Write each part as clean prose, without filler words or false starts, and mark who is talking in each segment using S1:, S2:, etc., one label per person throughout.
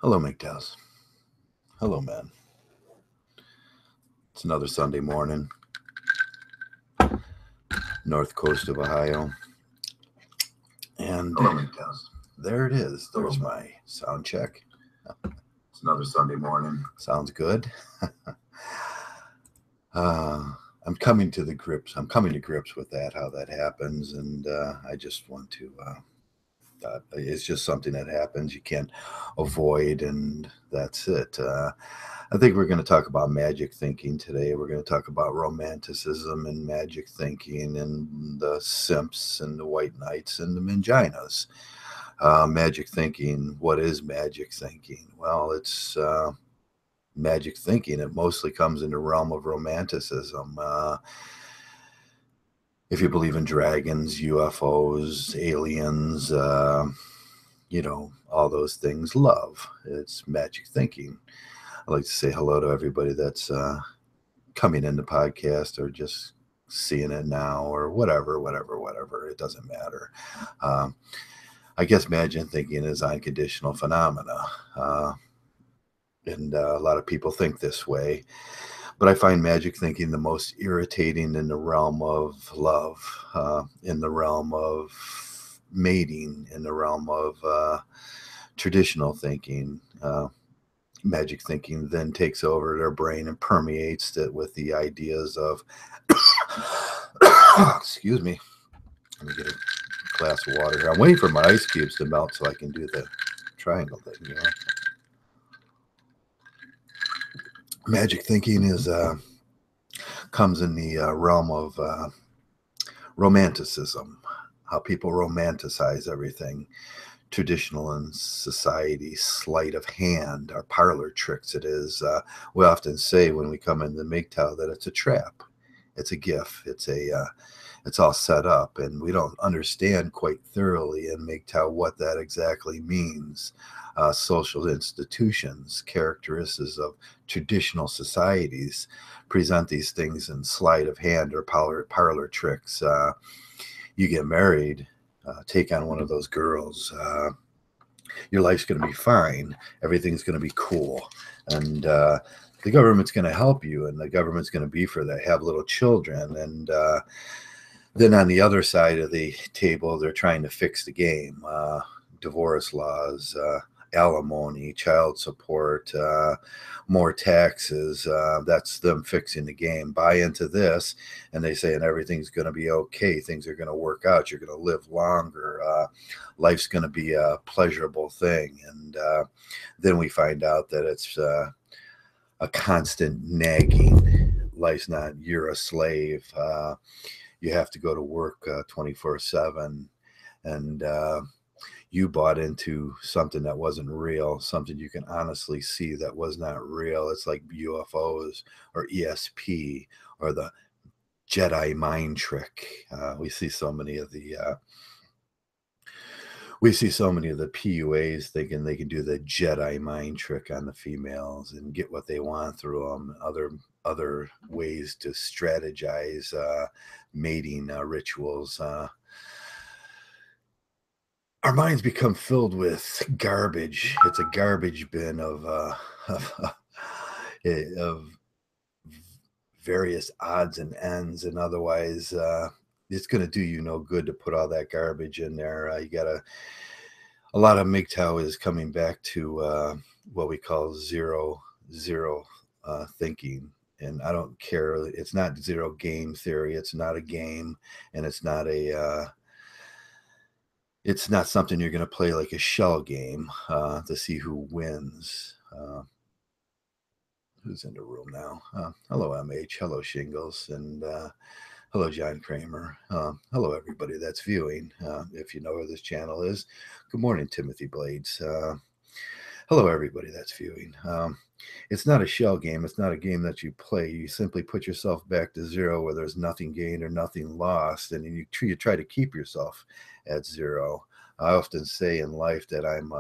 S1: Hello, Mgtows. Hello, man. It's another Sunday morning, north coast of Ohio. And
S2: Hello, Mgtows.
S1: there it is. There's my sound check.
S2: It's another Sunday morning.
S1: Sounds good. I'm coming to grips with that, how that happens. And I just want to, it's just something that happens. You can't avoid, and that's it. I think we're going to talk about magic thinking today. We're going to talk about romanticism and magic thinking and the simps and the white knights and the manginas. Magic thinking. What is magic thinking? Well, it's magic thinking. It mostly comes in the realm of romanticism. If you believe in dragons, UFOs, aliens, all those things, love. It's magic thinking. I'd like to say hello to everybody that's coming in the podcast or just seeing it now or whatever. It doesn't matter. I guess magic thinking is unconditional phenomena. And a lot of people think this way. But I find magic thinking the most irritating in the realm of love, in the realm of mating, in the realm of traditional thinking. Magic thinking then takes over their brain and permeates it with the ideas of, excuse me, let me get a glass of water here. I'm waiting for my ice cubes to melt so I can do the triangle thing, Magic thinking comes in the realm of romanticism, how people romanticize everything. Traditional in society, sleight of hand, our parlor tricks. It is. We often say when we come into Mgtow that it's a trap, it's a gift, it's all set up, and we don't understand quite thoroughly in Mgtow what that exactly means. Social institutions, characteristics of traditional societies present these things in sleight of hand or parlor tricks. You get married, take on one of those girls. Your life's going to be fine. Everything's going to be cool. And the government's going to help you, and the government's going to be for that. Have little children. And then on the other side of the table, they're trying to fix the game. Divorce laws, alimony, child support, more taxes. That's them fixing the game. Buy into this, and they say, and everything's going to be okay. Things are going to work out. You're going to live longer. Life's going to be a pleasurable thing. And then we find out that it's a constant nagging. Life's not, you're a slave. You have to go to work 24/7. And you bought into something that wasn't real, something you can honestly see that was not real. It's like UFOs or ESP or the Jedi mind trick. We see so many of the PUAs thinking they can do the Jedi mind trick on the females and get what they want through them. Other ways to strategize mating rituals. Our minds become filled with garbage. It's a garbage bin of various odds and ends, and otherwise, it's going to do you no good to put all that garbage in there. A lot of Mgtow is coming back to what we call zero thinking. And I don't care. It's not zero game theory. It's not a game, and it's not it's not something you're going to play like a shell game to see who wins. Who's in the room now? Hello, MH. Hello, Shingles. And hello, John Kramer. Hello, everybody that's viewing. If you know where this channel is, good morning, Timothy Blades. Hello, everybody that's viewing. It's not a shell game. It's not a game that you play. You simply put yourself back to zero where there's nothing gained or nothing lost, and you try to keep yourself at zero. I often say in life that I'm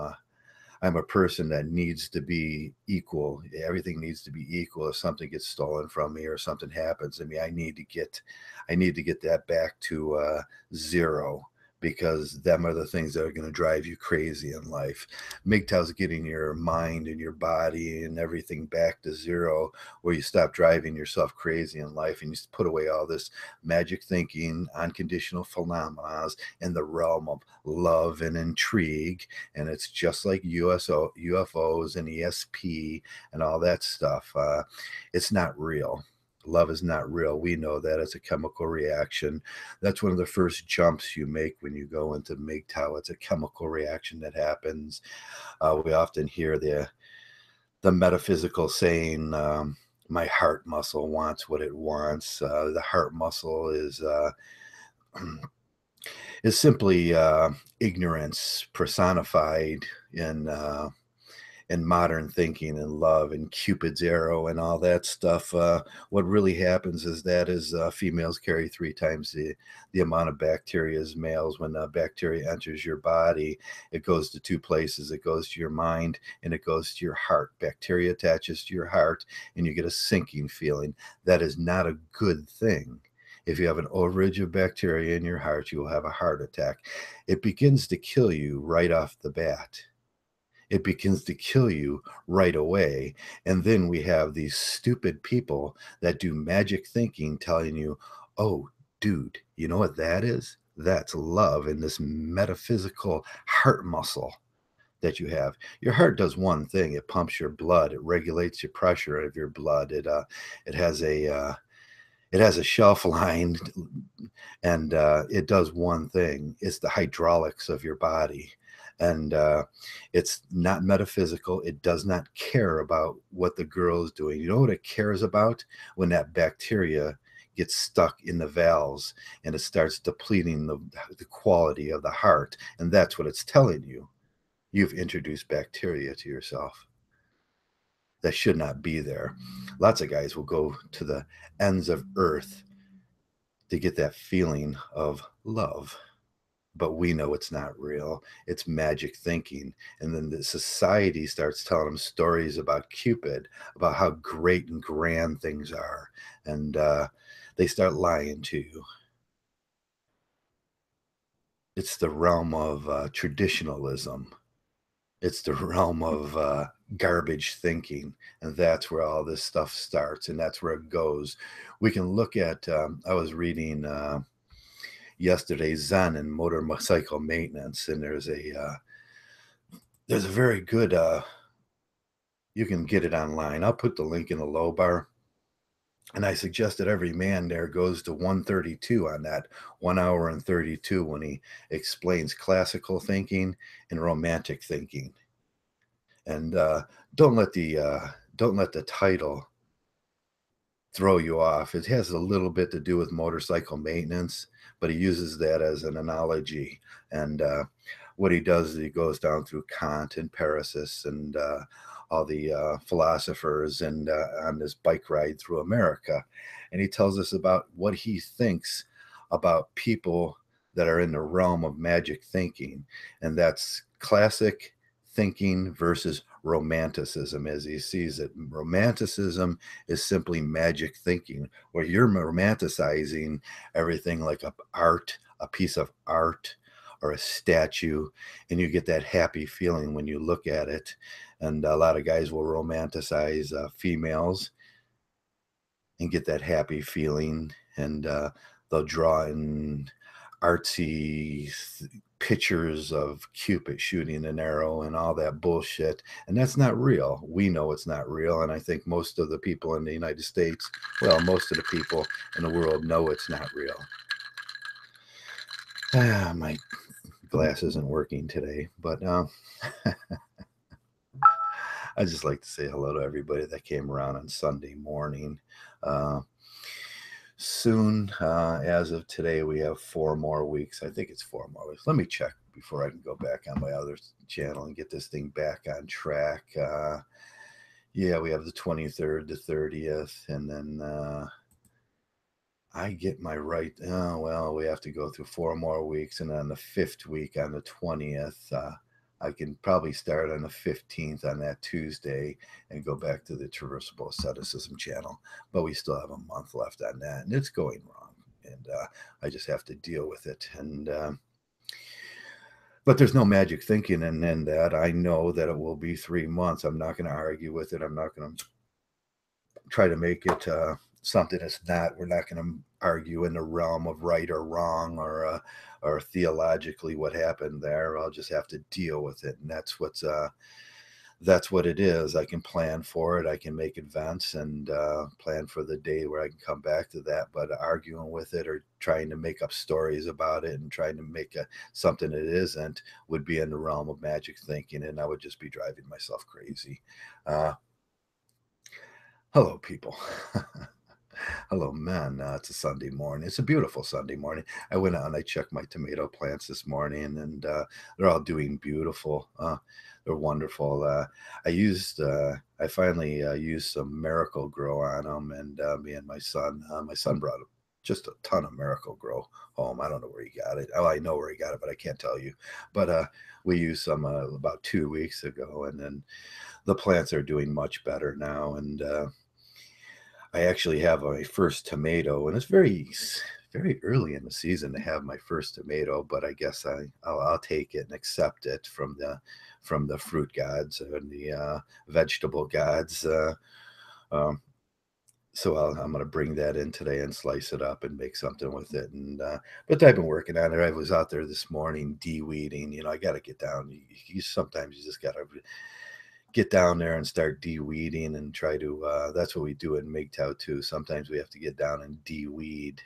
S1: a person that needs to be equal. Everything needs to be equal. If something gets stolen from me or something happens to me, I need to get that back to zero, because them are the things that are going to drive you crazy in life. Mgtow's getting your mind and your body and everything back to zero, where you stop driving yourself crazy in life and you put away all this magic thinking, unconditional phenomena in the realm of love and intrigue. And it's just like UFOs and ESP and all that stuff. It's not real. Love is not real. We know that. It's a chemical reaction. That's one of the first jumps you make when you go into Mgtow. It's a chemical reaction that happens. We often hear the metaphysical saying, my heart muscle wants what it wants. The heart muscle is simply ignorance personified in modern thinking and love and Cupid's arrow and all that stuff. What really happens is females carry 3 times the amount of bacteria as males. When bacteria enters your body, it goes to 2 places. It goes to your mind and it goes to your heart. Bacteria attaches to your heart and you get a sinking feeling. That is not a good thing. If you have an overage of bacteria in your heart, you will have a heart attack. It begins to kill you right off the bat. It begins to kill you right away. And then we have these stupid people that do magic thinking telling you, oh, dude, you know what that is? That's love in this metaphysical heart muscle that you have. Your heart does one thing. It pumps your blood. It regulates your pressure of your blood. It has a shelf line, and it does one thing. It's the hydraulics of your body. And it's not metaphysical. It does not care about what the girl is doing. You know what it cares about? When that bacteria gets stuck in the valves and it starts depleting the quality of the heart. And that's what it's telling you. You've introduced bacteria to yourself that should not be there. Lots of guys will go to the ends of earth to get that feeling of love. But we know it's not real. It's magic thinking. And then the society starts telling them stories about Cupid, about how great and grand things are. And they start lying to you. It's the realm of traditionalism. It's the realm of garbage thinking. And that's where all this stuff starts. And that's where it goes. We can look at, I was reading yesterday, Zen and motorcycle maintenance, and there's a very good you can get it online. I'll put the link in the low bar, and I suggest that every man there goes to 132 on that 1 hour and 32 when he explains classical thinking and romantic thinking. And don't let the title throw you off. It has a little bit to do with motorcycle maintenance, but he uses that as an analogy. And what he does is he goes down through Kant and Paracelsus and all the philosophers and on this bike ride through America. And he tells us about what he thinks about people that are in the realm of magic thinking. And that's classic thinking versus romanticism as he sees it. Romanticism is simply magic thinking, where you're romanticizing everything like a piece of art or a statue, and you get that happy feeling when you look at it. And a lot of guys will romanticize females and get that happy feeling, and they'll draw in artsy pictures of Cupid shooting an arrow and all that bullshit. And that's not real. We know it's not real. And I think most of the people in the United States, well, most of the people in the world know it's not real. My glass isn't working today, but I just like to say hello to everybody that came around on Sunday morning. Soon, as of today, we have 4 more weeks. I think it's 4 more weeks. Let me check before I can go back on my other channel and get this thing back on track. Yeah, we have the 23rd, the 30th, and then I get my right. Oh, well, we have to go through 4 more weeks, and on the 5th week, on the 20th, I can probably start on the 15th on that Tuesday and go back to the Traversable Asceticism channel. But we still have a month left on that, and it's going wrong. And I just have to deal with it. And But there's no magic thinking in that. I know that it will be 3 months. I'm not going to argue with it. I'm not going to try to make it something it's not. We're not going to argue in the realm of right or wrong or theologically what happened there. I'll just have to deal with it, and that's what it is. I can plan for it. I can make events and plan for the day where I can come back to that. But arguing with it or trying to make up stories about it and trying to make something it isn't would be in the realm of magic thinking, and I would just be driving myself crazy. Hello, people. Hello, man. It's a Sunday morning. It's a beautiful Sunday morning. I went out and I checked my tomato plants this morning, and they're all doing beautiful. They're wonderful. I finally used some Miracle Grow on them, and me and my son brought just a ton of Miracle Grow home. I don't know where he got it. Oh, I know where he got it, but I can't tell you. But we used some about 2 weeks ago, and then the plants are doing much better now, and I actually have my first tomato, and it's very, very early in the season to have my first tomato, but I guess I'll take it and accept it from the fruit gods and the vegetable gods. So I'm going to bring that in today and slice it up and make something with it. And but I've been working on it. I was out there this morning de-weeding. I got to get down. Sometimes you just got to get down there and start de-weeding and try to that's what we do in Mgtow too. Sometimes we have to get down and de-weed.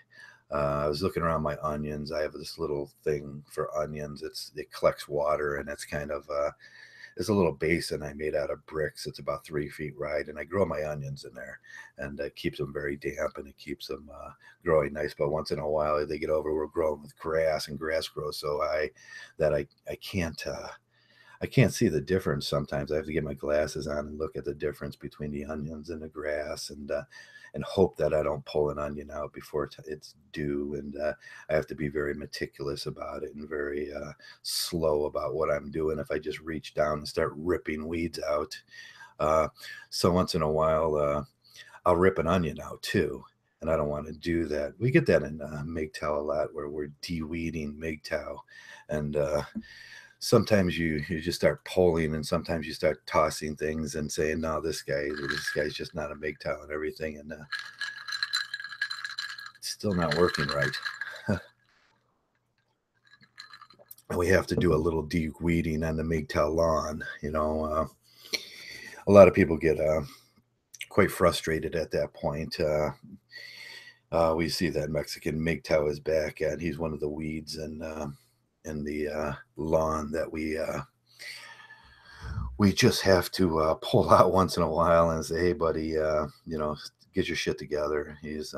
S1: I was looking around my onions. I have this little thing for onions. It collects water, and it's kind of it's a little basin I made out of bricks. It's about 3 feet wide, and I grow my onions in there, and it keeps them very damp, and it keeps them growing nice. But once in a while they get we're growing with grass, and grass grows so high that I can't see the difference sometimes. I have to get my glasses on and look at the difference between the onions and the grass, and hope that I don't pull an onion out before it's due. And I have to be very meticulous about it and very slow about what I'm doing. If I just reach down and start ripping weeds out. So once in a while, I'll rip an onion out too. And I don't want to do that. We get that in Mgtow a lot, where we're de-weeding Mgtow. And sometimes you just start pulling, and sometimes you start tossing things and saying, no, this guy's just not a Mgtow and everything. And it's still not working right. And we have to do a little de-weeding on the Mgtow lawn. A lot of people get quite frustrated at that point. We see that Mexican Mgtow is back, and he's one of the weeds in the lawn that we just have to pull out once in a while and say, hey, buddy, get your shit together. He's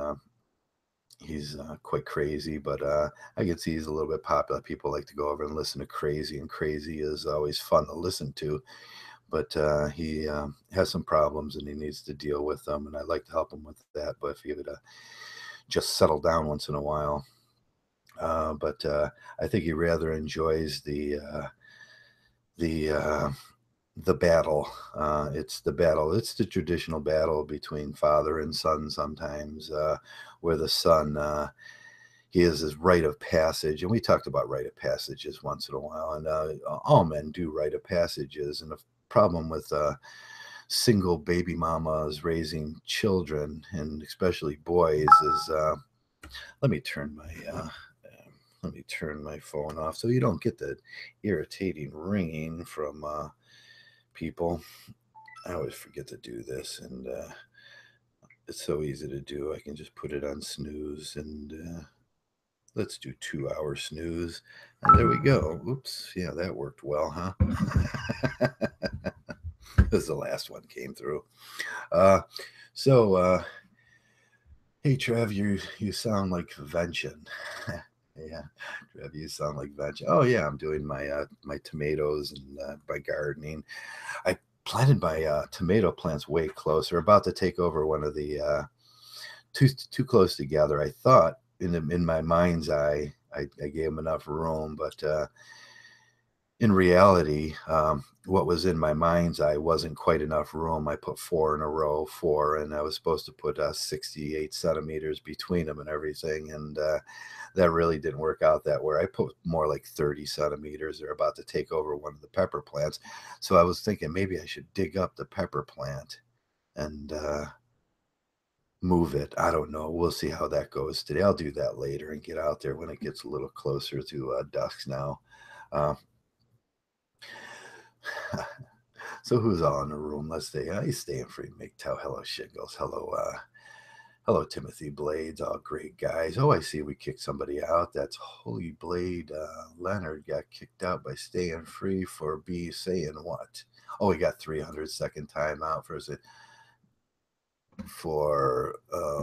S1: quite crazy, but I can see he's a little bit popular. People like to go over and listen to crazy, and crazy is always fun to listen to. But he has some problems, and he needs to deal with them, and I'd like to help him with that. But if he would just settle down once in a while. But I think he rather enjoys the battle. It's the battle. It's the traditional battle between father and son sometimes, where the son, he has his rite of passage. And we talked about rite of passages once in a while. And all men do rite of passages. And the problem with single baby mamas raising children, and especially boys, is let me turn my phone off so you don't get the irritating ringing from people. I always forget to do this, and it's so easy to do. I can just put it on snooze, and let's do 2-hour snooze. And there we go. Oops. Yeah, that worked well, huh? This is the last one came through. Hey, Trav, you sound like Vention. Yeah, Trav, you sound like Vention. Oh yeah, I'm doing my tomatoes and my gardening. I planted my tomato plants way close. They're about to take over one of the too close together. I thought in my mind's eye, I gave them enough room, but in reality, what was in my mind's eye wasn't quite enough room. I put 4 in a row, 4, and I was supposed to put 68 centimeters between them and everything. And that really didn't work out that way. I put more like 30 centimeters. They're about to take over one of the pepper plants. So I was thinking maybe I should dig up the pepper plant and move it. I don't know. We'll see how that goes today. I'll do that later and get out there when it gets a little closer to dusk now. So who's all in the room? Let's see. He's staying free. Mgtow. Hello, Shingles. Hello, Timothy Blades. All great guys. Oh, I see we kicked somebody out. That's Holy Blade. Leonard got kicked out by staying free for B saying what? Oh, he got 300-second timeout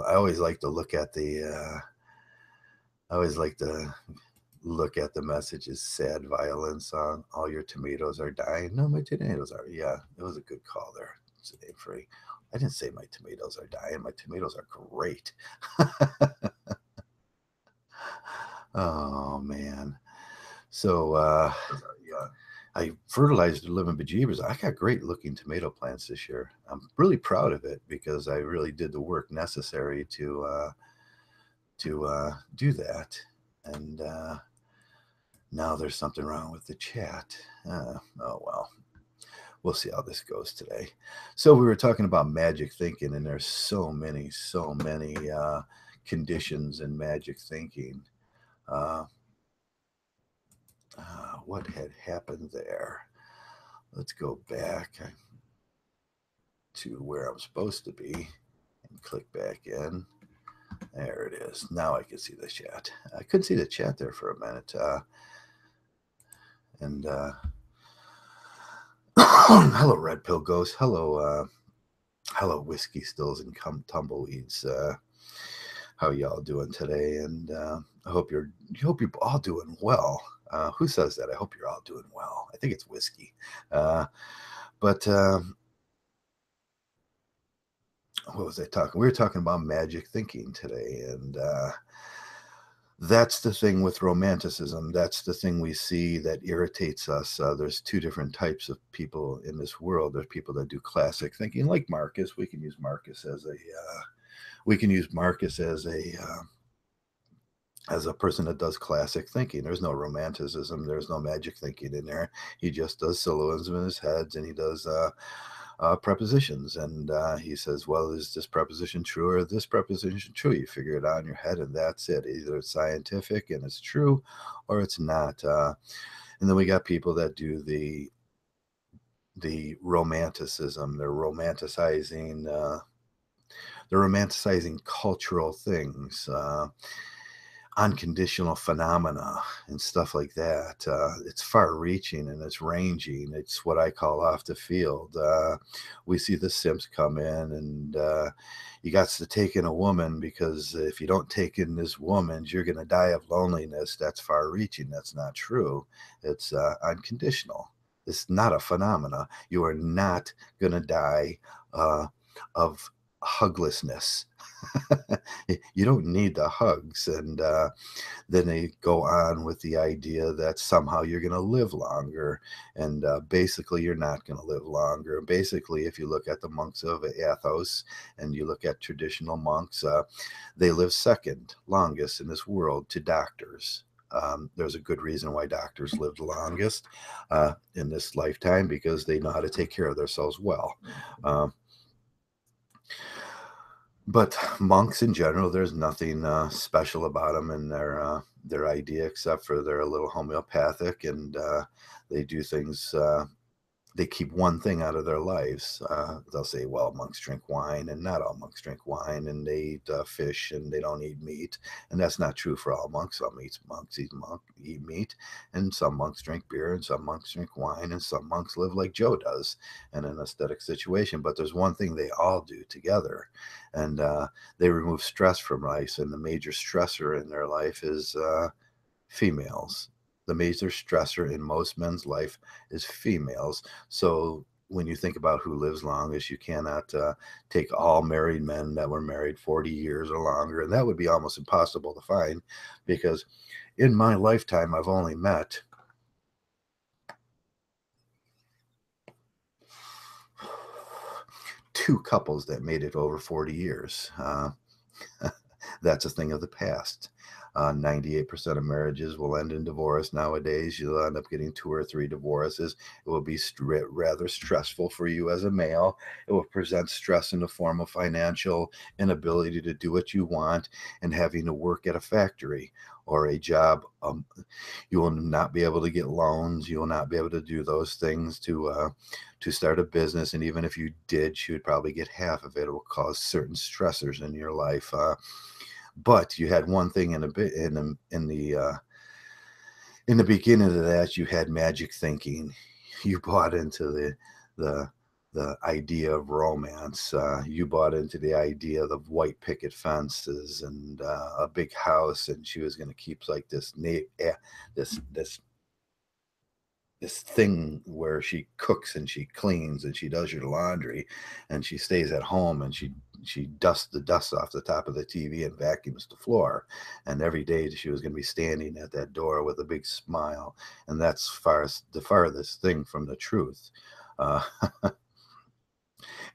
S1: I always like to look at the messages. Sad violin song. All your tomatoes are dying. No, my tomatoes are. Yeah, it was a good call there. Stay free. I didn't say my tomatoes are dying. My tomatoes are great. Oh man. So yeah, I fertilized the living bejeebers. I got great looking tomato plants this year. I'm really proud of it because I really did the work necessary to do that. And now there's something wrong with the chat. Oh well. We'll see how this goes today. So we were talking about magic thinking, and there's so many conditions in magic thinking. What had happened there? Let's go back to where I'm supposed to be and click back in. There it is. Now I can see the chat. I couldn't see the chat there for a minute. Hello, Red Pill Ghost. Hello, Whiskey Stills and Tumbleweeds. How y'all doing today? And I hope you're all doing well. Who says that? I hope you're all doing well. I think it's Whiskey. But what was I talking? We were talking about magic thinking today, and that's the thing with romanticism. That's the thing we see that irritates us. There's 2 different types of people in this world. There's people that do classic thinking, like Marcus. We can use Marcus as a person that does classic thinking. There's no romanticism. There's no magic thinking in there. He just does syllogisms in his heads, and he does prepositions. And he says, well, is this preposition true or this preposition true? You figure it out in your head, and that's it. Either it's scientific and it's true, or it's not. And then we got people that do the romanticism. They're romanticizing cultural things. Unconditional phenomena and stuff like that. It's far-reaching and it's ranging. It's what I call off the field. We see the simps come in, and you got to take in a woman, because if you don't take in this woman, you're going to die of loneliness. That's far-reaching. That's not true. It's unconditional. It's not a phenomena. You are not going to die of huglessness. You don't need the hugs. And then they go on with the idea that somehow you're going to live longer, and basically you're not going to live longer. Basically, if you look at the monks of Athos and you look at traditional monks, they live second longest in this world to doctors. There's a good reason why doctors live the longest in this lifetime, because they know how to take care of themselves well. But monks in general, there's nothing special about them and their idea, except for they're a little homeopathic, and they do things. They keep one thing out of their lives. They'll say, well, monks drink wine, and not all monks drink wine, and they eat fish, and they don't eat meat. And that's not true for all monks. Some monks eat meat, and some monks drink beer, and some monks drink wine, and some monks live like Joe does in an aesthetic situation. But there's one thing they all do together, and they remove stress from life, and the major stressor in their life is females. The major stressor in most men's life is females. So when you think about who lives longest, you cannot take all married men that were married 40 years or longer. And that would be almost impossible to find, because in my lifetime, I've only met two couples that made it over 40 years. That's a thing of the past. 98% of marriages will end in divorce nowadays. You'll end up getting 2 or 3 divorces. It will be rather stressful for you as a male. It will present stress in the form of financial inability to do what you want and having to work at a factory or a job. You will not be able to get loans. You will not be able to do those things to start a business. And even if you did, you would probably get half of it. It will cause certain stressors in your life. But you had one thing in the beginning of that, you had magic thinking. You bought into the idea of romance. You bought into the idea of white picket fences and a big house, and she was going to keep like this thing where she cooks and she cleans and she does your laundry and she stays at home and she dusts the dust off the top of the TV and vacuums the floor. And every day she was going to be standing at that door with a big smile. And that's the farthest thing from the truth.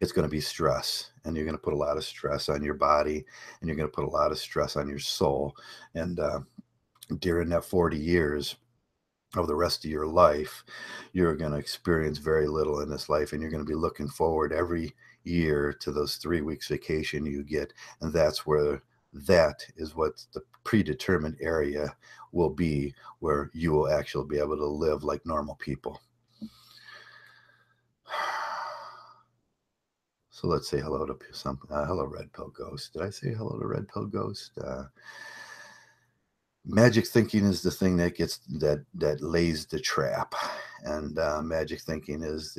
S1: It's going to be stress, and you're going to put a lot of stress on your body, and you're going to put a lot of stress on your soul. And during that 40 years of the rest of your life, you're going to experience very little in this life, and you're going to be looking forward every year to those 3 weeks vacation you get. And that is what the predetermined area will be, where you will actually be able to live like normal people. So let's say hello to some hello Red Pill Ghost. Did I say hello to Red Pill Ghost? Magic thinking is the thing that lays the trap, and magic thinking is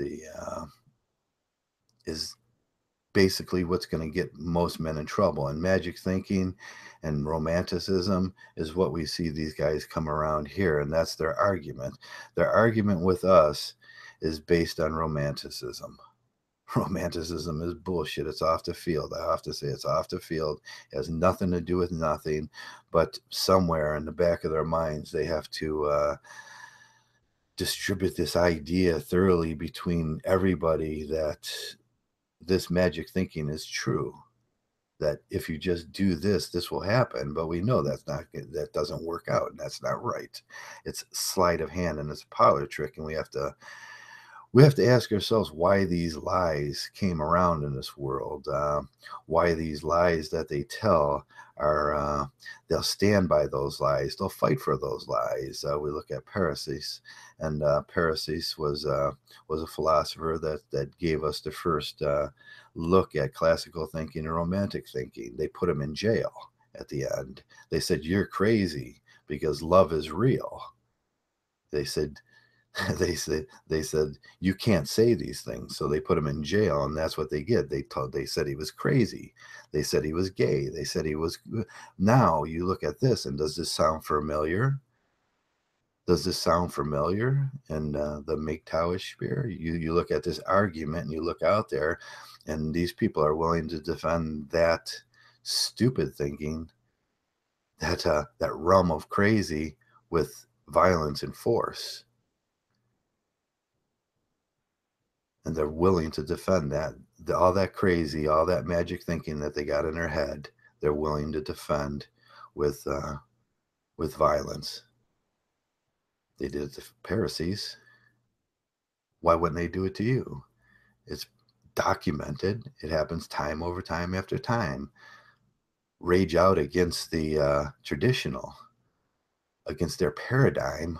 S1: basically what's going to get most men in trouble. And magic thinking and romanticism is what we see these guys come around here, and that's their argument. Their argument with us is based on romanticism. Romanticism is bullshit. It's off the field. I have to say it's off the field. It has nothing to do with nothing, but somewhere in the back of their minds, they have to distribute this idea thoroughly between everybody that this magic thinking is true. That if you just do this, this will happen. But we know that doesn't work out, and that's not right. It's sleight of hand, and it's a parlor trick, and we have to ask ourselves why these lies came around in this world, why these lies that they tell are, they'll stand by those lies, they'll fight for those lies. We look at Paracelsus, and Paracelsus was a philosopher that gave us the first look at classical thinking and romantic thinking. They put him in jail at the end. They said, "You're crazy because love is real." They said, they said you can't say these things, so they put him in jail, and that's what they get. They said he was crazy. They said he was gay. They said he was. Now you look at this, and does this sound familiar? Does this sound familiar in the Mgtowish sphere? You look at this argument, and you look out there, and these people are willing to defend that stupid thinking, that realm of crazy, with violence and force. And they're willing to defend that. All that crazy, all that magic thinking that they got in their head, they're willing to defend with violence. They did it to Pharisees. Why wouldn't they do it to you? It's documented. It happens time over time after time. Rage out against the traditional, against their paradigm,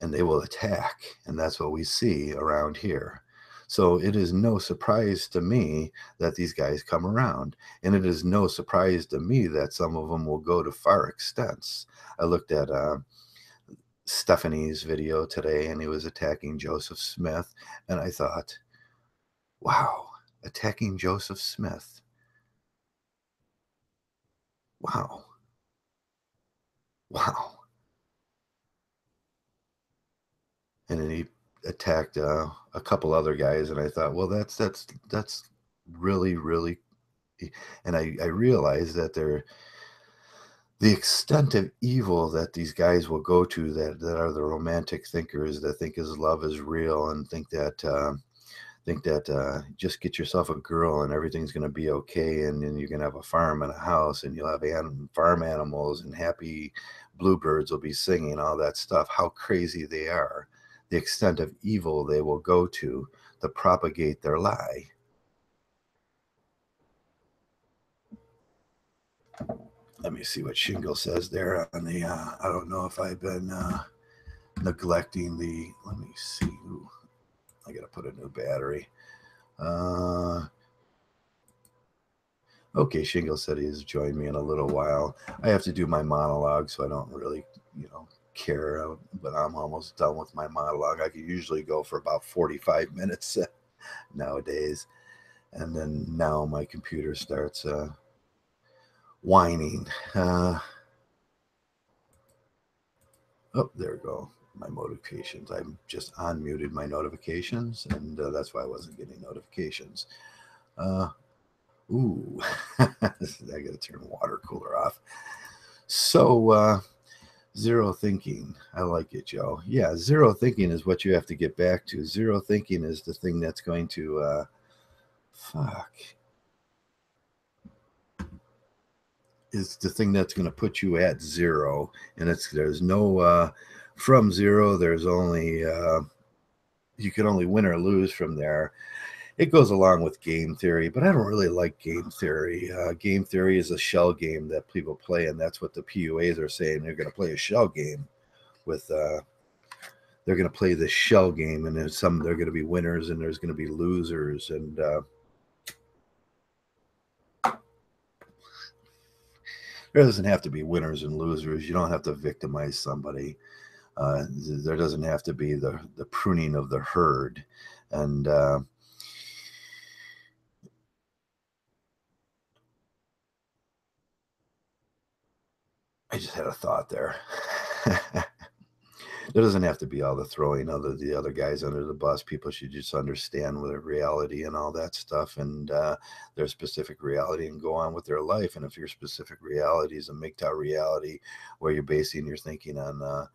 S1: and they will attack. And that's what we see around here. So it is no surprise to me that these guys come around. And it is no surprise to me that some of them will go to far extents. I looked at Stephanie's video today, and he was attacking Joseph Smith. And I thought, wow, attacking Joseph Smith. Wow. Wow. And then he attacked a couple other guys, and I thought, well, that's really, really. And I realized that the extent of evil that these guys will go to, that are the romantic thinkers, that think love is real, and think that think that just get yourself a girl and everything's going to be okay, and then you're going to have a farm and a house, and you'll have farm animals, and happy bluebirds will be singing, all that stuff. How crazy they are, the extent of evil they will go to propagate their lie. Let me see what Shingle says there on the, I don't know if I've been neglecting the, let me see. Ooh, I got to put a new battery. Okay, Shingle said he's joined me in a little while. I have to do my monologue, so I don't really, care, but I'm almost done with my monologue. I can usually go for about 45 minutes nowadays. And then now my computer starts whining. Oh, there we go. My notifications. I just unmuted my notifications, and that's why I wasn't getting notifications. Ooh, I got to turn water cooler off. So, zero thinking. I like it, Joe. Yeah, zero thinking is what you have to get back to. Zero thinking is the thing that's going to, is the thing that's going to put you at zero. And there's no, from zero, there's only, you can only win or lose from there. It goes along with game theory, but I don't really like game theory. Game theory is a shell game that people play, and that's what the PUAs are saying. They're going to play a shell game with, they're going to play this shell game, and there's they're going to be winners and there's going to be losers. And there doesn't have to be winners and losers. You don't have to victimize somebody. There doesn't have to be the pruning of the herd. And I just had a thought there. There doesn't have to be all the throwing the other guys under the bus. People should just understand their reality and all that stuff, and their specific reality, and go on with their life. And if your specific reality is a Mgtow reality, where you're basing your thinking on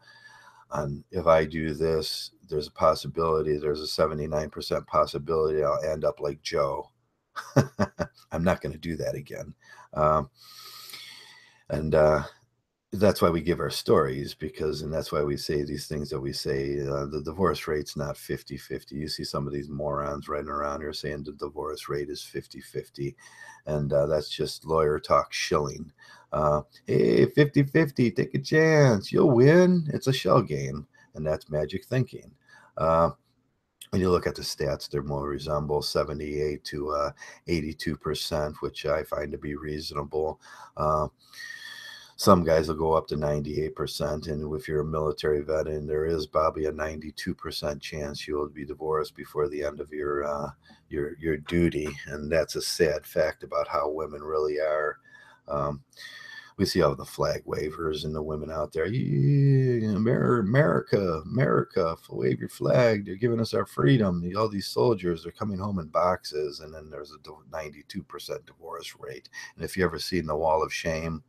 S1: if I do this, there's a possibility, there's a 79% possibility I'll end up like Joe. I'm not going to do that again. And that's why we give our stories, and that's why we say these things that we say. The divorce rate's not 50-50. You see some of these morons running around here saying the divorce rate is 50-50, and that's just lawyer talk shilling. Hey, 50-50, take a chance, you'll win. It's a shell game, and that's magic thinking. When you look at the stats, they're more resemble 78 to 82%, which I find to be reasonable. Some guys will go up to 98%, and if you're a military veteran, there is probably a 92% chance you will be divorced before the end of your duty, and that's a sad fact about how women really are. We see all the flag wavers and the women out there. Yeah, America, wave your flag. They're giving us our freedom. All these soldiers are coming home in boxes, and then there's a 92% divorce rate. And if you ever seen the Wall of Shame,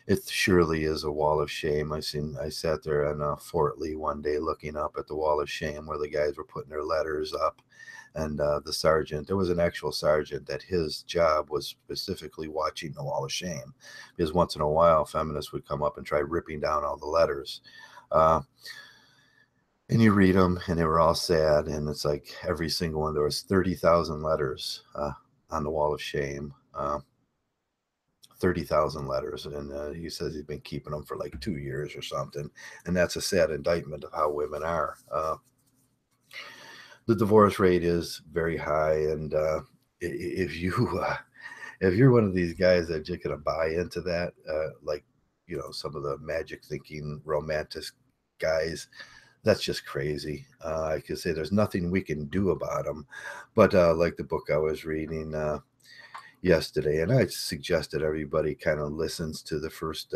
S1: it surely is a wall of shame. I sat there in Fort Lee one day looking up at the Wall of Shame where the guys were putting their letters up. And the sergeant, there was an actual sergeant that his job was specifically watching the Wall of Shame, because once in a while feminists would come up and try ripping down all the letters. And you read them and they were all sad. And it's like every single one, there was 30,000 letters on the Wall of Shame. 30,000 letters, and he says he's been keeping them for like 2 years or something, and that's a sad indictment of how women are. The divorce rate is very high, and if you're one of these guys that just gonna buy into that, like some of the magic thinking romantic guys, that's just crazy. I could say there's nothing we can do about them, but like the book I was reading yesterday, and I suggested everybody kind of listens to the first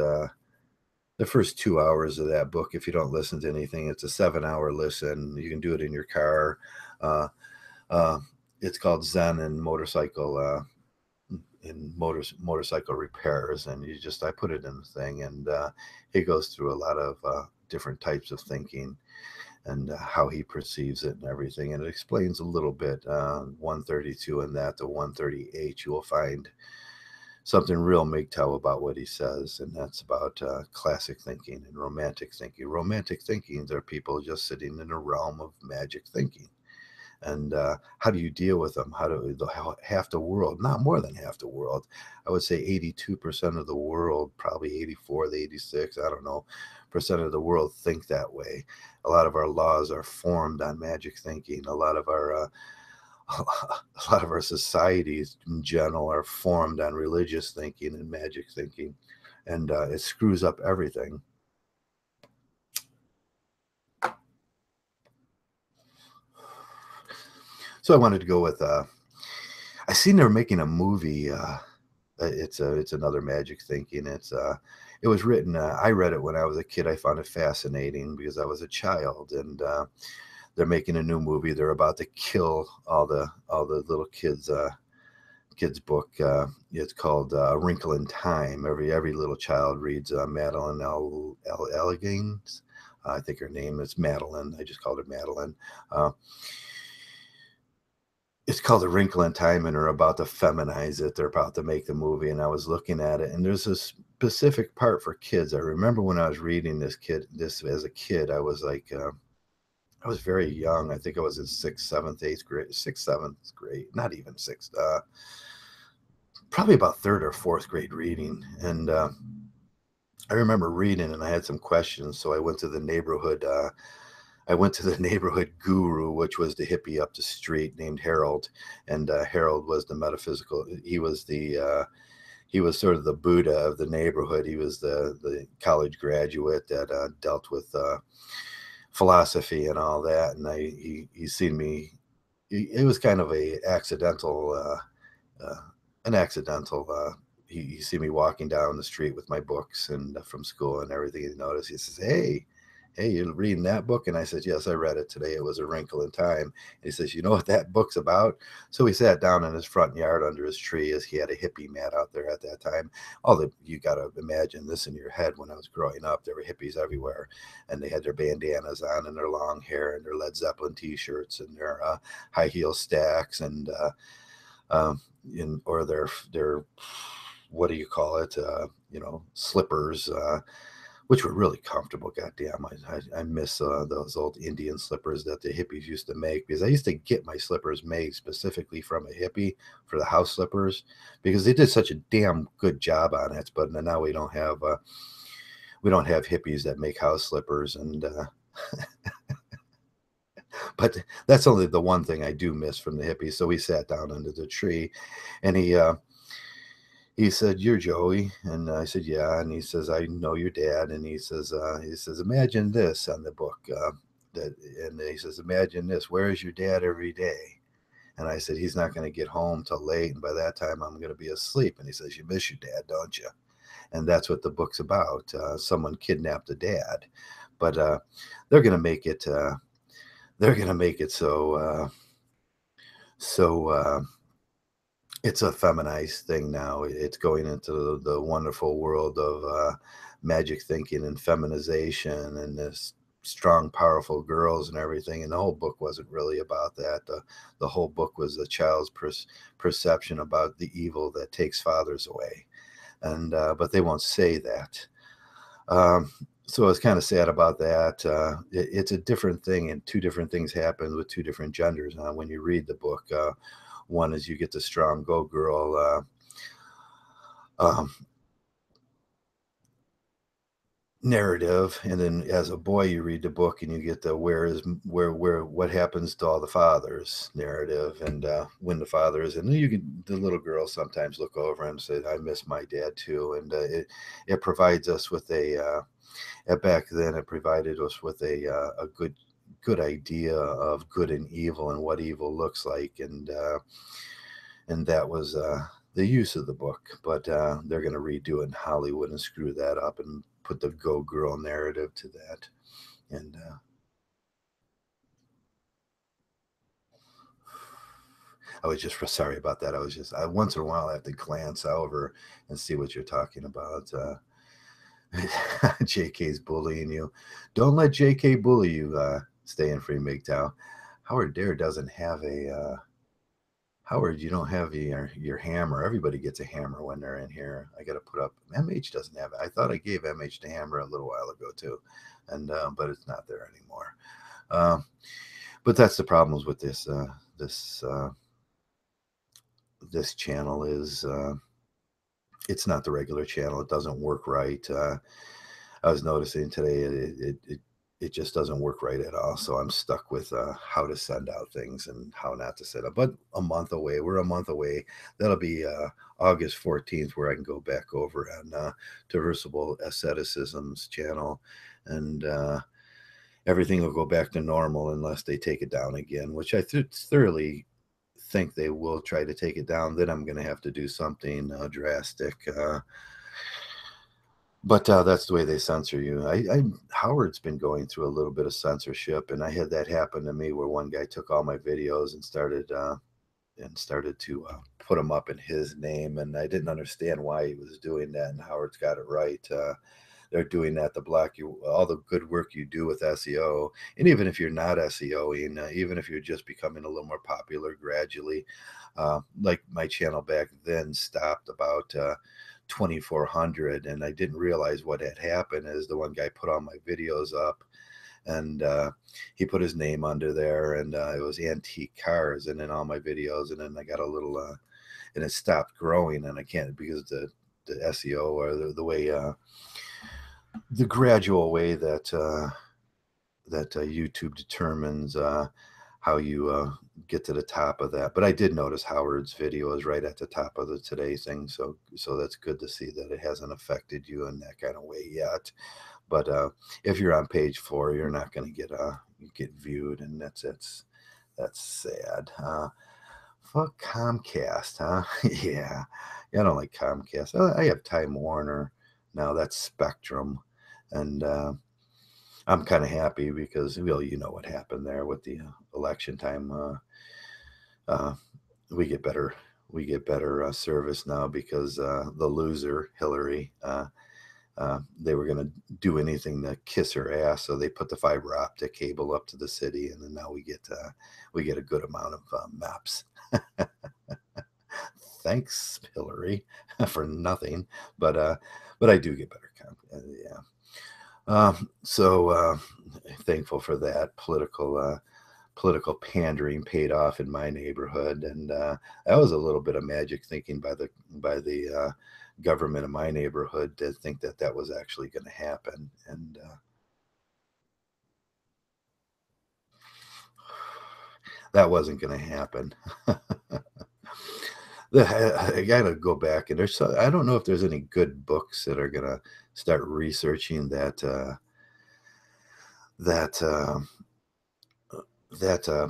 S1: 2 hours of that book. If you don't listen to anything, it's a 7-hour listen. You can do it in your car. It's called Zen and Motorcycle motorcycle repairs, and I put it in the thing, and it goes through a lot of different types of thinking. and how he perceives it and everything. And it explains a little bit. 132 and that to 138, you will find something real Mgtow about what he says, and that's about classic thinking and romantic thinking. Romantic thinking, they're people just sitting in a realm of magic thinking. And how do you deal with them? Half the world, not more than half the world, I would say 82% of the world, probably 84 to 86, I don't know, percent of the world think that way. A lot of our laws are formed on magic thinking. A lot of our societies in general are formed on religious thinking and magic thinking, and it screws up everything. So I wanted to go with I seen they're making a movie. It's another magic thinking. It was written. I read it when I was a kid. I found it fascinating because I was a child, and they're making a new movie. They're about to kill all the little kids. Kids book. It's called Wrinkle in Time. Every little child reads Madeline Allegains. I think her name is Madeline. I just called her Madeline. It's called A Wrinkle in Time, and they're about to feminize it. They're about to make the movie, and I was looking at it, and there's a specific part for kids. I remember when I was reading this as a kid, I was like, I was very young. I think I was in sixth, seventh grade, not even sixth, probably about third or fourth grade reading. And I remember reading, and I had some questions, so I went to the neighborhood. I went to the neighborhood guru, which was the hippie up the street named Harold, and Harold was the metaphysical. He was sort of the Buddha of the neighborhood. He was the college graduate that dealt with philosophy and all that. And he seen me. It was kind of an accidental. He see me walking down the street with my books and from school and everything. He noticed. He says, hey, you're reading that book? And I said, yes, I read it today. It was A Wrinkle in Time. And he says, you know what that book's about? So we sat down in his front yard under his tree, as he had a hippie mat out there at that time. You got to imagine this in your head. When I was growing up, there were hippies everywhere, and they had their bandanas on and their long hair and their Led Zeppelin t-shirts and their high heel stacks and or their what do you call it? Slippers. Which were really comfortable. Goddamn, I miss those old Indian slippers that the hippies used to make, because I used to get my slippers made specifically from a hippie for the house slippers, because they did such a damn good job on it. But now we don't have hippies that make house slippers, and but that's only the one thing I do miss from the hippies. So we sat down under the tree, and he said, you're Joey. And I said, yeah. And he says, I know your dad. And he says, imagine this on the book. And he says, imagine this. Where is your dad every day? And I said, he's not going to get home till late. And by that time, I'm going to be asleep. And he says, you miss your dad, don't you? And that's what the book's about. Someone kidnapped a dad. But they're going to make it. So it's a feminized thing now. It's going into the wonderful world of magic thinking and feminization and this strong, powerful girls and everything. And the whole book wasn't really about that. The whole book was a child's perception about the evil that takes fathers away. And but they won't say that. So I was kind of sad about that. It's a different thing, and two different things happen with two different genders. When you read the book, one is you get the strong go girl narrative, and then as a boy you read the book and you get the what happens to all the fathers narrative, and when the fathers, and then the little girls sometimes look over and say, I miss my dad too. And it provides us with back then it provided us with a good idea of good and evil and what evil looks like, and that was the use of the book. But they're going to redo it in Hollywood and screw that up and put the go girl narrative to that. And I was just sorry about that. Once in a while I have to glance over and see what you're talking about. JK's bullying you. Don't let JK bully you. stay in free Mgtow. Howard Dare doesn't have a Howard, you don't have your hammer. Everybody gets a hammer when they're in here. I got to put up. MH doesn't have it. I thought I gave MH the hammer a little while ago too, and but it's not there anymore. But that's the problems with this this channel is it's not the regular channel. It doesn't work right. I was noticing today it just doesn't work right at all. So I'm stuck with how to send out things and how not to send up. But a month away, we're a month away. That'll be August 14th, where I can go back over on Traversible Asceticism's channel, and everything will go back to normal unless they take it down again, which I thoroughly think they will try to take it down. Then I'm going to have to do something drastic. But that's the way they censor you. Howard's been going through a little bit of censorship, and I had that happen to me where one guy took all my videos and started to put them up in his name, and I didn't understand why he was doing that. And Howard's got it right. They're doing that to block you, all the good work you do with SEO. And even if you're not SEOing, even if you're just becoming a little more popular gradually, like my channel back then stopped about 2,400, and I didn't realize what had happened is the one guy put all my videos up, and he put his name under there, and it was antique cars, and then all my videos, and then I got a little and it stopped growing, and I can't, because the SEO, or the way the gradual way that YouTube determines how you get to the top of that. But I did notice Howard's video is right at the top of the today thing, so that's good to see that it hasn't affected you in that kind of way yet. But if you're on page 4, you're not going to get viewed, and that's sad. Fuck Comcast, huh? Yeah, I don't like Comcast. I have Time Warner now. That's Spectrum, and I'm kind of happy because, well, you know what happened there with the election time. We get better service now because the loser Hillary, they were going to do anything to kiss her ass, so they put the fiber optic cable up to the city, and then now we get a good amount of maps. Thanks, Hillary, for nothing, but I do get better. Yeah. So thankful for that. Political pandering paid off in my neighborhood, and that was a little bit of magic thinking by the government of my neighborhood to think that was actually going to happen, and that wasn't going to happen. I gotta go back, and I don't know if there's any good books that are gonna start researching that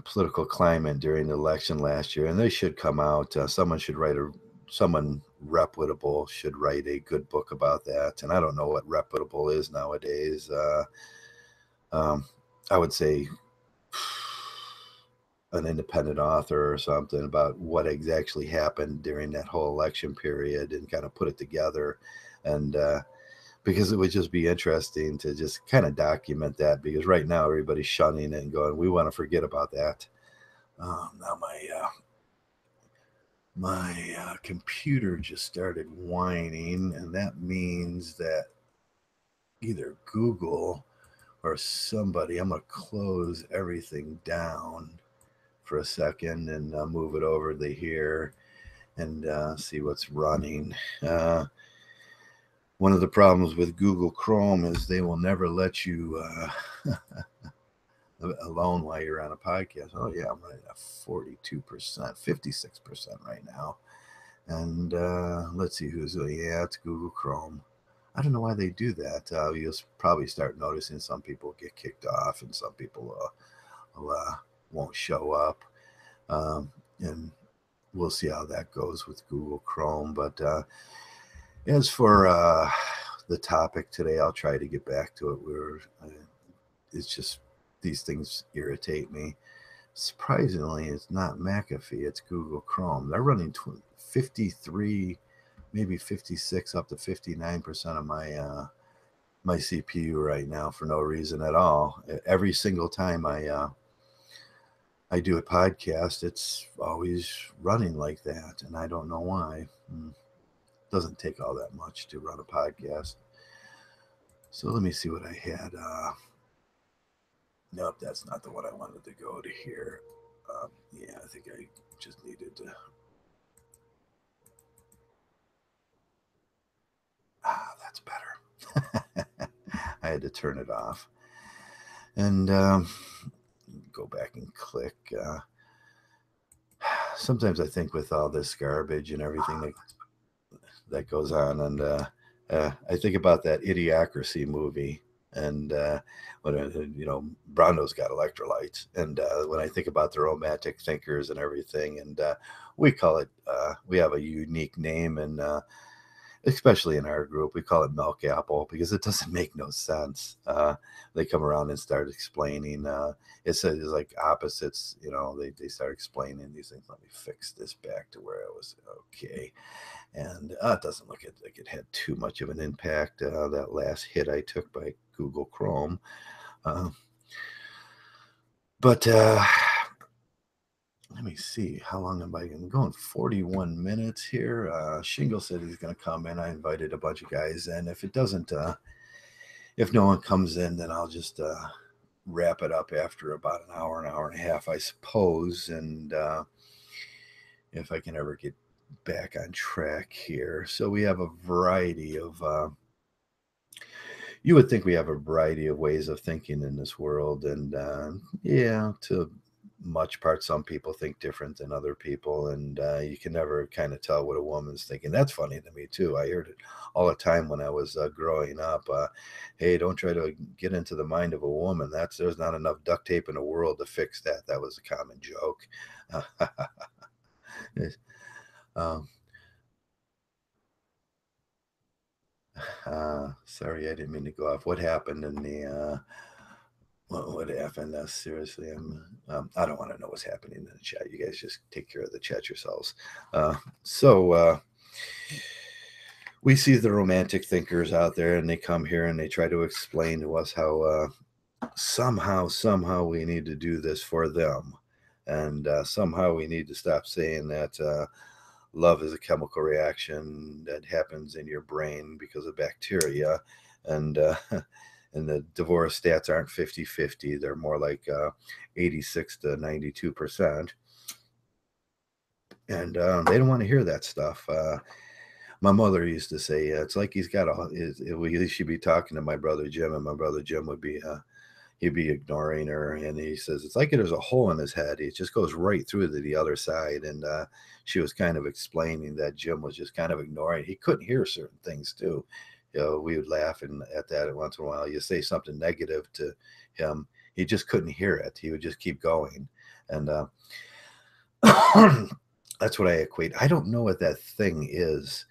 S1: political climate during the election last year, and they should come out. Someone reputable should write a good book about that. And I don't know what reputable is nowadays. I would say an independent author or something about what exactly happened during that whole election period, and kind of put it together. And because it would just be interesting to just kind of document that, because right now everybody's shunning it and going, we want to forget about that. Now my computer just started whining, and that means that either Google or somebody, I'm going to close everything down for a second and move it over to here and see what's running. One of the problems with Google Chrome is they will never let you alone while you're on a podcast. Oh yeah, I'm running at 42%, 56% right now. And let's see who's, yeah, it's Google Chrome. I don't know why they do that. You'll probably start noticing some people get kicked off, and some people won't show up. And we'll see how that goes with Google Chrome. But as for the topic today, I'll try to get back to it. It's just, these things irritate me. Surprisingly, it's not McAfee, it's Google Chrome. They're running 53, maybe 56, up to 59% of my my CPU right now for no reason at all. Every single time I do a podcast, it's always running like that, and I don't know why. Doesn't take all that much to run a podcast. So let me see what I had. Nope, that's not the one I wanted to go to here. Yeah, I think I just needed to. That's better. I had to turn it off. And go back and click. Sometimes I think with all this garbage and everything that goes on, and I think about that Idiocracy movie, and when Brando's got electrolytes, and when I think about the romantic thinkers and everything, and we call it, we have a unique name, and especially in our group, we call it milk apple because it doesn't make no sense. They come around and start explaining. It's like opposites, they start explaining these things. Let me fix this back to where I was. Okay. And it doesn't look like it had too much of an impact. That last hit I took by Google Chrome. But let me see. How long am I going? 41 minutes here. Shingle said he's going to come in. I invited a bunch of guys in. If it doesn't, if no one comes in, then I'll just wrap it up after about an hour and a half, I suppose. And if I can ever get back on track here. So we have a variety of, you would think we have a variety of ways of thinking in this world. And yeah, to much part, some people think different than other people. And you can never kind of tell what a woman's thinking. That's funny to me, too. I heard it all the time when I was growing up. Hey, don't try to get into the mind of a woman. There's not enough duct tape in the world to fix that. That was a common joke. Sorry, I didn't mean to go off. What happened in the what happened? Seriously, I don't want to know what's happening in the chat. You guys just take care of the chat yourselves. So we see the romantic thinkers out there, and they come here and they try to explain to us how somehow we need to do this for them, and somehow we need to stop saying that love is a chemical reaction that happens in your brain because of bacteria, and and the divorce stats aren't 50-50. They're more like 86 to 92%. And they don't want to hear that stuff. My mother used to say, it's like he's got we should be talking to my brother Jim, and my brother Jim would be, he'd be ignoring her. And he says, it's like there's a hole in his head. It just goes right through to the other side. And she was kind of explaining that Jim was just kind of ignoring. He couldn't hear certain things too. We would laugh at that once in a while. You say something negative to him, he just couldn't hear it. He would just keep going. And that's what I equate. I don't know what that thing is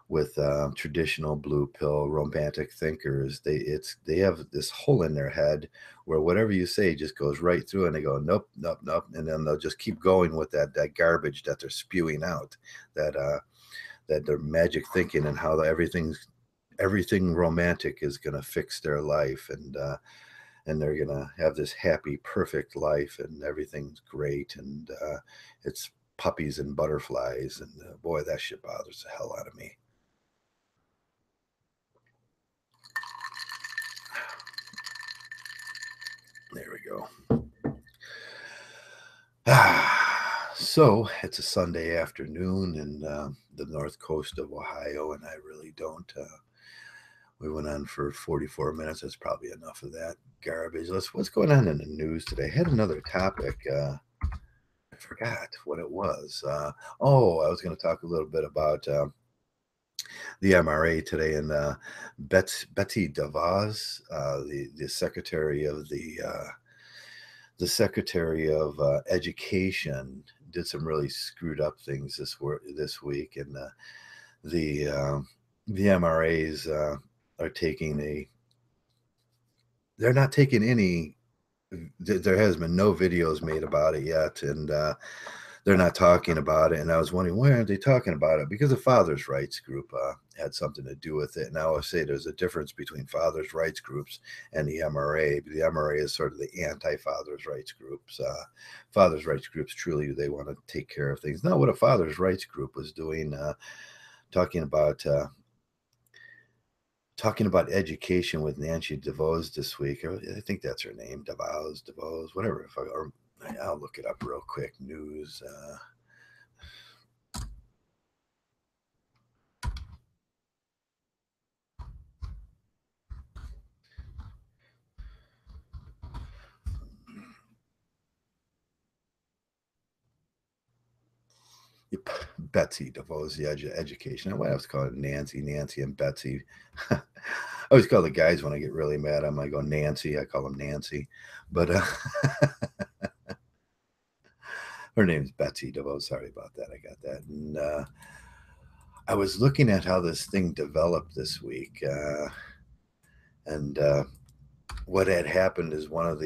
S1: with traditional blue pill romantic thinkers. They have this hole in their head where whatever you say just goes right through, and they go nope, and then they'll just keep going with that garbage that they're spewing out, that their magic thinking, and how everything romantic is going to fix their life, and they're going to have this happy, perfect life, and everything's great, and it's puppies and butterflies, and boy, that shit bothers the hell out of me. There we go. So it's a Sunday afternoon in the north coast of Ohio, and I really don't. We went on for 44 minutes. That's probably enough of that garbage. What's going on in the news today? I had another topic. I forgot what it was. I was going to talk a little bit about the MRA today, and Betsy DeVos, the secretary of the Secretary of Education, did some really screwed up things this week, and the MRAs are taking they're not taking any. There has been no videos made about it yet, and they're not talking about it. And I was wondering, why aren't they talking about it? Because the fathers' rights group had something to do with it. And I always say there's a difference between fathers' rights groups and the MRA. The MRA is sort of the anti-fathers' rights groups. Fathers' rights groups, truly, they want to take care of things. Now, what a fathers' rights group was doing, talking about education with Nancy DeVos this week. I think that's her name, DeVos, whatever. I'll look it up real quick. News. Betsy DeVos, the education. Why I was calling Nancy, and Betsy. I always call the guys when I get really mad. I go Nancy. I call them Nancy, but her name's Betsy DeVos. Sorry about that. I got that. And I was looking at how this thing developed this week, and what had happened is one of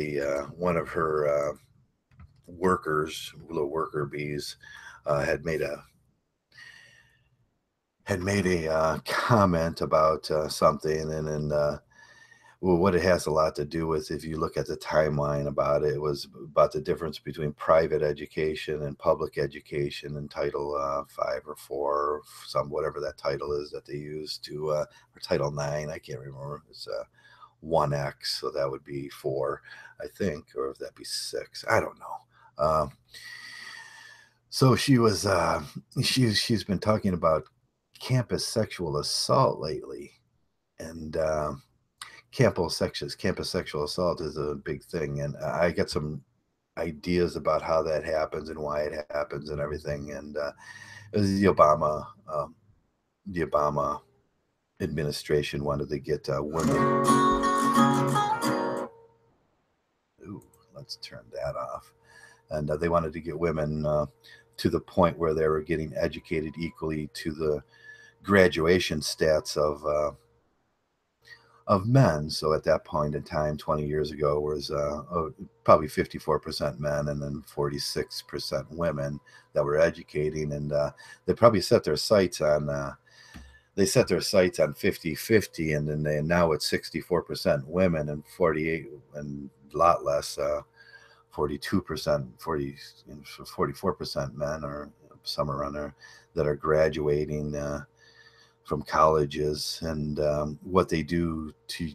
S1: her workers, little worker bees, had made a comment about something, and then well, what it has a lot to do with, if you look at the timeline about it, was about the difference between private education and public education in Title 5 or 4, or whatever that title is that they use to, or Title 9, I can't remember. It's 1X, so that would be 4, I think, or if that be 6, I don't know. So she was she's been talking about campus sexual assault lately, and campus sexual assault is a big thing, and I got some ideas about how that happens and why it happens and everything. And it was the Obama administration wanted to get women. Ooh, let's turn that off. And they wanted to get women to the point where they were getting educated equally to the graduation stats of men. So at that point in time, 20 years ago, was probably 54% men and then 46% women that were educating. And they probably set their sights on 50-50, and then now it's 64% women and 48 and a lot less 42%, 44% men, or somewhere around there, that are graduating from colleges, and what they do to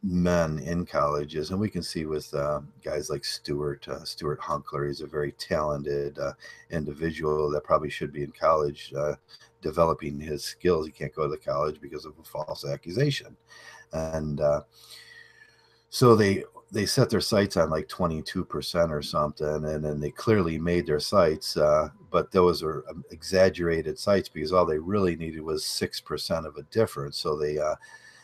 S1: men in colleges. And we can see with guys like Stuart Hunkler. He's a very talented individual that probably should be in college developing his skills. He can't go to the college because of a false accusation. And so they set their sights on like 22% or something, and then they clearly made their sights, but those are exaggerated sights, because all they really needed was 6% of a difference. So they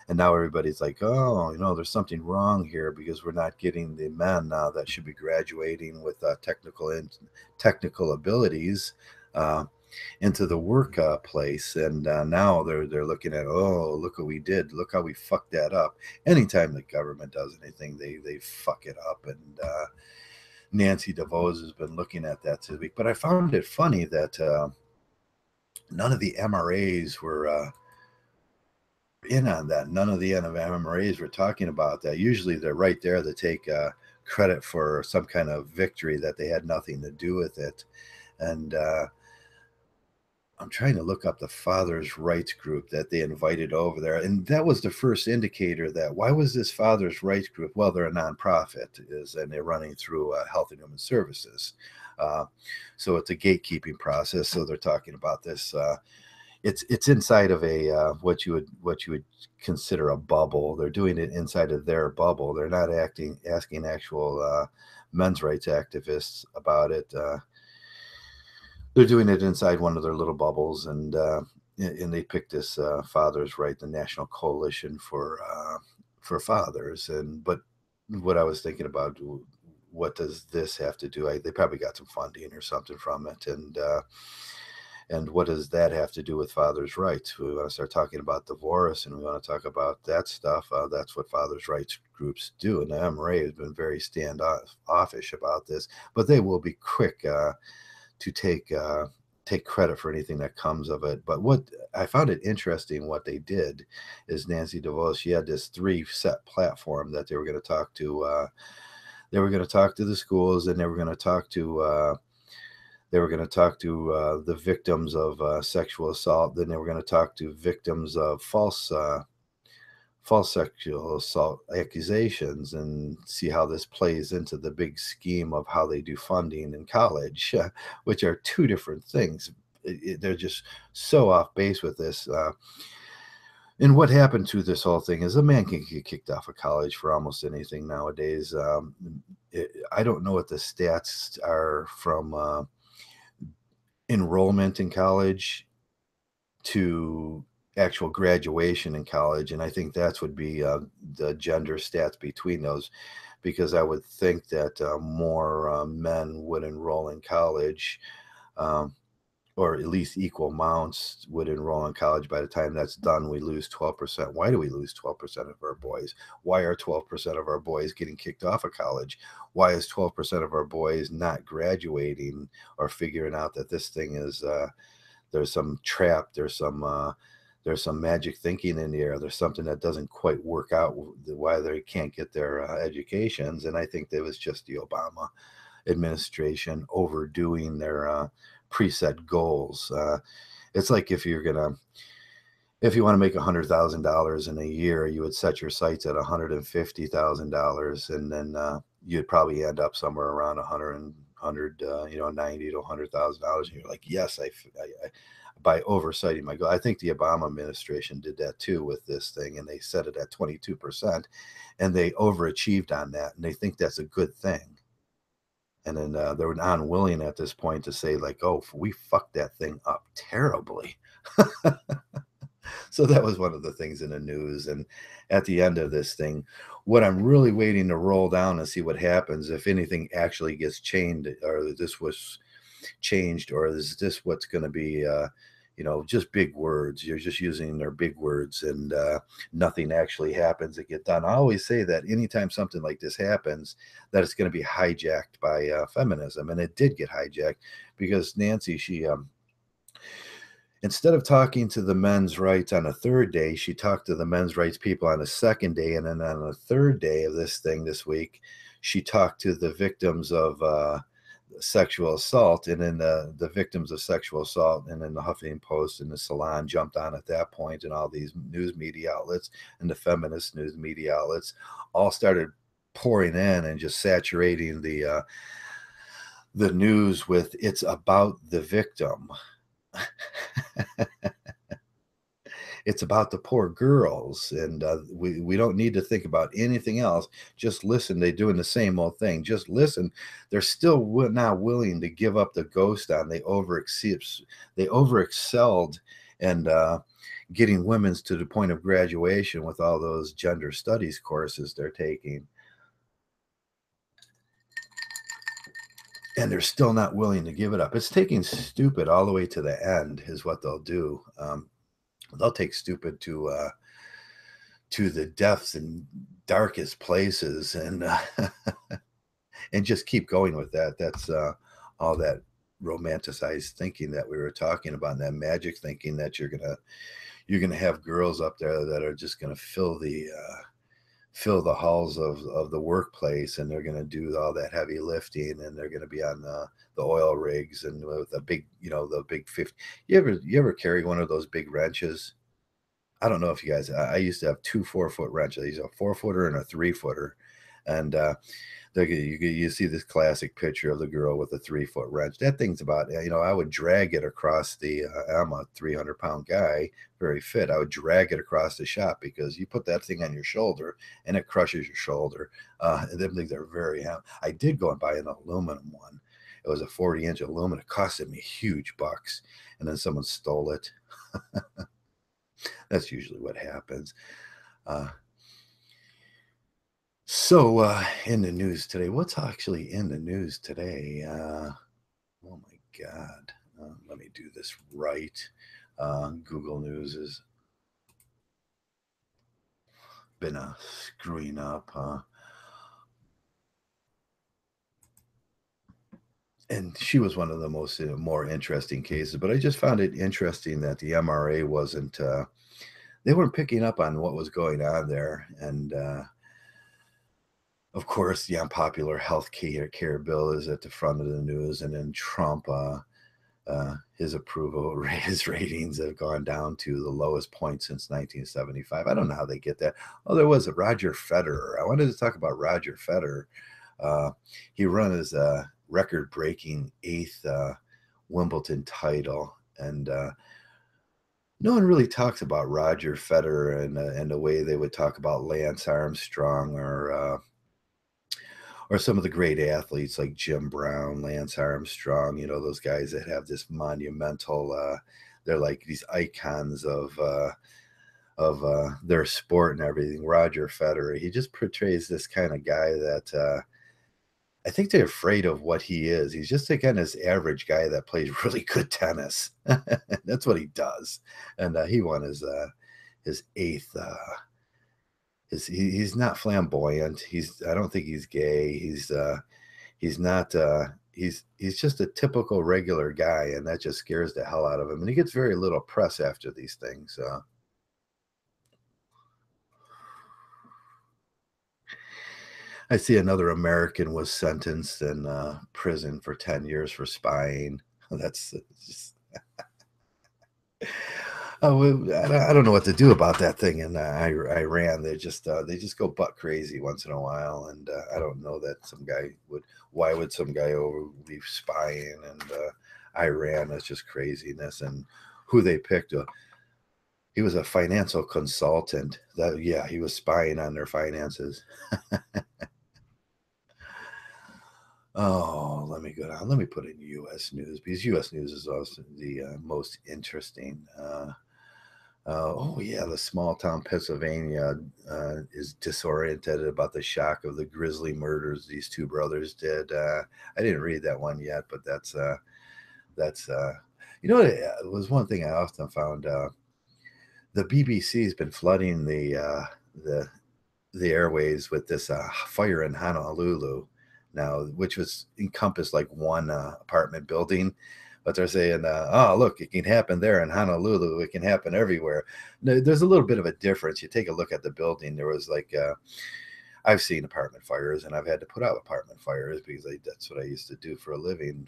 S1: and now everybody's like, oh, there's something wrong here, because we're not getting the men now that should be graduating with technical abilities into the workplace. And now they're looking at, oh, look what we did, look how we fucked that up. Anytime the government does anything, they fuck it up. And Nancy DeVos has been looking at that this week. But I found it funny that none of the MRAs were in on that. None of the MRAs were talking about that. Usually they're right there to take credit for some kind of victory that they had nothing to do with it. And I'm trying to look up the fathers' rights group that they invited over there. And that was the first indicator that, why was this fathers' rights group? Well, they're a nonprofit, and they're running through Health and Human Services. So it's a gatekeeping process. So they're talking about this. It's inside of a what you would consider a bubble. They're doing it inside of their bubble. They're not asking actual men's rights activists about it. They're doing it inside one of their little bubbles, and they picked this Fathers' Right, the National Coalition for Fathers. But what I was thinking about, what does this have to do? They probably got some funding or something from it, and what does that have to do with fathers' rights? We want to start talking about divorce, and we want to talk about that stuff. That's what fathers' rights groups do, and the MRA has been very standoffish about this, but they will be quick take credit for anything that comes of it. But what I found it interesting, what they did is Nancy DeVos, she had this 3 set platform that they were going to talk to. They were going to talk to the schools, and they were going to talk to the victims of sexual assault. Then they were going to talk to victims of false sexual assault accusations, and see how this plays into the big scheme of how they do funding in college, which are 2 different things. They're just so off base with this. And what happened to this whole thing is a man can get kicked off of college for almost anything nowadays. I don't know what the stats are from enrollment in college to actual graduation in college, and I think that's would be the gender stats between those, because I would think that more men would enroll in college, um, or at least equal amounts would enroll in college. By the time that's done, we lose 12%. Why do we lose 12% of our boys? Why are 12% of our boys getting kicked off of college? Why is 12% of our boys not graduating or figuring out that this thing is there's some trap, there's some magic thinking in the air, there's something that doesn't quite work out, why they can't get their educations? And I think that was just the Obama administration overdoing their preset goals. It's like if you want to make $100,000 in a year, you would set your sights at $150,000, and then you'd probably end up somewhere around 90 to $100,000. And you're like, yes, I by oversighting my goal. I think the Obama administration did that too with this thing, and they set it at 22%, and they overachieved on that, and they think that's a good thing. And then they were unwilling at this point to say, like, oh, we fucked that thing up terribly. So that was one of the things in the news. And at the end of this thing, what I'm really waiting to roll down and see what happens, if anything actually gets changed, or this was changed, or is this what's going to be just big words. You're just using their big words, and nothing actually happens to get done. I always say that anytime something like this happens, that it's going to be hijacked by feminism. And it did get hijacked, because Nancy, she instead of talking to the men's rights on a 3rd day, she talked to the men's rights people on a 2nd day. And then on the 3rd day of this thing this week, she talked to the victims of sexual assault. And then the victims of sexual assault, and then the Huffington Post and the Salon jumped on at that point, and all these news media outlets and the feminist news media outlets all started pouring in and just saturating the news with, it's about the victim. It's about the poor girls, and we don't need to think about anything else. Just listen. They're doing the same old thing. Just listen. They're still not willing to give up the ghost on. They overexcelled and getting women's to the point of graduation with all those gender studies courses they're taking. And they're still not willing to give it up. It's taking stupid all the way to the end is what they'll do. They'll take stupid to the depths and darkest places, and and just keep going with that. That's all that romanticized thinking that we were talking about, and that magic thinking that you're gonna have girls up there that are just gonna fill the halls of the workplace, and they're gonna do all that heavy lifting, and they're gonna be on the oil rigs, and with the big, the big 50. You ever carry one of those big wrenches? I don't know if you guys, I used to have 2 4-foot wrenches. I used a 4-footer and a 3-footer. And you see this classic picture of the girl with a 3-foot wrench. That thing's about, I would drag it across I'm a 300-pound guy, very fit. I would drag it across the shop, because you put that thing on your shoulder and it crushes your shoulder. Them things are very heavy. I did go and buy an aluminum one. It was a 40-inch aluminum. It costed me huge bucks. And then someone stole it. That's usually what happens. So in the news today, what's actually in the news today? Oh my God. Let me do this right. Google News has been screwing up. and she was one of the most more interesting cases. But I just found it interesting that the MRA wasn't. They weren't picking up on what was going on there, and of course, the unpopular health care bill is at the front of the news, and then Trump. His approval, his ratings have gone down to the lowest point since 1975. I don't know how they get that. Oh, there was a Roger Federer. I wanted to talk about Roger Federer. He won his record-breaking 8th Wimbledon title, and no one really talks about Roger Federer and the way they would talk about Lance Armstrong or some of the great athletes like Jim Brown, Lance Armstrong, those guys that have this monumental, they're like these icons of their sport and everything. Roger Federer, he just portrays this kind of guy that I think they're afraid of what he is. He's just again this average guy that plays really good tennis. That's what he does, and he won his 8th. He's not flamboyant. I don't think he's gay. He's not. He's just a typical regular guy, and that just scares the hell out of him. And he gets very little press after these things. I see another American was sentenced in prison for 10 years for spying. That's just. Oh, I don't know what to do about that thing in Iran. They just go butt crazy once in a while, and I don't know that some guy would. Why would some guy be spying? And Iran is just craziness. And who they picked, he was a financial consultant. He was spying on their finances. Oh, let me go down. Let me put in U.S. news, because U.S. news is also the most interesting. The small town Pennsylvania is disoriented about the shock of the grisly murders these 2 brothers did. I didn't read that one yet, but that's it was one thing I often found. The BBC has been flooding the airways with this fire in Honolulu now, which was encompassed like one apartment building. But they're saying, look, it can happen there in Honolulu. It can happen everywhere. There's a little bit of a difference. You take a look at the building. There was I've seen apartment fires, and I've had to put out apartment fires because that's what I used to do for a living.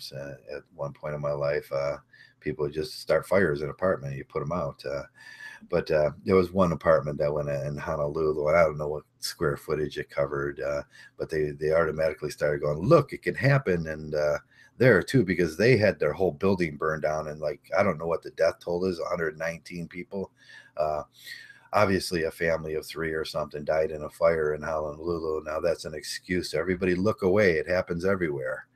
S1: At one point in my life, people would just start fires in an apartment. You put them out. But there was one apartment that went in Honolulu, and I don't know what square footage it covered, but they automatically started going, look, it can happen, and there too, because they had their whole building burned down, and I don't know what the death toll is, 119 people. Obviously a family of 3 or something died in a fire in Honolulu. Now that's an excuse. Everybody look away. It happens everywhere.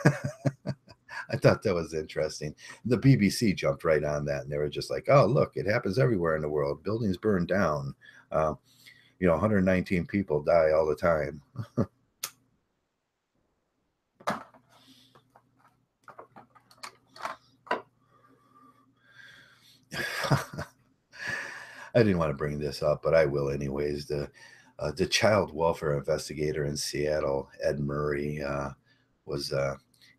S1: I thought that was interesting. The BBC jumped right on that, and they were just like, oh, look, it happens everywhere in the world. Buildings burn down. 119 people die all the time. I didn't want to bring this up, but I will anyways. The child welfare investigator in Seattle, Ed Murray, was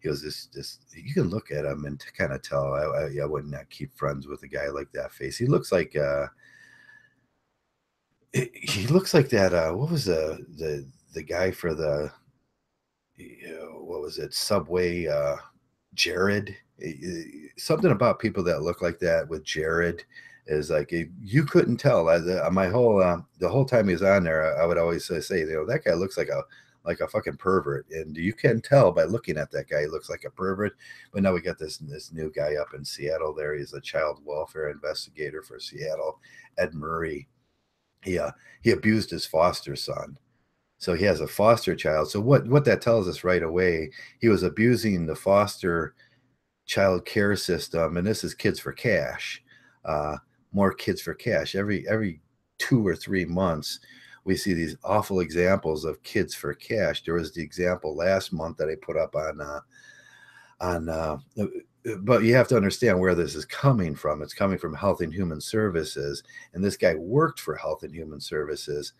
S1: he was this. You can look at him and kind of tell. I would not keep friends with a guy like that face. He looks like that. What was the guy for the what was it? Subway. Jared. Something about people that look like that with Jared is like you couldn't tell. My whole the whole time he was on there, I would always say, that guy looks like a fucking pervert, and you can tell by looking at that guy. He looks like a pervert. But now we got this new guy up in Seattle. There, he's a child welfare investigator for Seattle, Ed Murray. He abused his foster son. So he has a foster child. So what that tells us right away, he was abusing the foster child care system, and this is Kids for Cash. More Kids for Cash. Every 2 or 3 months, we see these awful examples of Kids for Cash. There was the example last month that I put up but you have to understand where this is coming from. It's coming from Health and Human Services, and this guy worked for Health and Human Services.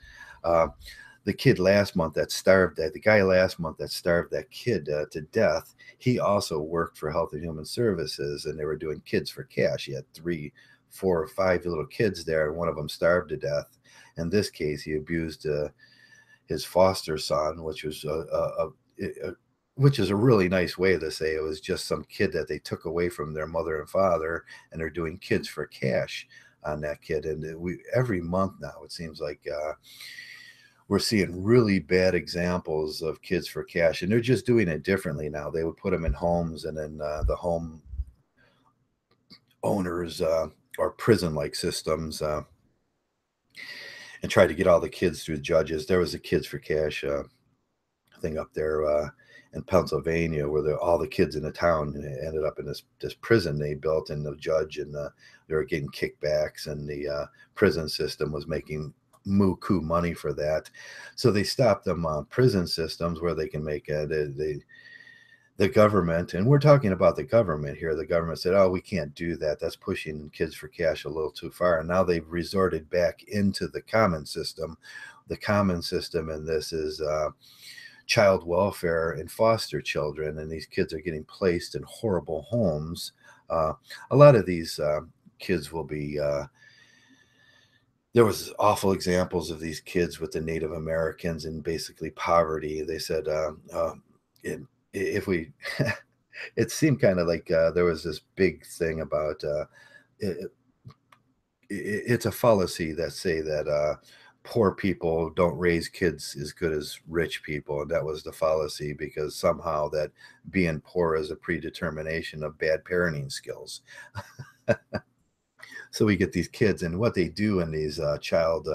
S1: the kid last month that starved that the guy last month that starved that kid to death, he also worked for Health and Human Services, and they were doing kids for cash. He had 3, 4, or 5 little kids there, and one of them starved to death. In this case, he abused his foster son, which was which is a really nice way to say it was just some kid that they took away from their mother and father, and they're doing kids for cash on that kid. And we every month now, it seems like we're seeing really bad examples of kids for cash, and they're just doing it differently now. They would put them in homes, and then the home owners or prison-like systems and try to get all the kids through the judges. There was a kids for cash thing up there in Pennsylvania where all the kids in the town ended up in this prison they built, and the judge and they were getting kickbacks, and the prison system was making moo-coo money for that. So they stopped them prison systems where they can make the government, and we're talking about the government here, the government said, oh, we can't do that. That's pushing kids for cash a little too far. And now they've resorted back into the common system. The common system in this is child welfare and foster children, and these kids are getting placed in horrible homes. A lot of these kids will be there was awful examples of these kids with the Native Americans in basically poverty. They said if we it seemed kind of like there was this big thing about it's a fallacy that say that poor people don't raise kids as good as rich people. And that was the fallacy, because somehow that being poor is a predetermination of bad parenting skills. So we get these kids, and what they do in these child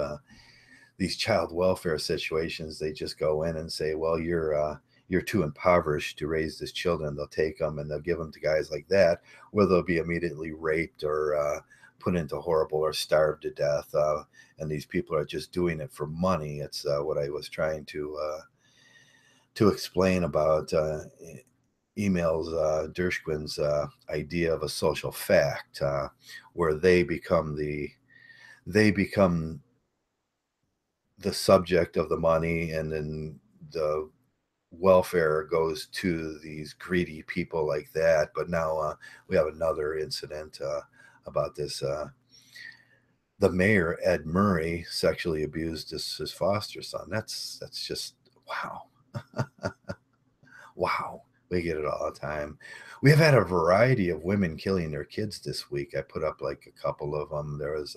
S1: welfare situations, they just go in and say, well, you're too impoverished to raise these children. They'll take them and they'll give them to guys like that, where they'll be immediately raped or put into horrible or starved to death. And these people are just doing it for money. It's what I was trying to explain about Emil's Dershowin's idea of a social fact, where they become the subject of the money, and then the welfare goes to these greedy people like that. But now we have another incident about this. The mayor, Ed Murray, sexually abused his foster son. That's just wow. Wow. We get it all the time. We have had a variety of women killing their kids this week. I put up like a couple of them. There was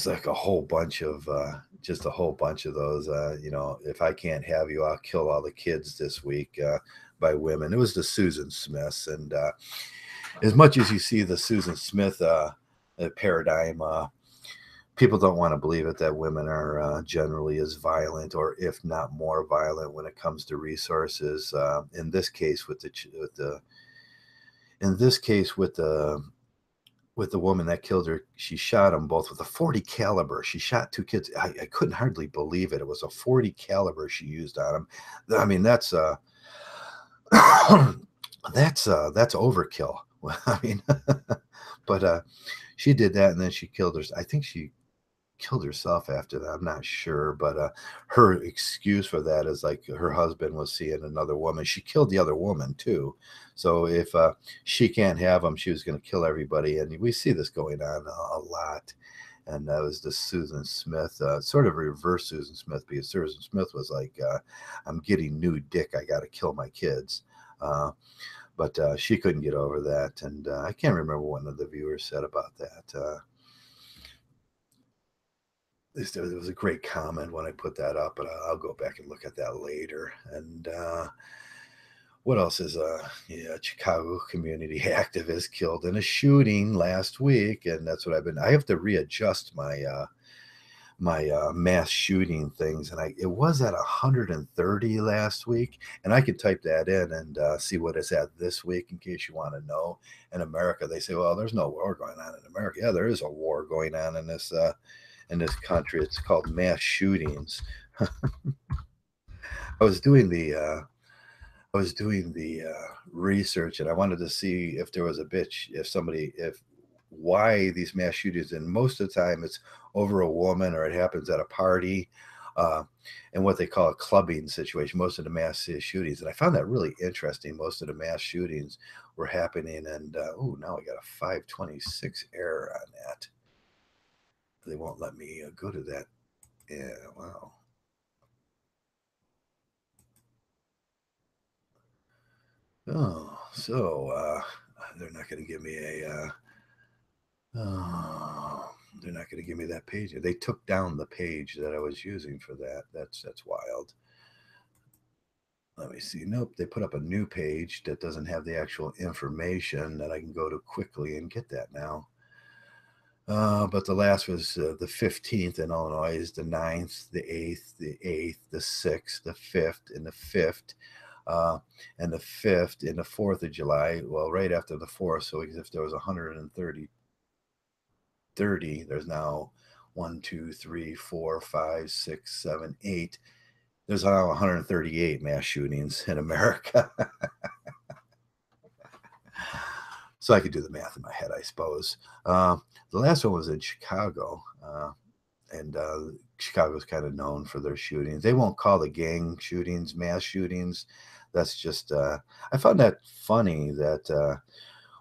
S1: like a whole bunch of just a whole bunch of those. If I can't have you, I'll kill all the kids this week by women. It was the Susan Smiths, and as much as you see the Susan Smith paradigm, people don't want to believe it that women are generally as violent, or if not more violent, when it comes to resources. In this case, with the woman that killed her, she shot them both with a .40 caliber. She shot 2 kids. I couldn't hardly believe it. It was a .40 caliber she used on them. I mean, that's that's overkill. I mean, but she did that, and then she killed her. I think she killed herself after that. I'm not sure, but her excuse for that is like her husband was seeing another woman. She killed the other woman too. So if she can't have him, she was going to kill everybody. And we see this going on a lot. And that was the Susan Smith, sort of reverse Susan Smith, because Susan Smith was like, I'm getting new dick. I got to kill my kids. But she couldn't get over that. And I can't remember what one of the viewers said about that. There was a great comment when I put that up, but I'll go back and look at that later. And what else is Chicago community activist killed in a shooting last week, and that's what I have to readjust my mass shooting things, and it was at 130 last week, and I could type that in and see what it's at this week in case you want to know. In America, they say, well, there's no war going on in America. Yeah, there is a war going on in this country. It's called mass shootings. I was doing the research, and I wanted to see if there was if why these mass shootings, and most of the time it's over a woman or it happens at a party, uh, and what they call a clubbing situation. Most of the mass shootings, and I found that really interesting. Most of the mass shootings were happening, and oh, now I got a 526 error on that. They won't let me go to that. Yeah, wow. Oh, so they're not going to give me a. Oh, they're not going to give me that page. They took down the page that I was using for that. That's wild. Let me see. Nope, they put up a new page that doesn't have the actual information that I can go to quickly and get that now. But the last was the 15th in Illinois, the 9th, the 8th, the 8th, the 6th, the 5th, and the 5th. And the 5th and the 4th of July. Well, right after the 4th. So if there was 130, there's now 1, 2, 3, 4, 5, 6, 7, 8. There's now 138 mass shootings in America. So I could do the math in my head, I suppose. The last one was in Chicago. And Chicago's kind of known for their shootings. They won't call the gang shootings mass shootings. That's just, I found that funny that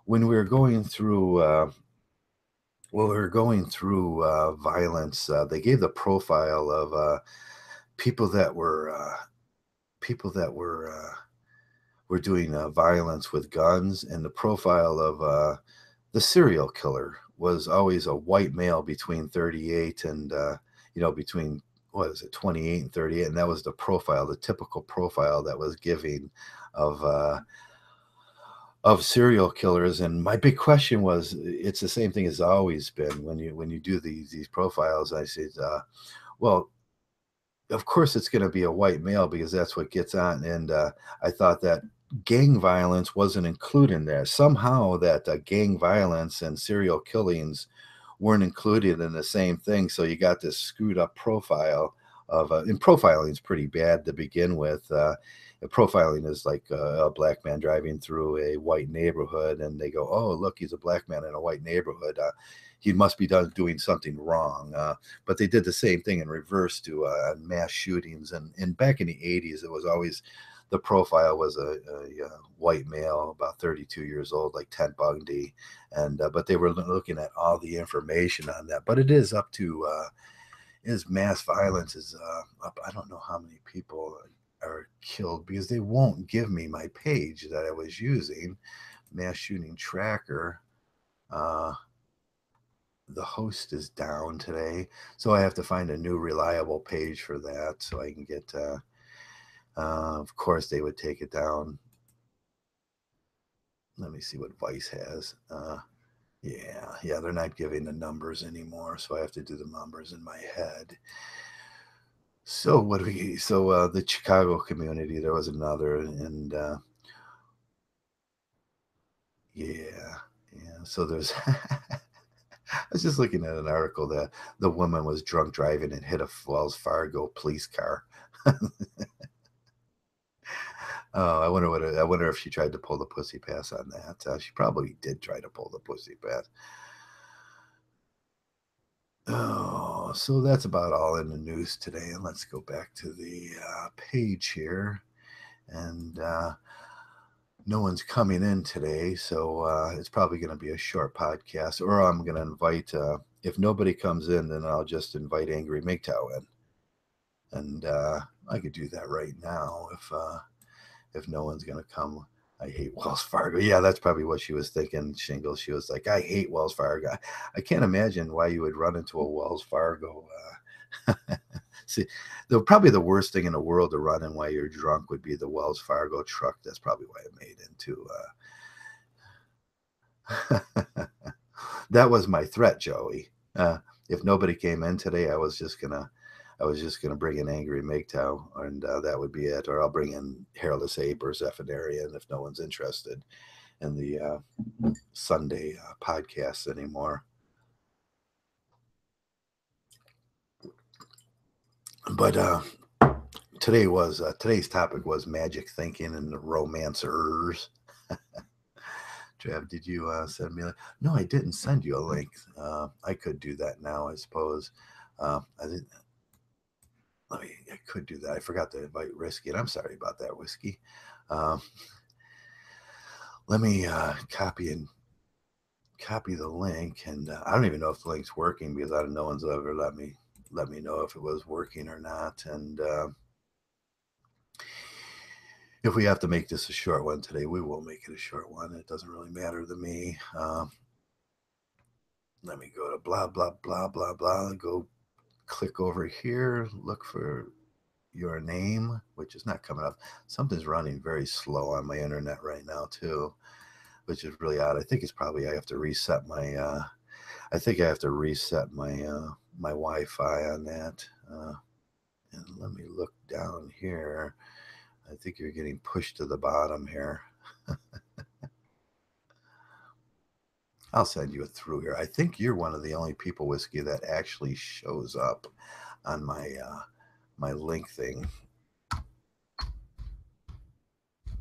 S1: when we were going through, violence, they gave the profile of people that were doing violence with guns, and the profile of the serial killer was always a white male between 38 and between, what is it, 28 and 38, and that was the profile, the typical profile that was giving of serial killers. And my big question was, it's the same thing as always been when you do these profiles. I said, well, of course it's going to be a white male because that's what gets on. And I thought that gang violence wasn't included in there somehow, that gang violence and serial killings weren't included in the same thing. So you got this screwed up profile of, and profiling is pretty bad to begin with. Profiling is like a black man driving through a white neighborhood, and they go, oh, look, he's a black man in a white neighborhood. He must be doing something wrong. But they did the same thing in reverse to mass shootings. And back in the 80s, it was always, the profile was a white male, about 32 years old, like Ted Bundy. And but they were looking at all the information on that. But it is up to, is mass violence is up. I don't know how many people are killed because they won't give me my page that I was using, mass shooting tracker. The host is down today, so I have to find a new reliable page for that so I can get, of course they would take it down. Let me see what Vice has. Yeah, they're not giving the numbers anymore, so I have to do the numbers in my head. So the Chicago community, there was another, and yeah. So there's, I was just looking at an article that the woman was drunk driving and hit a Wells Fargo police car. Oh, I wonder if she tried to pull the pussy pass on that. She probably did try to pull the pussy pass. Oh, so that's about all in the news today. And let's go back to the page here. And no one's coming in today, so it's probably going to be a short podcast. Or I'm going to invite, if nobody comes in, then I'll just invite Angry Mgtow in. And I could do that right now if no one's going to come. I hate Wells Fargo. Yeah, that's probably what she was thinking, Shingles. She was like, I hate Wells Fargo. I can't imagine why you would run into a Wells Fargo. See, probably the worst thing in the world to run in while you're drunk would be the Wells Fargo truck. That's probably why I made into. That was my threat, Joey. If nobody came in today, I was just gonna bring in Angry Mgtow, and that would be it. Or I'll bring in Hairless Ape or Zephaniah if no one's interested in the Sunday podcasts anymore. But today's topic was magic thinking and the romancers. Trav, did you send me a link? No, I didn't send you a link. I could do that now, I suppose. I didn't. I could do that. I forgot to invite Risky, and I'm sorry about that, Whiskey. Let me copy the link, and I don't even know if the link's working because no one's ever let me know if it was working or not. And if we have to make this a short one today, we will make it a short one. It doesn't really matter to me. Let me go to blah, blah, blah, blah, blah. Go click over here. Look for your name, which is not coming up. Something's running very slow on my internet right now, too, which is really odd. I think it's probably I have to reset my my Wi-Fi on that. And let me look down here. I think you're getting pushed to the bottom here. I'll send you through here. I think you're one of the only people, Whiskey, that actually shows up on my my link thing.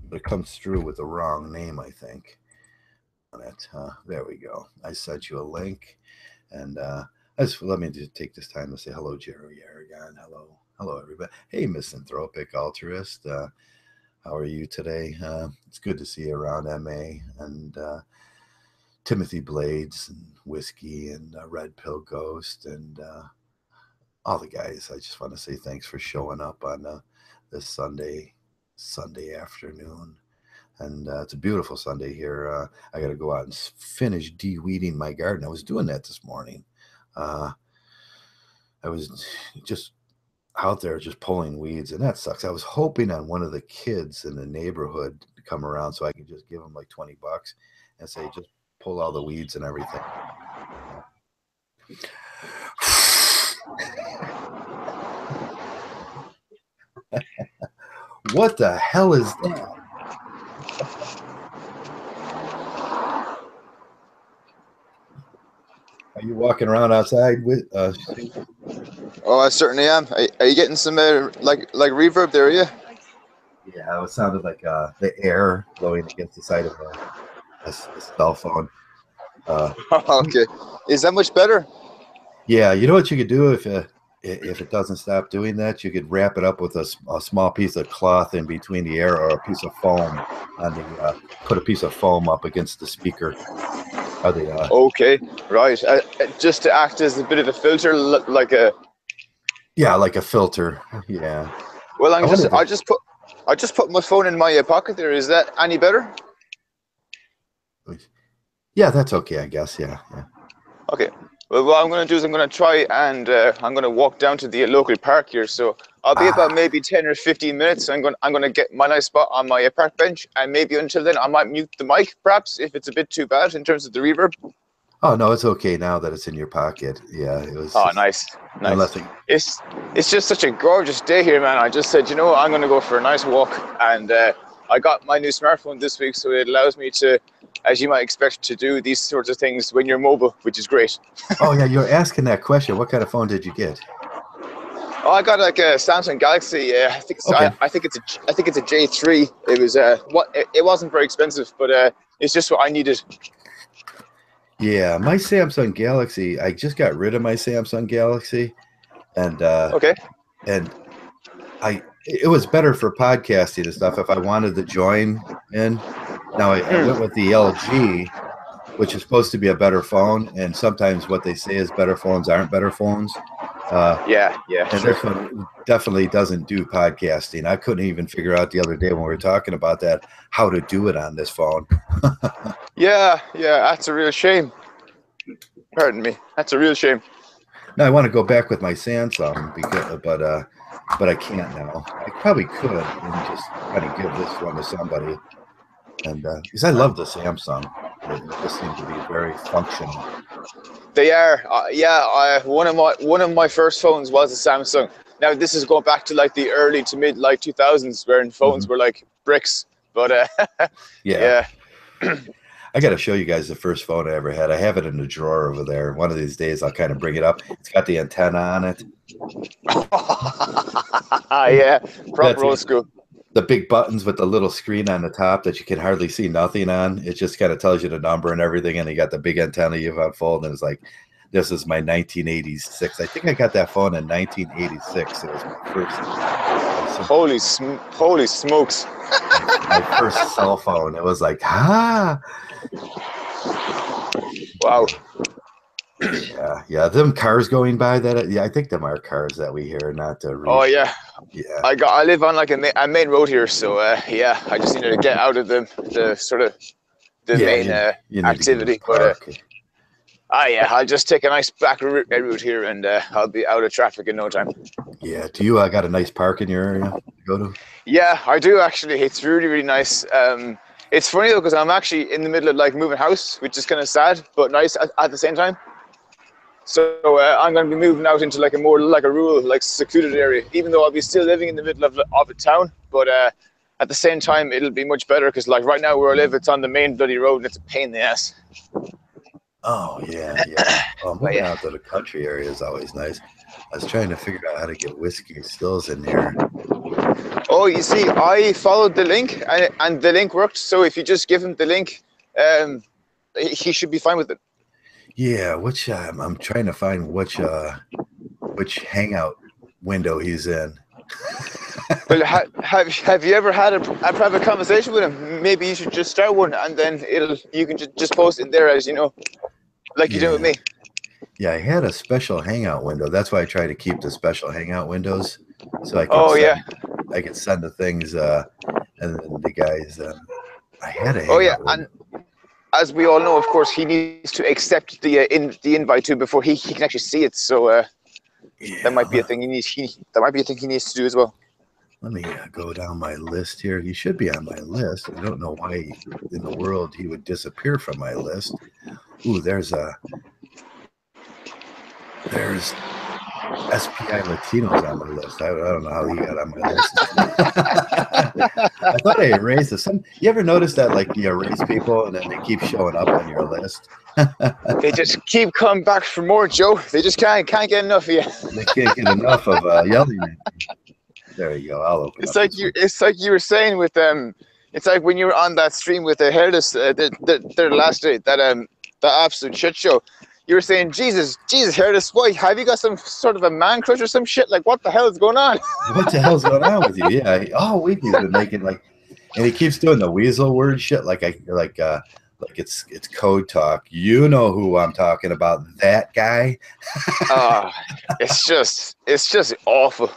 S1: But it comes through with the wrong name, I think. On it. There we go. I sent you a link, and let me just take this time to say hello, Jerry Aragon. Hello, everybody. Hey, misanthropic altruist. How are you today? It's good to see you around, MA, and Timothy Blades, and Whiskey, and Red Pill Ghost, and all the guys. I just want to say thanks for showing up on this Sunday afternoon. And it's a beautiful Sunday here. I got to go out and finish de-weeding my garden. I was doing that this morning. I was just out there just pulling weeds, and that sucks. I was hoping on one of the kids in the neighborhood to come around so I could just give them like $20 and say, just pull all the weeds and everything. What the hell is that? Are you walking around outside with
S3: Oh, I certainly am. Are you getting some like reverb there? Are you?
S1: Yeah, it sounded like the air blowing against the side of a cell phone.
S3: Okay, is that much better?
S1: Yeah, you know what you could do if it doesn't stop doing that, you could wrap it up with a small piece of cloth in between the air, or a piece of foam on the put a piece of foam up against the speaker.
S3: Okay, right. Just to act as a bit of a filter, like a.
S1: Yeah, like a filter. Yeah.
S3: Well, I just put my phone in my pocket there. Is that any better?
S1: Yeah, that's okay, I guess. Yeah.
S3: Okay. Well, what I'm going to do is I'm going to try and I'm going to walk down to the local park here. So I'll be about maybe 10 or 15 minutes. I'm going to get my nice spot on my park bench, and maybe until then I might mute the mic, perhaps, if it's a bit too bad in terms of the reverb.
S1: Oh no, it's okay now that it's in your pocket. Yeah, it was.
S3: Oh, nice. It's just such a gorgeous day here, man. I just said, you know what, I'm going to go for a nice walk, and I got my new smartphone this week, so it allows me to, as you might expect, to do these sorts of things when you're mobile, which is great.
S1: Oh yeah, you're asking that question. What kind of phone did you get?
S3: Oh, I got like a Samsung Galaxy. I think it's a J3. It was it wasn't very expensive, but it's just what I needed.
S1: Yeah, my Samsung Galaxy. I just got rid of my Samsung Galaxy, and
S3: okay.
S1: And it was better for podcasting and stuff if I wanted to join in. Now I went with the LG, which is supposed to be a better phone, and sometimes what they say is better phones aren't better phones.
S3: Yeah.
S1: And
S3: sure.
S1: This one definitely doesn't do podcasting. I couldn't even figure out the other day when we were talking about that how to do it on this phone.
S3: Yeah, that's a real shame. Pardon me, that's a real shame.
S1: Now I want to go back with my Samsung but I can't now. I probably could and just kind of give this one to somebody. And because I love the Samsung, they just seem to be very functional.
S3: They are, one of my first phones was a Samsung. Now this is going back to like the early to mid 2000s, where phones were like bricks. But
S1: yeah. I got to show you guys the first phone I ever had. I have it in the drawer over there. One of these days I'll kind of bring it up. It's got the antenna on it.
S3: Yeah, proper old school.
S1: the big buttons with the little screen on the top that you can hardly see nothing on. It just kind of tells you the number and everything, and you got the big antenna you unfold, and it's like, this is my 1986. I think I got that phone in 1986. It was my first.
S3: Holy smokes!
S1: My first cell phone. It was like,
S3: Wow.
S1: Yeah. Them cars going by that. Yeah, I think them are cars that we hear, not the.
S3: Oh yeah.
S1: Yeah.
S3: I live on like a main road here, so yeah, I just needed to get out of the sort of the main activity. But yeah, I'll just take a nice back route here, and I'll be out of traffic in no time.
S1: Yeah. Do you got a nice park in your area to go to?
S3: Yeah, I do actually. It's really nice. It's funny though, because I'm actually in the middle of like moving house, which is kind of sad but nice at the same time. So I'm going to be moving out into like a more like a rural, like secluded area, even though I'll be still living in the middle of a town. But at the same time, it'll be much better because like right now where I live, it's on the main bloody road and it's a pain in the ass.
S1: Oh, yeah. Well, moving out to the country area is always nice. I was trying to figure out how to get whiskey stills in there.
S3: Oh, you see, I followed the link and the link worked. So if you just give him the link, he should be fine with it.
S1: Yeah, which I'm trying to find which hangout window he's in.
S3: Well, have you ever had a private conversation with him? Maybe you should just start one, and then you can just post in there, as you know, like you do with me.
S1: Yeah, I had a special hangout window. That's why I try to keep the special hangout windows, so I can I can send the things, and then the guys. I had a hangout window.
S3: And as we all know, of course, he needs to accept the invite too before he can actually see it. So that might be a thing he needs. That might be a thing he needs to do as well.
S1: Let me go down my list here. He should be on my list. I don't know why in the world he would disappear from my list. Ooh, there's SPI Latinos on my list. I don't know how he got on my list. I thought I erased this. You ever notice that, like, you erase people and then they keep showing up on your list?
S3: They just keep coming back for more, Joe. They just can't get enough of you.
S1: They can't get enough of yelling at me. There you go. I'll open.
S3: It's like you were saying with It's like when you were on that stream with the hairless the last day, that absolute shit show. You were saying, Jesus, hairless, why? Have you got some sort of a man crush or some shit? Like, what the hell is going on?
S1: What the hell's going on with you? Yeah, all week he's been making like, and he keeps doing the weasel word shit. Like it's code talk. You know who I'm talking about? That guy.
S3: It's just awful.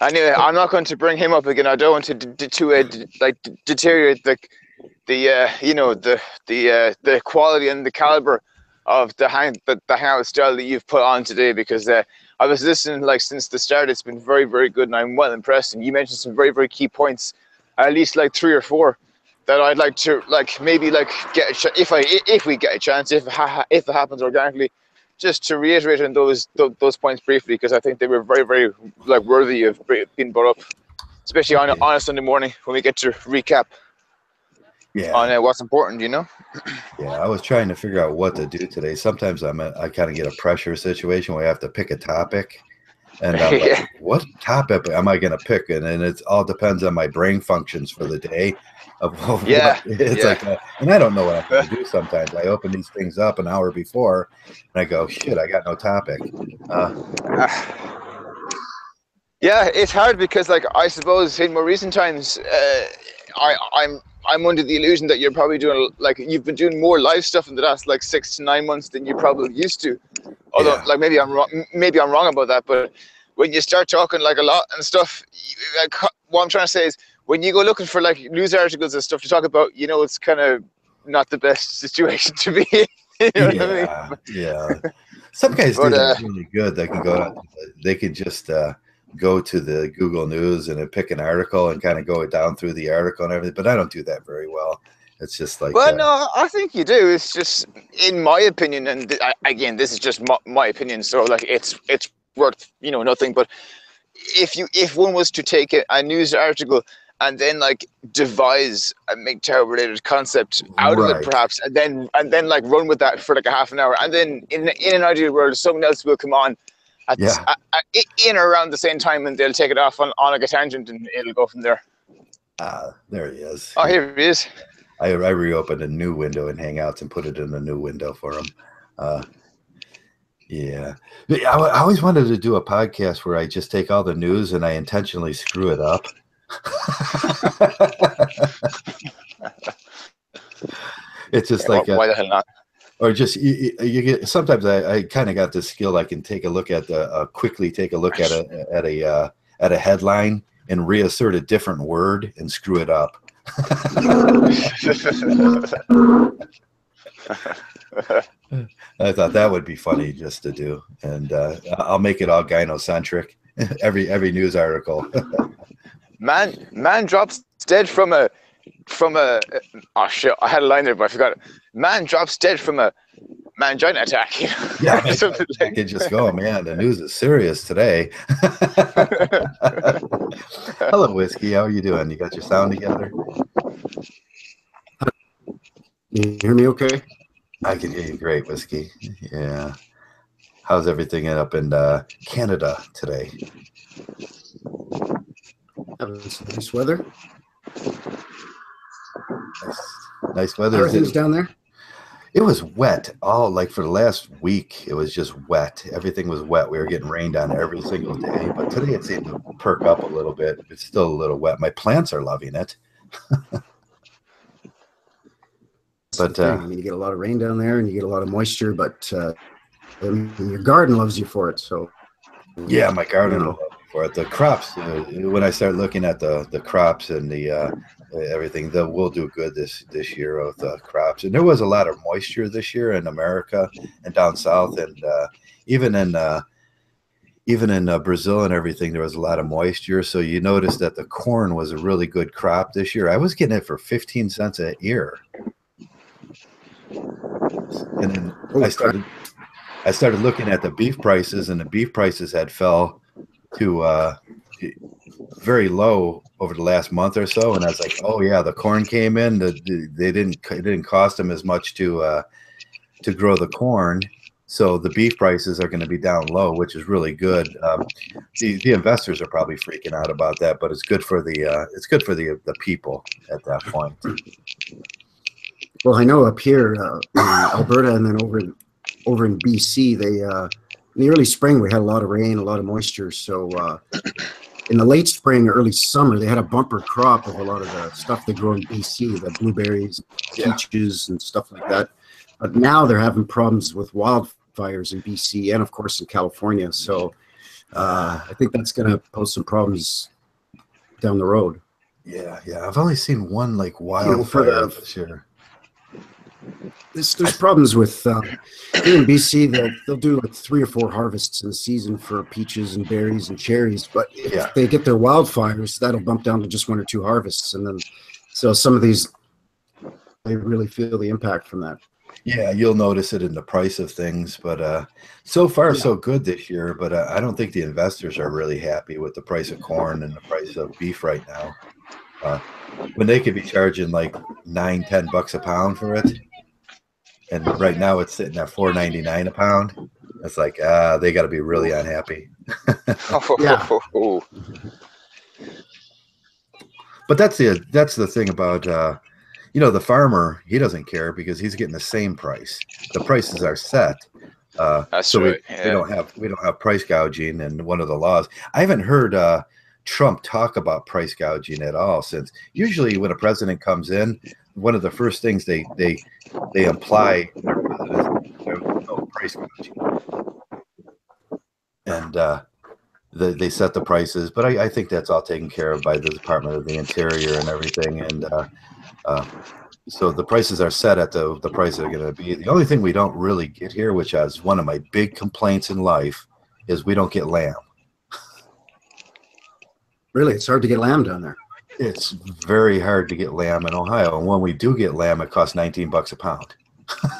S3: Anyway, I'm not going to bring him up again. I don't want to deteriorate the quality and the caliber of the hangout style that you've put on today, because I was listening like since the start. It's been very, very good, and I'm well impressed. And you mentioned some very, very key points, at least like 3 or 4, that I'd like to maybe get if we get a chance, if it happens organically, just to reiterate on those points briefly, because I think they were very, very worthy of being brought up, especially on a Sunday morning when we get to recap.
S1: Yeah.
S3: On what's important, you know.
S1: Yeah, I was trying to figure out what to do today. Sometimes I kind of get a pressure situation where I have to pick a topic, and I'm like, what topic am I going to pick? And then it all depends on my brain functions for the day. And I don't know what I'm going to do. Sometimes I open these things up an hour before, and I go, shit, I got no topic.
S3: Yeah, it's hard because, I suppose in more recent times, I'm under the illusion that you're probably doing you've been doing more live stuff in the last 6 to 9 months than you probably used to. Although maybe I'm wrong about that. But when you start talking a lot and stuff, what I'm trying to say is when you go looking for news articles and stuff to talk about, it's kind of not the best situation to be in. You know what I mean?
S1: Yeah. Some guys do that really good. They can go. They can just. Go to the Google News and pick an article and kind of go down through the article and everything, but I don't do that very well. It's just no,
S3: I think you do. It's just, in my opinion, and again, this is just my opinion, so it's worth nothing. But if one was to take a news article and then devise a Mgtow related concept out of it, perhaps, and then run with that for a half an hour, and then in an ideal world, someone else will come on in or around the same time, and they'll take it off on a tangent, and it'll go from there.
S1: There he is.
S3: Oh, here he is.
S1: I reopened a new window in Hangouts and put it in a new window for him. Yeah. I always wanted to do a podcast where I just take all the news and I intentionally screw it up. It's just like
S3: why the hell not?
S1: Or just you get. Sometimes I kind of got this skill. I can take a look at quickly take a look at a headline and reassert a different word and screw it up. I thought that would be funny just to do, and I'll make it all gynocentric. Every news article. man
S3: drops dead from a oh shit, I had a line there but I forgot it. Man drops dead from a mangina attack.
S1: Yeah, I could just go, man, the news is serious today. Hello, Whiskey, how are you doing? You got your sound together?
S4: You hear me okay?
S1: I can hear you great, Whiskey. Yeah. How's everything up in Canada today?
S4: Having some nice weather.
S1: Nice weather.
S4: How are things down there?
S1: It was wet like for the last week. It was just wet. Everything was wet. We were getting rained on every single day. But today it seemed to perk up a little bit. It's still a little wet. My plants are loving it. But
S4: I mean, you get a lot of rain down there and you get a lot of moisture, but your garden loves you for it. So
S1: yeah, my garden loves me for it. The crops, when I start looking at the crops and the everything, we'll do good this year with the crops. And there was a lot of moisture this year in America and down south, and even in Brazil and everything, there was a lot of moisture. So you noticed that the corn was a really good crop this year. I was getting it for 15 cents a ear. And then I started looking at the beef prices, and the beef prices had fell to very low over the last month or so. And I was like, oh yeah, the corn came in. It didn't cost them as much to grow the corn, so the beef prices are going to be down low, which is really good. The investors are probably freaking out about that, but it's good for the people at that point.
S4: Well, I know up here in Alberta and then over in BC, in the early spring we had a lot of rain, a lot of moisture. So in the late spring, early summer, they had a bumper crop of a lot of the stuff they grow in BC, the blueberries, peaches, and stuff like that. But now they're having problems with wildfires in BC and, of course, in California. So I think that's going to pose some problems down the road.
S1: Yeah. I've only seen one like wildfire this year.
S4: There's problems with here in BC. They'll do like 3 or 4 harvests in the season for peaches and berries and cherries, but if they get their wildfires, that'll bump down to just 1 or 2 harvests, and then so some of these, they really feel the impact from that.
S1: Yeah, you'll notice it in the price of things, but so far so good this year. But I don't think the investors are really happy with the price of corn and the price of beef right now. When they could be charging like $9-10 a pound for it. And right now it's sitting at $4.99 a pound. It's like, they got to be really unhappy.
S4: Yeah.
S1: But that's the thing about, the farmer, he doesn't care because he's getting the same price. The prices are set.
S3: That's
S1: so
S3: right.
S1: we don't have price gouging, and one of the laws. I haven't heard Trump talk about price gouging at all, since usually when a president comes in, one of the first things they imply there's no price gouging, and they set the prices. But I think that's all taken care of by the Department of the Interior and everything, and so the prices are set at the price they're going to be. The only thing we don't really get here, which is one of my big complaints in life, is we don't get lamb.
S4: Really, it's hard to get lamb down there.
S1: It's very hard to get lamb in Ohio, and when we do get lamb, it costs $19 a pound.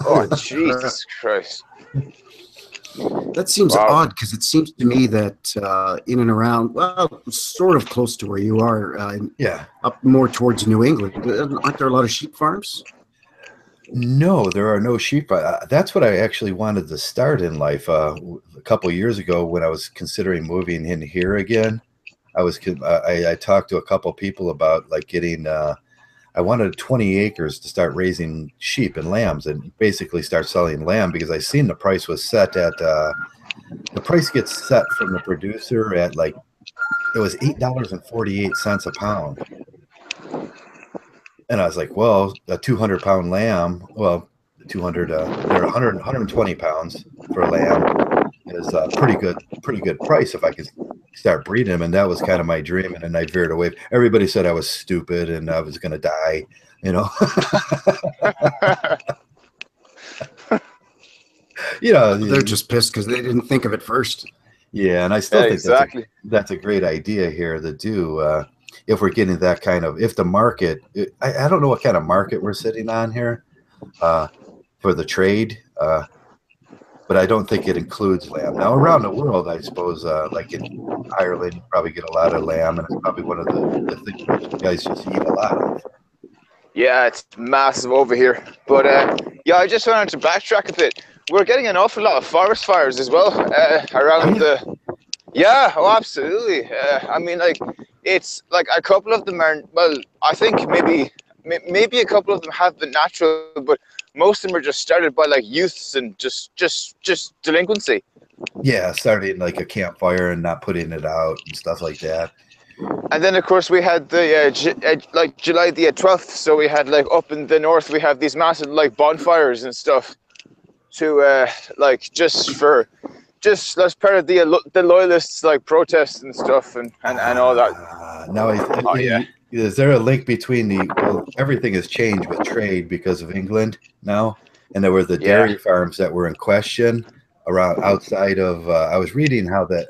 S3: Oh, Jesus Christ!
S4: That seems odd, because it seems to me that in and around, well, sort of close to where you are, up more towards New England, aren't there a lot of sheep farms?
S1: No, there are no sheep. That's what I actually wanted to start in life a couple of years ago when I was considering moving in here again. I talked to a couple people about like getting. I wanted 20 acres to start raising sheep and lambs and basically start selling lamb because I seen the price was set at the price gets set from the producer at like it was $8.48 a pound. And I was like, well, a 200-pound lamb, well, 200 they're 120 pounds for a lamb is a pretty good price if I could start breeding them. And that was kind of my dream. And then I veered away. Everybody said I was stupid and I was going to die, you know. You know,
S4: they're just pissed because they didn't think of it first.
S1: Yeah, and I still think that's a great idea here to do. If we're getting that kind of, if the market, I don't know what kind of market we're sitting on here for the trade, but I don't think it includes lamb. Now, around the world, I suppose, like in Ireland, you probably get a lot of lamb, and it's probably one of the things that you guys just eat a lot of.
S3: Yeah, it's massive over here. But yeah, I just wanted to backtrack a bit. We're getting an awful lot of forest fires as well around the. Yeah, oh, absolutely. I mean, like, it's like a couple of them are. Well, I think maybe a couple of them have been natural, but most of them are just started by like youths and just delinquency.
S1: Yeah, starting like a campfire and not putting it out and stuff like that.
S3: And then, of course, we had the like July the 12th. So we had like up in the north, we have these massive like bonfires and stuff to like just as part of the loyalists like protests and stuff and all that.
S1: Now, is there a link between everything has changed with trade because of England now, and there were the dairy farms that were in question around outside of. I was reading how that.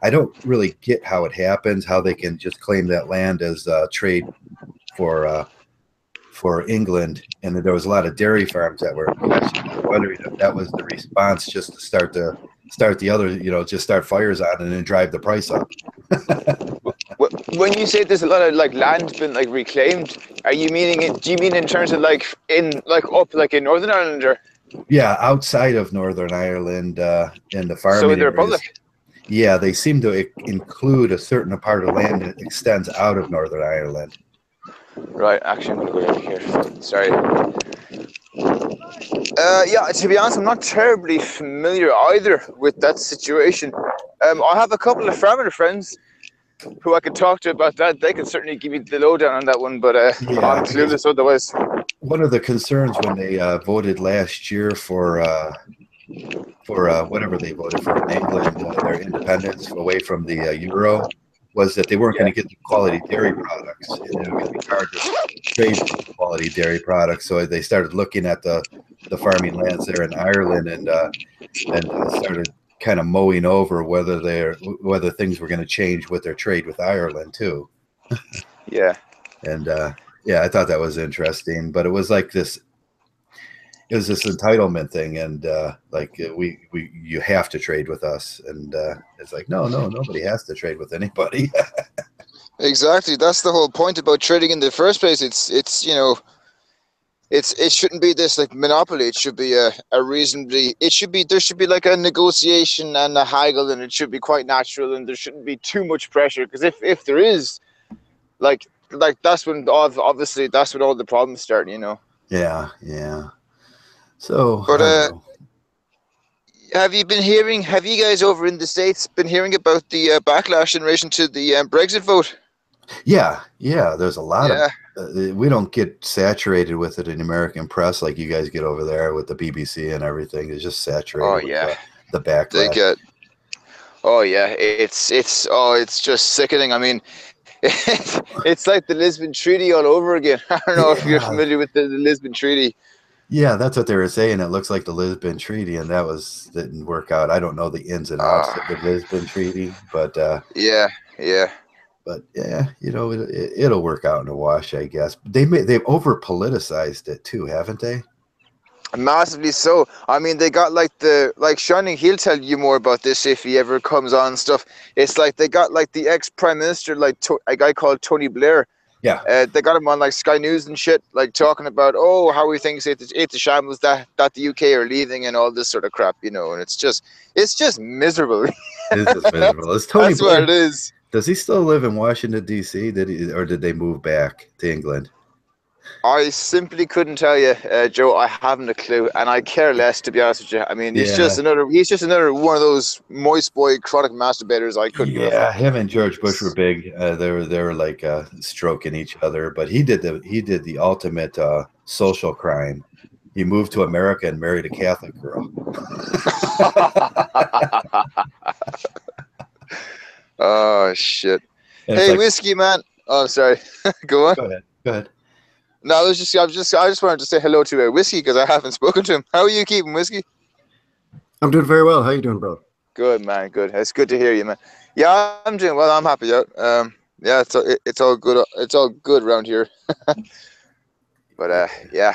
S1: I don't really get how it happens, how they can just claim that land as trade for England, and there was a lot of dairy farms that were wondering if that was the response, just to start the other, just start fires on and then drive the price up.
S3: When you say there's a lot of like land been like reclaimed, are you meaning it? Do you mean in terms of like up like in Northern Ireland or?
S1: Yeah, outside of Northern Ireland, in the farming.
S3: So in the Republic.
S1: Yeah, they seem to include a certain part of land that extends out of Northern Ireland.
S3: Right, actually, I'm going to go over here. Sorry. Yeah, to be honest, I'm not terribly familiar either with that situation. I have a couple of farmer friends who I could talk to about that. They can certainly give me the lowdown on that one, but I'm clueless otherwise.
S1: One of the concerns when they voted last year for whatever they voted for in England, their independence away from the euro, was that they weren't going to get the quality dairy products, and it was going to be hard to trade quality dairy products. So they started looking at the farming lands there in Ireland and started kind of mowing over whether things were going to change with their trade with Ireland too.
S3: Yeah.
S1: And I thought that was interesting, but it was like this. It was this entitlement thing, and you have to trade with us, and it's like no, nobody has to trade with anybody.
S3: Exactly, that's the whole point about trading in the first place. It shouldn't be this like monopoly. It should be there should be like a negotiation and a haggle, and it should be quite natural, and there shouldn't be too much pressure, because if there is, like that's when obviously that's when all the problems start.
S1: Yeah. So,
S3: but have you guys over in the States been hearing about the backlash in relation to the Brexit vote?
S1: Yeah. There's a lot of. We don't get saturated with it in the American press like you guys get over there with the BBC and everything. It's just saturated with the backlash.
S3: They get. Oh yeah, it's just sickening. I mean, it's like the Lisbon Treaty all over again. I don't know if you're familiar with the Lisbon Treaty.
S1: Yeah, that's what they were saying. It looks like the Lisbon Treaty, and didn't work out. I don't know the ins and outs of the Lisbon Treaty, but
S3: yeah.
S1: But yeah, it'll work out in a wash, I guess. They've over politicized it too, haven't they?
S3: Massively so. I mean, they got like Shining. He'll tell you more about this if he ever comes on and stuff. It's like they got like the ex-prime minister, like a guy called Tony Blair.
S1: Yeah.
S3: They got him on like Sky News and shit, like talking about how he thinks it's a shambles that the UK are leaving and all this sort of crap, and it's just miserable.
S1: It is miserable. It's Tony
S3: That's
S1: Blair.
S3: what it is.
S1: Does he still live in Washington, D.C.? Or did they move back to England?
S3: I simply couldn't tell you, Joe. I haven't a clue, and I care less, to be honest with you. I mean, he's just another one of those moist boy chronic masturbators. I couldn't.
S1: Yeah, him and George Bush were big. They were like stroking each other, but he did the ultimate social crime. He moved to America and married a Catholic girl.
S3: Oh shit!
S1: And
S3: hey, whiskey man. Oh, sorry. Go on.
S1: Go ahead.
S3: No, I just wanted to say hello to Whiskey because I haven't spoken to him. How are you keeping, Whiskey?
S4: I'm doing very well. How you doing, bro?
S3: Good, man. Good. It's good to hear you, man. Yeah, I'm doing well. I'm happy out. Yeah, it's all good. It's all good around here. But yeah.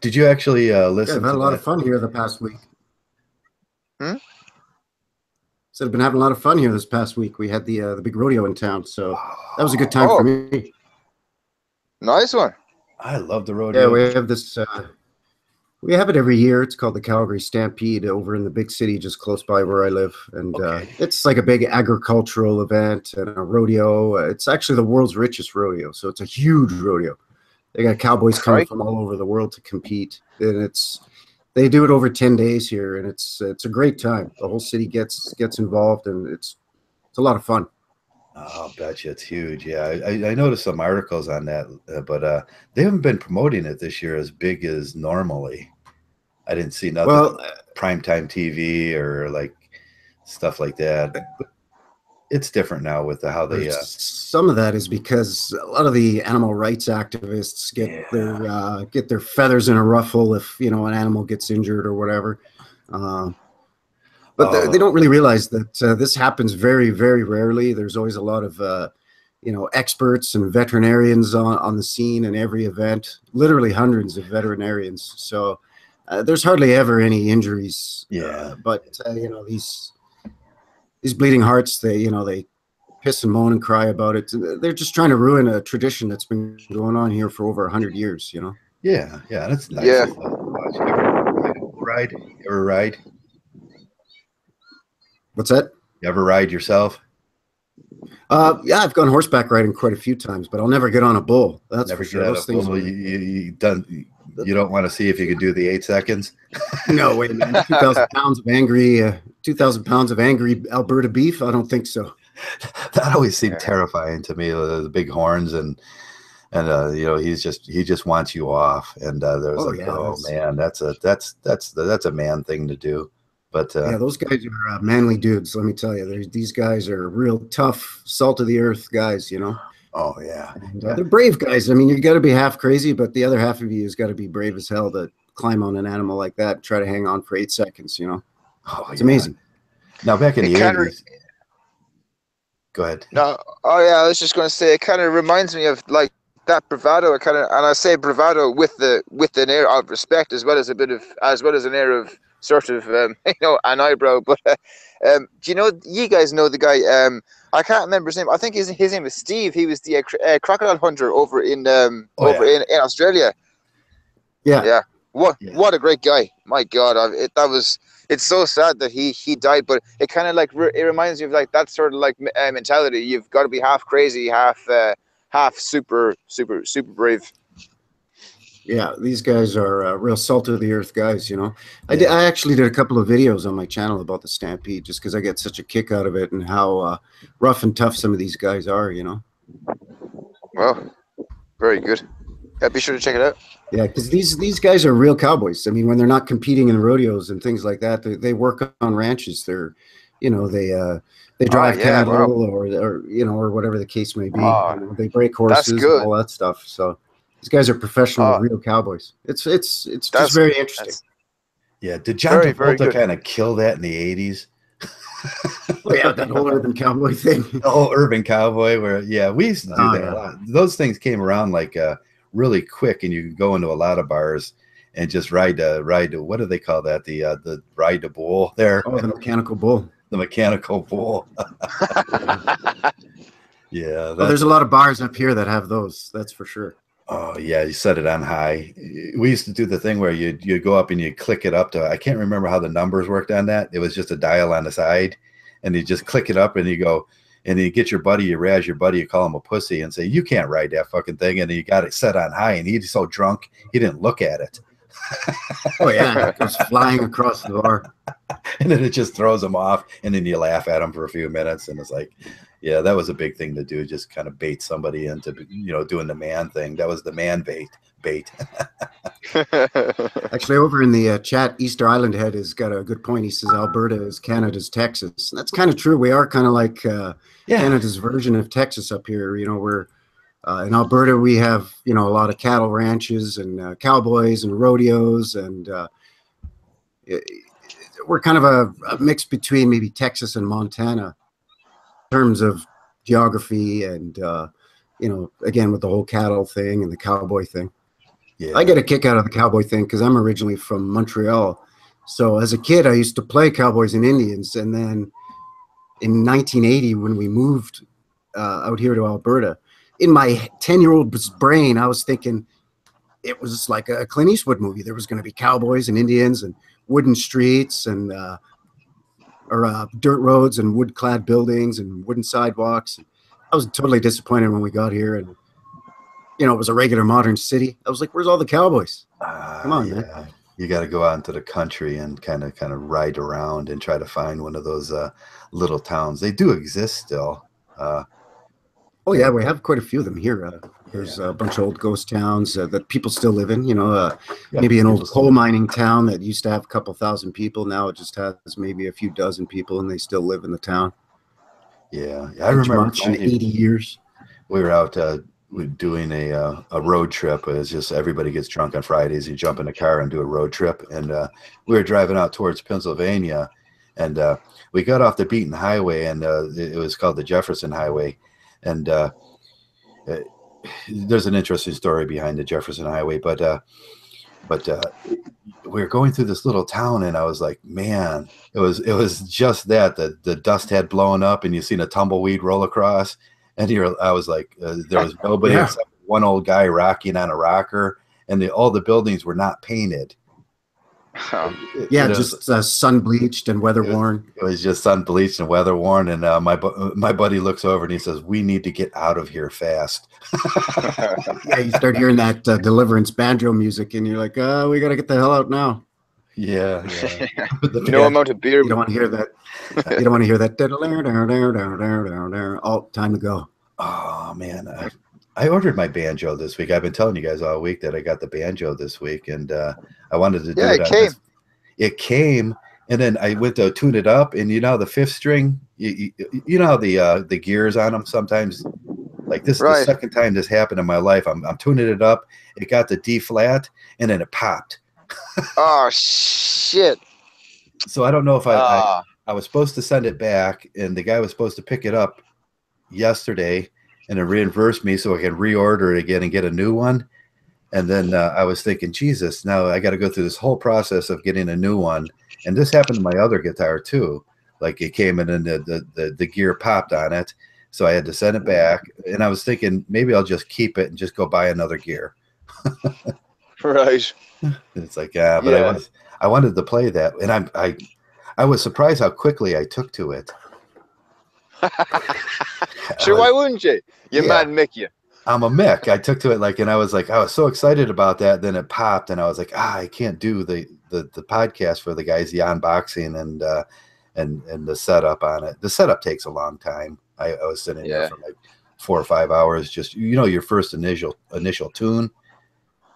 S1: Did you actually listen?
S4: I've had a lot of fun here the past week. So I've been having a lot of fun here this past week. We had the big rodeo in town, so that was a good time for me.
S3: Nice one.
S1: I love the rodeo.
S4: Yeah, we have this. We have it every year. It's called the Calgary Stampede over in the big city just close by where I live, and it's like a big agricultural event and a rodeo. It's actually the world's richest rodeo, so it's a huge rodeo. They got cowboys coming from all over the world to compete, and they do it over 10 days here, and it's a great time. The whole city gets involved, and it's a lot of fun.
S1: I'll bet you it's huge. Yeah, I noticed some articles on that, but they haven't been promoting it this year as big as normally. I didn't see nothing. Well, primetime TV or like stuff like that. It's different now with how they.
S4: Some of that is because a lot of the animal rights activists get their feathers in a ruffle if an animal gets injured or whatever. But they don't really realize that this happens very, very rarely. There's always a lot of, experts and veterinarians on the scene in every event, literally hundreds of veterinarians. So there's hardly ever any injuries.
S1: Yeah.
S4: But, these bleeding hearts, they piss and moan and cry about it. They're just trying to ruin a tradition that's been going on here for over 100 years,
S1: Yeah, that's nice.
S3: Yeah.
S1: Ever ride?
S4: What's that?
S1: You ever ride yourself?
S4: Yeah, I've gone horseback riding quite a few times, but I'll never get on a bull. That's
S1: never
S4: for sure. Those things.
S1: You don't want to see if you can do the 8 seconds?
S4: No, wait a minute. 2,000 pounds of angry Alberta beef? I don't think so.
S1: That always seemed terrifying to me. The big horns and he just wants you off. And there's man, that's a man thing to do. But
S4: yeah, those guys are manly dudes. Let me tell you, these guys are real tough, salt of the earth guys.
S1: Oh yeah,
S4: and, they're brave guys. I mean, you got to be half crazy, but the other half of you has got to be brave as hell to climb on an animal like that, and try to hang on for 8 seconds. It's amazing.
S1: Now back in the 80s. Go ahead.
S3: No, I was just going to say it kind of reminds me of like that bravado. And I say bravado with an air of respect as well as an air of sort of an eyebrow. But do you guys know the guy? I can't remember his name. I think his name is Steve. He was the crocodile hunter over in in Australia.
S4: Yeah.
S3: What a great guy! My God, it's so sad that he died, but it kind of like it reminds me of like that sort of like mentality. You've got to be half crazy, half super brave.
S4: Yeah, these guys are real salt of the earth guys. I actually did a couple of videos on my channel about the Stampede just because I get such a kick out of it and how rough and tough some of these guys are.
S3: Well, very good. Yeah, be sure to check it out.
S4: Yeah, because these guys are real cowboys. I mean, when they're not competing in rodeos and things like that, they work on ranches. They're, they drive cattle or whatever the case may be. They break horses and all that stuff. So these guys are professional, real cowboys. It's just very interesting.
S1: Yeah, did John Travolta kind of kill that in the 80s?
S4: Oh, yeah, that whole urban cowboy thing.
S1: The whole urban cowboy we used to do that a lot. Those things came around like really quick, and you could go into a lot of bars and just ride to what do they call that? The ride to bull there.
S4: Oh, the mechanical bull.
S1: The mechanical bull. Yeah.
S4: There's a lot of bars up here that have those. That's for sure.
S1: Oh yeah, you set it on high. We used to do the thing where you go up and you click it up to, I can't remember how the numbers worked on that. It was just a dial on the side, and you just click it up and you go, And you get your buddy, you razz your buddy, you call him a pussy and say, you can't ride that fucking thing. And you got it set on high, and he's so drunk, he didn't look at it.
S4: Oh, yeah. It goes flying across the bar.
S1: And then it just throws him off. And then you laugh at him for a few minutes. And it's like, yeah, that was a big thing to do. Just kind of bait somebody into, doing the man thing. That was the man bait.
S4: Actually, over in the chat, Easter Island Head has got a good point. He says Alberta is Canada's Texas. And that's kind of true. We are kind of like Canada's version of Texas up here. We're in Alberta. We have a lot of cattle ranches and cowboys and rodeos, and we're kind of a mix between maybe Texas and Montana in terms of geography and again with the whole cattle thing and the cowboy thing. Yeah. I get a kick out of the cowboy thing because I'm originally from Montreal. So as a kid, I used to play cowboys and Indians. And then in 1980, when we moved out here to Alberta, in my 10-year-old brain, I was thinking it was like a Clint Eastwood movie. There was going to be cowboys and Indians and wooden streets and dirt roads and wood-clad buildings and wooden sidewalks. I was totally disappointed when we got here, and it was a regular modern city. I was like, "Where's all the cowboys? Come on, man!"
S1: You got to go out into the country and kind of ride around and try to find one of those little towns. They do exist still.
S4: Oh yeah, we have quite a few of them here. There's a bunch of old ghost towns that people still live in. Maybe an old coal mining town that used to have a couple thousand people. Now it just has maybe a few dozen people, and they still live in the town.
S1: Yeah, I remember
S4: in 80 years.
S1: We were out doing a road trip. It's just everybody gets drunk on Fridays. You jump in a car and do a road trip. And we were driving out towards Pennsylvania, and we got off the beaten highway, and it was called the Jefferson Highway. And there's an interesting story behind the Jefferson Highway, but we were going through this little town, and I was like, man, it was just that the dust had blown up, and you seen a tumbleweed roll across, and I was like, there was nobody except one old guy rocking on a rocker, and all the buildings were not painted.
S4: Just sun bleached and weather worn.
S1: It was just sun bleached and weather worn, and my buddy looks over and he says, "We need to get out of here fast."
S4: Yeah, you start hearing that Deliverance banjo music, and you're like, we got to get the hell out now.
S1: Yeah.
S3: No amount of beer.
S4: You don't want to hear that. You don't want to hear that. All time to go.
S1: Oh man, I ordered my banjo this week. I've been telling you guys all week that I got the banjo this week, and I wanted to do it. It came, and then I went to tune it up, and the fifth string, you know how the gears on them sometimes, like this is the second time this happened in my life. I'm tuning it up. It got the D flat, and then it popped.
S3: Oh shit!
S1: So I don't know if I was supposed to send it back, and the guy was supposed to pick it up yesterday and it reimbursed me so I can reorder it again and get a new one. And then I was thinking, Jesus, now I got to go through this whole process of getting a new one. And this happened to my other guitar too. Like it came in and the gear popped on it. So I had to send it back. And I was thinking maybe I'll just keep it and just go buy another gear.
S3: Right.
S1: It's like, but I wanted to play that. And I was surprised how quickly I took to it.
S3: Sure, why wouldn't you? You mad Mick, you.
S1: I'm a Mick. I took to it and I was so excited about that. Then it popped, and I was like, I can't do the podcast for the guys, the unboxing and the setup on it. The setup takes a long time. I was sitting there for like 4 or 5 hours. Just your first initial tune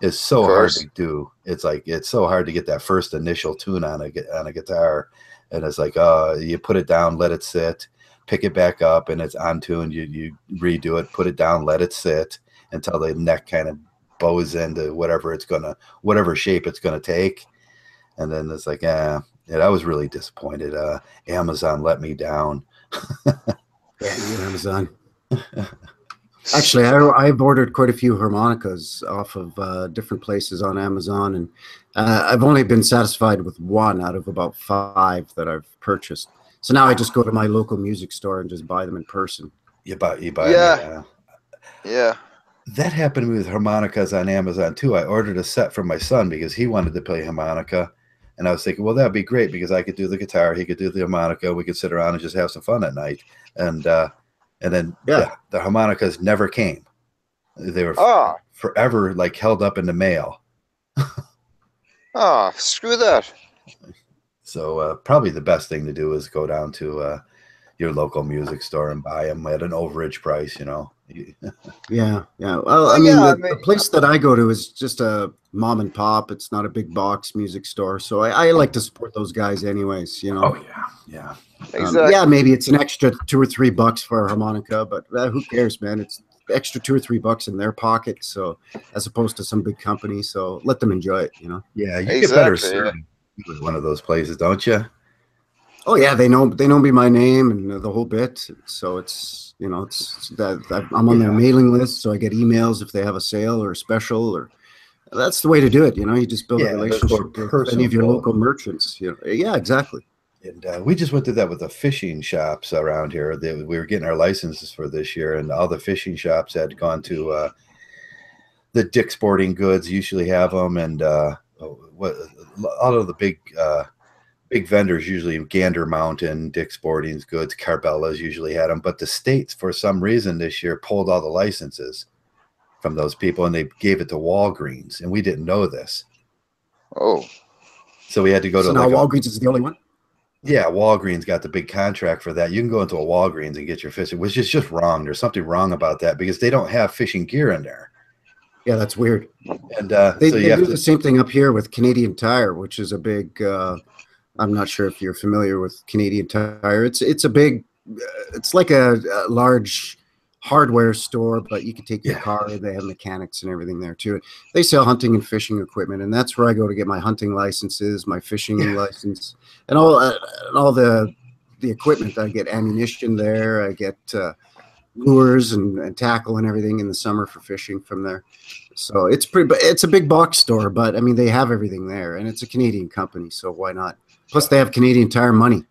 S1: is so hard to do. It's so hard to get that first initial tune on a guitar, and it's like you put it down, let it sit. Pick it back up, and it's on tune. You redo it, put it down, let it sit until the neck kind of bows into whatever shape it's gonna take. And then it's like, I was really disappointed. Amazon let me down.
S4: Amazon. Actually, I've ordered quite a few harmonicas off of different places on Amazon, and I've only been satisfied with one out of about 5 that I've purchased. So now I just go to my local music store and just buy them in person.
S1: You buy
S3: Yeah.
S1: That happened to me with harmonicas on Amazon too. I ordered a set for my son because he wanted to play harmonica. And I was thinking, well, that'd be great because I could do the guitar, he could do the harmonica, we could sit around and just have some fun at night. And And then
S4: Yeah.
S1: the harmonicas never came. They were
S3: Ah,
S1: forever like held up in the mail.
S3: screw that.
S1: So probably the best thing to do is go down to your local music store and buy them at an overage price, you know.
S4: Yeah, yeah. Well,
S3: Well,
S4: I mean,
S3: yeah, I
S4: the
S3: mean,
S4: place that I go to is just a mom and pop. It's not a big box music store, so I like to support those guys, anyways. You know.
S1: Oh yeah, yeah.
S3: exactly.
S4: Yeah, maybe it's an extra $2 or $3 for a harmonica, but who cares, man? It's extra $2 or $3 in their pocket, so as opposed to some big company. So let them enjoy it, you know.
S1: Yeah, you get better
S3: Exactly, yeah.
S1: service with one of those places, don't you?
S4: Oh yeah, they know me my name and the whole bit. So it's it's that I'm on their
S1: Yeah.
S4: mailing list, so I get emails if they have a sale or a special, or that's the way to do it. You know, you just build a
S1: Yeah, that's
S4: relationship
S1: more
S4: with any of your
S1: personable.
S4: local merchants. You know, yeah, exactly.
S1: And we just went through that with the fishing shops around here. We were getting our licenses for this year, and all the fishing shops had gone to the Dick's Sporting Goods. Usually have them, and what all of the big vendors usually Gander Mountain, Dick's Sporting Goods, Carbella's usually had them. But the states, for some reason, this year pulled all the licenses from those people, and they gave it to Walgreens, and we didn't know this.
S3: Oh,
S1: So we had to go
S4: So
S1: to
S4: now
S1: like
S4: Walgreens is the only one.
S1: yeah, Walgreens got the big contract for that. You can go into a Walgreens and get your fishing, which is just wrong. There's something wrong about that because they don't have fishing gear in there.
S4: Yeah, that's weird.
S1: And
S4: They
S1: so you
S4: do
S1: have
S4: the
S1: to,
S4: same thing up here with Canadian Tire, which is a big. I'm not sure if you're familiar with Canadian Tire. It's a big. It's like a large hardware store, but you can take your
S1: Yeah.
S4: car. They have mechanics and everything there too. They sell hunting and fishing equipment, and that's where I go to get my hunting licenses, my fishing
S1: Yeah.
S4: license, and all the equipment. I get ammunition there. I get lures and tackle and everything in the summer for fishing from there. So it's it's a big box store, but I mean they have everything there, and it's a Canadian company, so why not? Plus they have Canadian Tire money.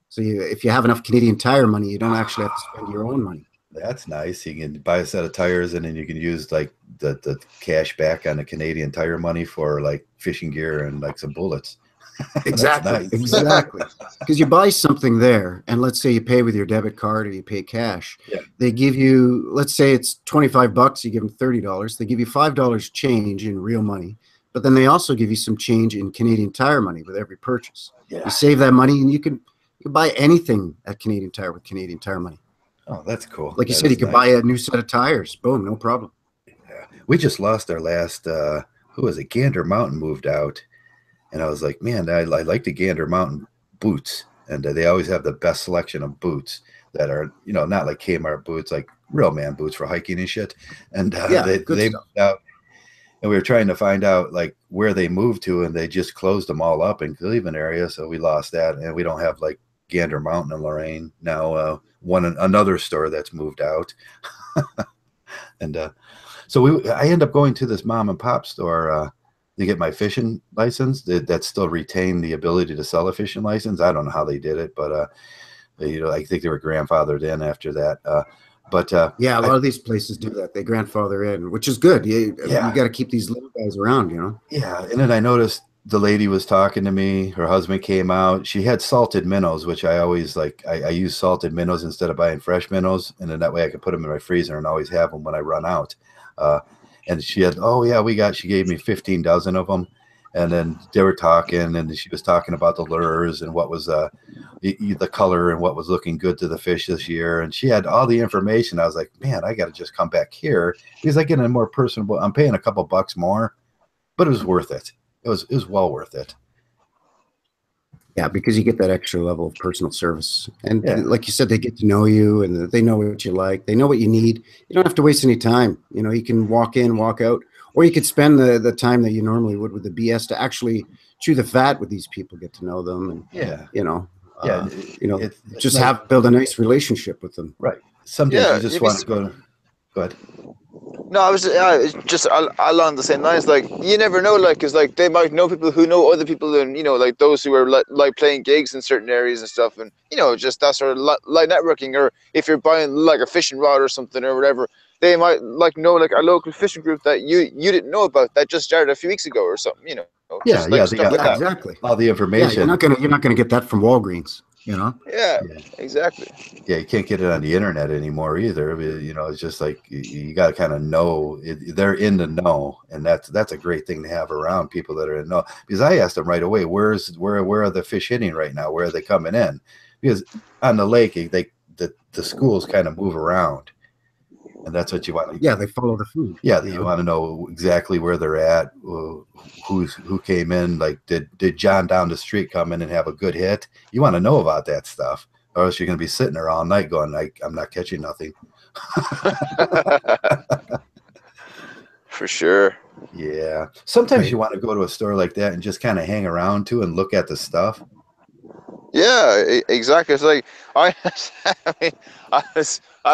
S4: So if you have enough Canadian Tire money, you don't actually have to spend your own money.
S1: that's nice. You can buy a set of tires and then you can use like the cash back on the Canadian Tire money for like fishing gear and like some bullets.
S4: Exactly.
S1: nice.
S4: Exactly. Because you buy something there, and let's say you pay with your debit card or you pay cash.
S1: Yeah.
S4: They give you, let's say it's $25. You give them $30. They give you $5 change in real money, but then they also give you some change in Canadian Tire money with every purchase.
S1: Yeah.
S4: You save that money, and you can buy anything at Canadian Tire with Canadian Tire money.
S1: Oh, that's cool.
S4: Like you
S1: That
S4: said,
S1: is
S4: you could
S1: nice.
S4: buy a new set of tires. Boom, no problem.
S1: Yeah. We just lost our last who was it? Gander Mountain moved out. And I was like, man, I like the Gander Mountain boots. And they always have the best selection of boots that are, you know, not like Kmart boots, like real man boots for hiking and shit. And
S4: Yeah,
S1: they
S4: good stuff.
S1: moved out. And we were trying to find out like where they moved to, and they just closed them all up in Cleveland area. So we lost that. And we don't have like Gander Mountain in Lorraine now. Another store that's moved out. And so I end up going to this mom and pop store to get my fishing license that still retain the ability to sell a fishing license. I don't know how they did it, but you know, I think they were grandfathered in after that. But
S4: yeah, a lot of these places do that. They grandfather in, which is good. You got to keep these little guys around, you know?
S1: Yeah. And then I noticed the lady was talking to me. Her husband came out. She had salted minnows, which I always like. I use salted minnows instead of buying fresh minnows. And then that way I can put them in my freezer and always have them when I run out. And she had, she gave me 15 dozen of them. And then they were talking, and she was talking about the lures and what was the color and what was looking good to the fish this year. And she had all the information. I was like, man, I got to just come back here because I get a more personable. I'm paying a couple bucks more, but it was worth it. It was well worth it.
S4: Yeah, because you get that extra level of personal service. And
S1: Yeah.
S4: like you said, they get to know you, and they know what you like. They know what you need. You don't have to waste any time. You know, you can walk in, walk out, or you could spend the time that you normally would with the BS to actually chew the fat with these people, get to know them, and
S1: Yeah.
S4: just build a nice relationship with them.
S1: Right. Some days
S3: Yeah,
S1: you just
S3: if
S1: want to
S3: it's-
S1: go ahead.
S3: no, I was just along the same lines. Like, you never know, like, because like they might know people who know other people, and you know, like those who are like playing gigs in certain areas and stuff, and you know, just that sort of like networking. Or if you're buying like a fishing rod or something or whatever, they might like know like a local fishing group that you didn't know about that just started a few weeks ago or something. You know,
S1: Yeah,
S3: just,
S1: yeah,
S3: like,
S1: they
S3: stuff
S1: got
S3: like that.
S4: Exactly.
S1: All the
S4: Yeah,
S1: information.
S4: you're not gonna get that from Walgreens. You know?
S3: Yeah,
S1: Yeah.
S3: exactly.
S1: Yeah, you can't get it on the internet anymore either. I mean, you know, it's just like you got to kind of know they're in the know, and that's a great thing to have around people that are in know. Because I asked them right away, where are the fish hitting right now? Where are they coming in? Because on the lake, the schools kind of move around, and that's what you want to.
S4: Yeah, they follow the food.
S1: Yeah, you want to know exactly where they're at, who came in. Like, did John down the street come in and have a good hit? You want to know about that stuff, or else you're going to be sitting there all night going, I'm not catching nothing.
S3: For sure.
S1: Yeah. Sometimes
S4: Right.
S1: you want to go to a store like that and just kind of hang around too and look at the stuff.
S3: Yeah, exactly. It's like I mean, I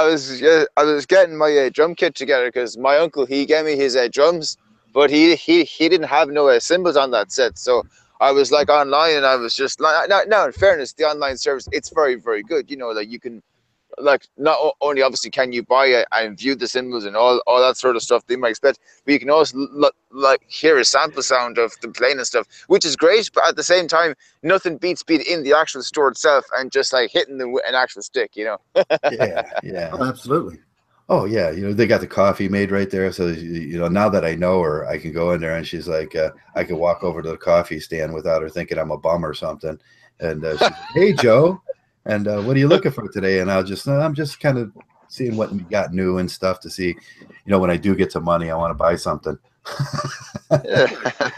S3: was getting my drum kit together because my uncle, he gave me his drums, but he didn't have no cymbals on that set. So I was like online, and I was just like, now in fairness, the online service, it's very, very good. You know, like you can, like, not only obviously can you buy it and view the symbols and all that sort of stuff they might expect, but you can also like hear a sample sound of the playing and stuff, which is great. But at the same time, nothing beats being in the actual store itself and just like hitting them with an actual stick, you know.
S1: Yeah, yeah.
S4: Oh, absolutely.
S1: Oh yeah, you know, they got the coffee made right there. So you know, now that I know her, I can go in there and she's like, I could walk over to the coffee stand without her thinking I'm a bum or something. And she's like, hey Joe, and what are you looking for today? And I'm just kind of seeing what we got new and stuff to see. You know, when I do get some money, I want to buy something.
S3: Yeah,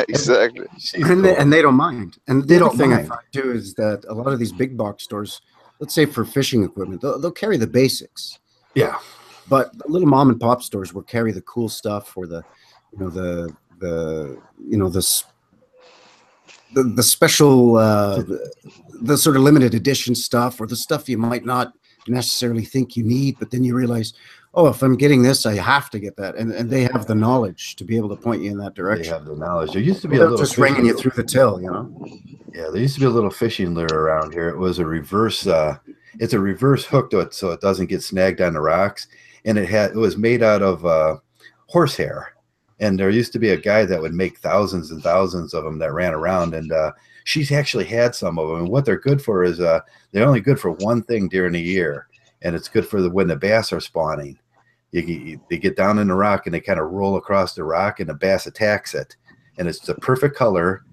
S3: exactly.
S4: And they don't mind. And the
S1: They
S4: other
S1: don't
S4: thing I
S1: mind.
S4: find too is that a lot of these big box stores, let's say for fishing equipment, they'll carry the basics.
S1: Yeah.
S4: But the little mom and pop stores will carry the cool stuff, or the special, the sort of limited edition stuff, or the stuff you might not necessarily think you need, but then you realize, oh, if I'm getting this, I have to get that, and they have the knowledge to be able to point you in that
S1: They
S4: direction.
S1: have the knowledge. There used to be a
S4: Without
S1: little
S4: just ringing
S1: fishing.
S4: you through the till, you know.
S1: Yeah, there used to be a little fishing lure around here. It was a reverse. It's a reverse hook to it, so it doesn't get snagged on the rocks. And it was made out of horsehair. And there used to be a guy that would make thousands and thousands of them that ran around. And she's actually had some of them. And what they're good for is they're only good for one thing during the year, and it's good for when the bass are spawning. They get down in the rock and they kind of roll across the rock, and the bass attacks it, and it's the perfect color.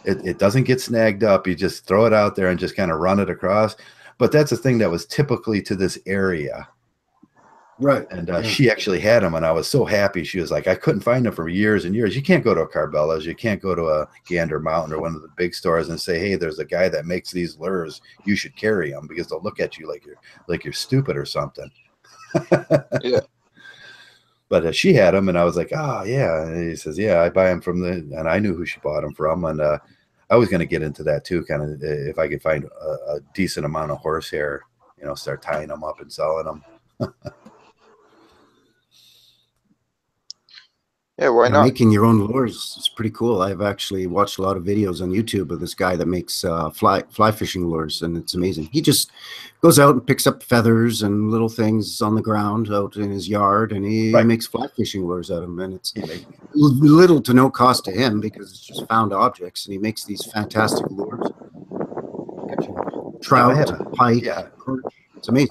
S1: It doesn't get snagged up. You just throw it out there and just kind of run it across. But that's a thing that was typically to this area.
S4: Right.
S1: And
S4: Yeah.
S1: she actually had them, and I was so happy. She was like, I couldn't find them for years and years. You can't go to a Carbella's, you can't go to a Gander Mountain or one of the big stores and say, hey, there's a guy that makes these lures, you should carry them, because they'll look at you like you're stupid or something.
S3: Yeah.
S1: But she had them, and I was like, oh yeah. And he says, yeah, I buy them from and I knew who she bought them from. And I was going to get into that too, kind of, if I could find a decent amount of horsehair, you know, start tying them up and selling them.
S3: Yeah, why
S4: Yeah,
S3: not?
S4: making your own lures is pretty cool. I've actually watched a lot of videos on YouTube of this guy that makes fly fishing lures, and it's amazing. He just goes out and picks up feathers and little things on the ground out in his yard, and he makes fly fishing lures out of them. And it's little to no cost to him, because it's just found objects, and he makes these fantastic lures. Trout, pike, perch. It's amazing.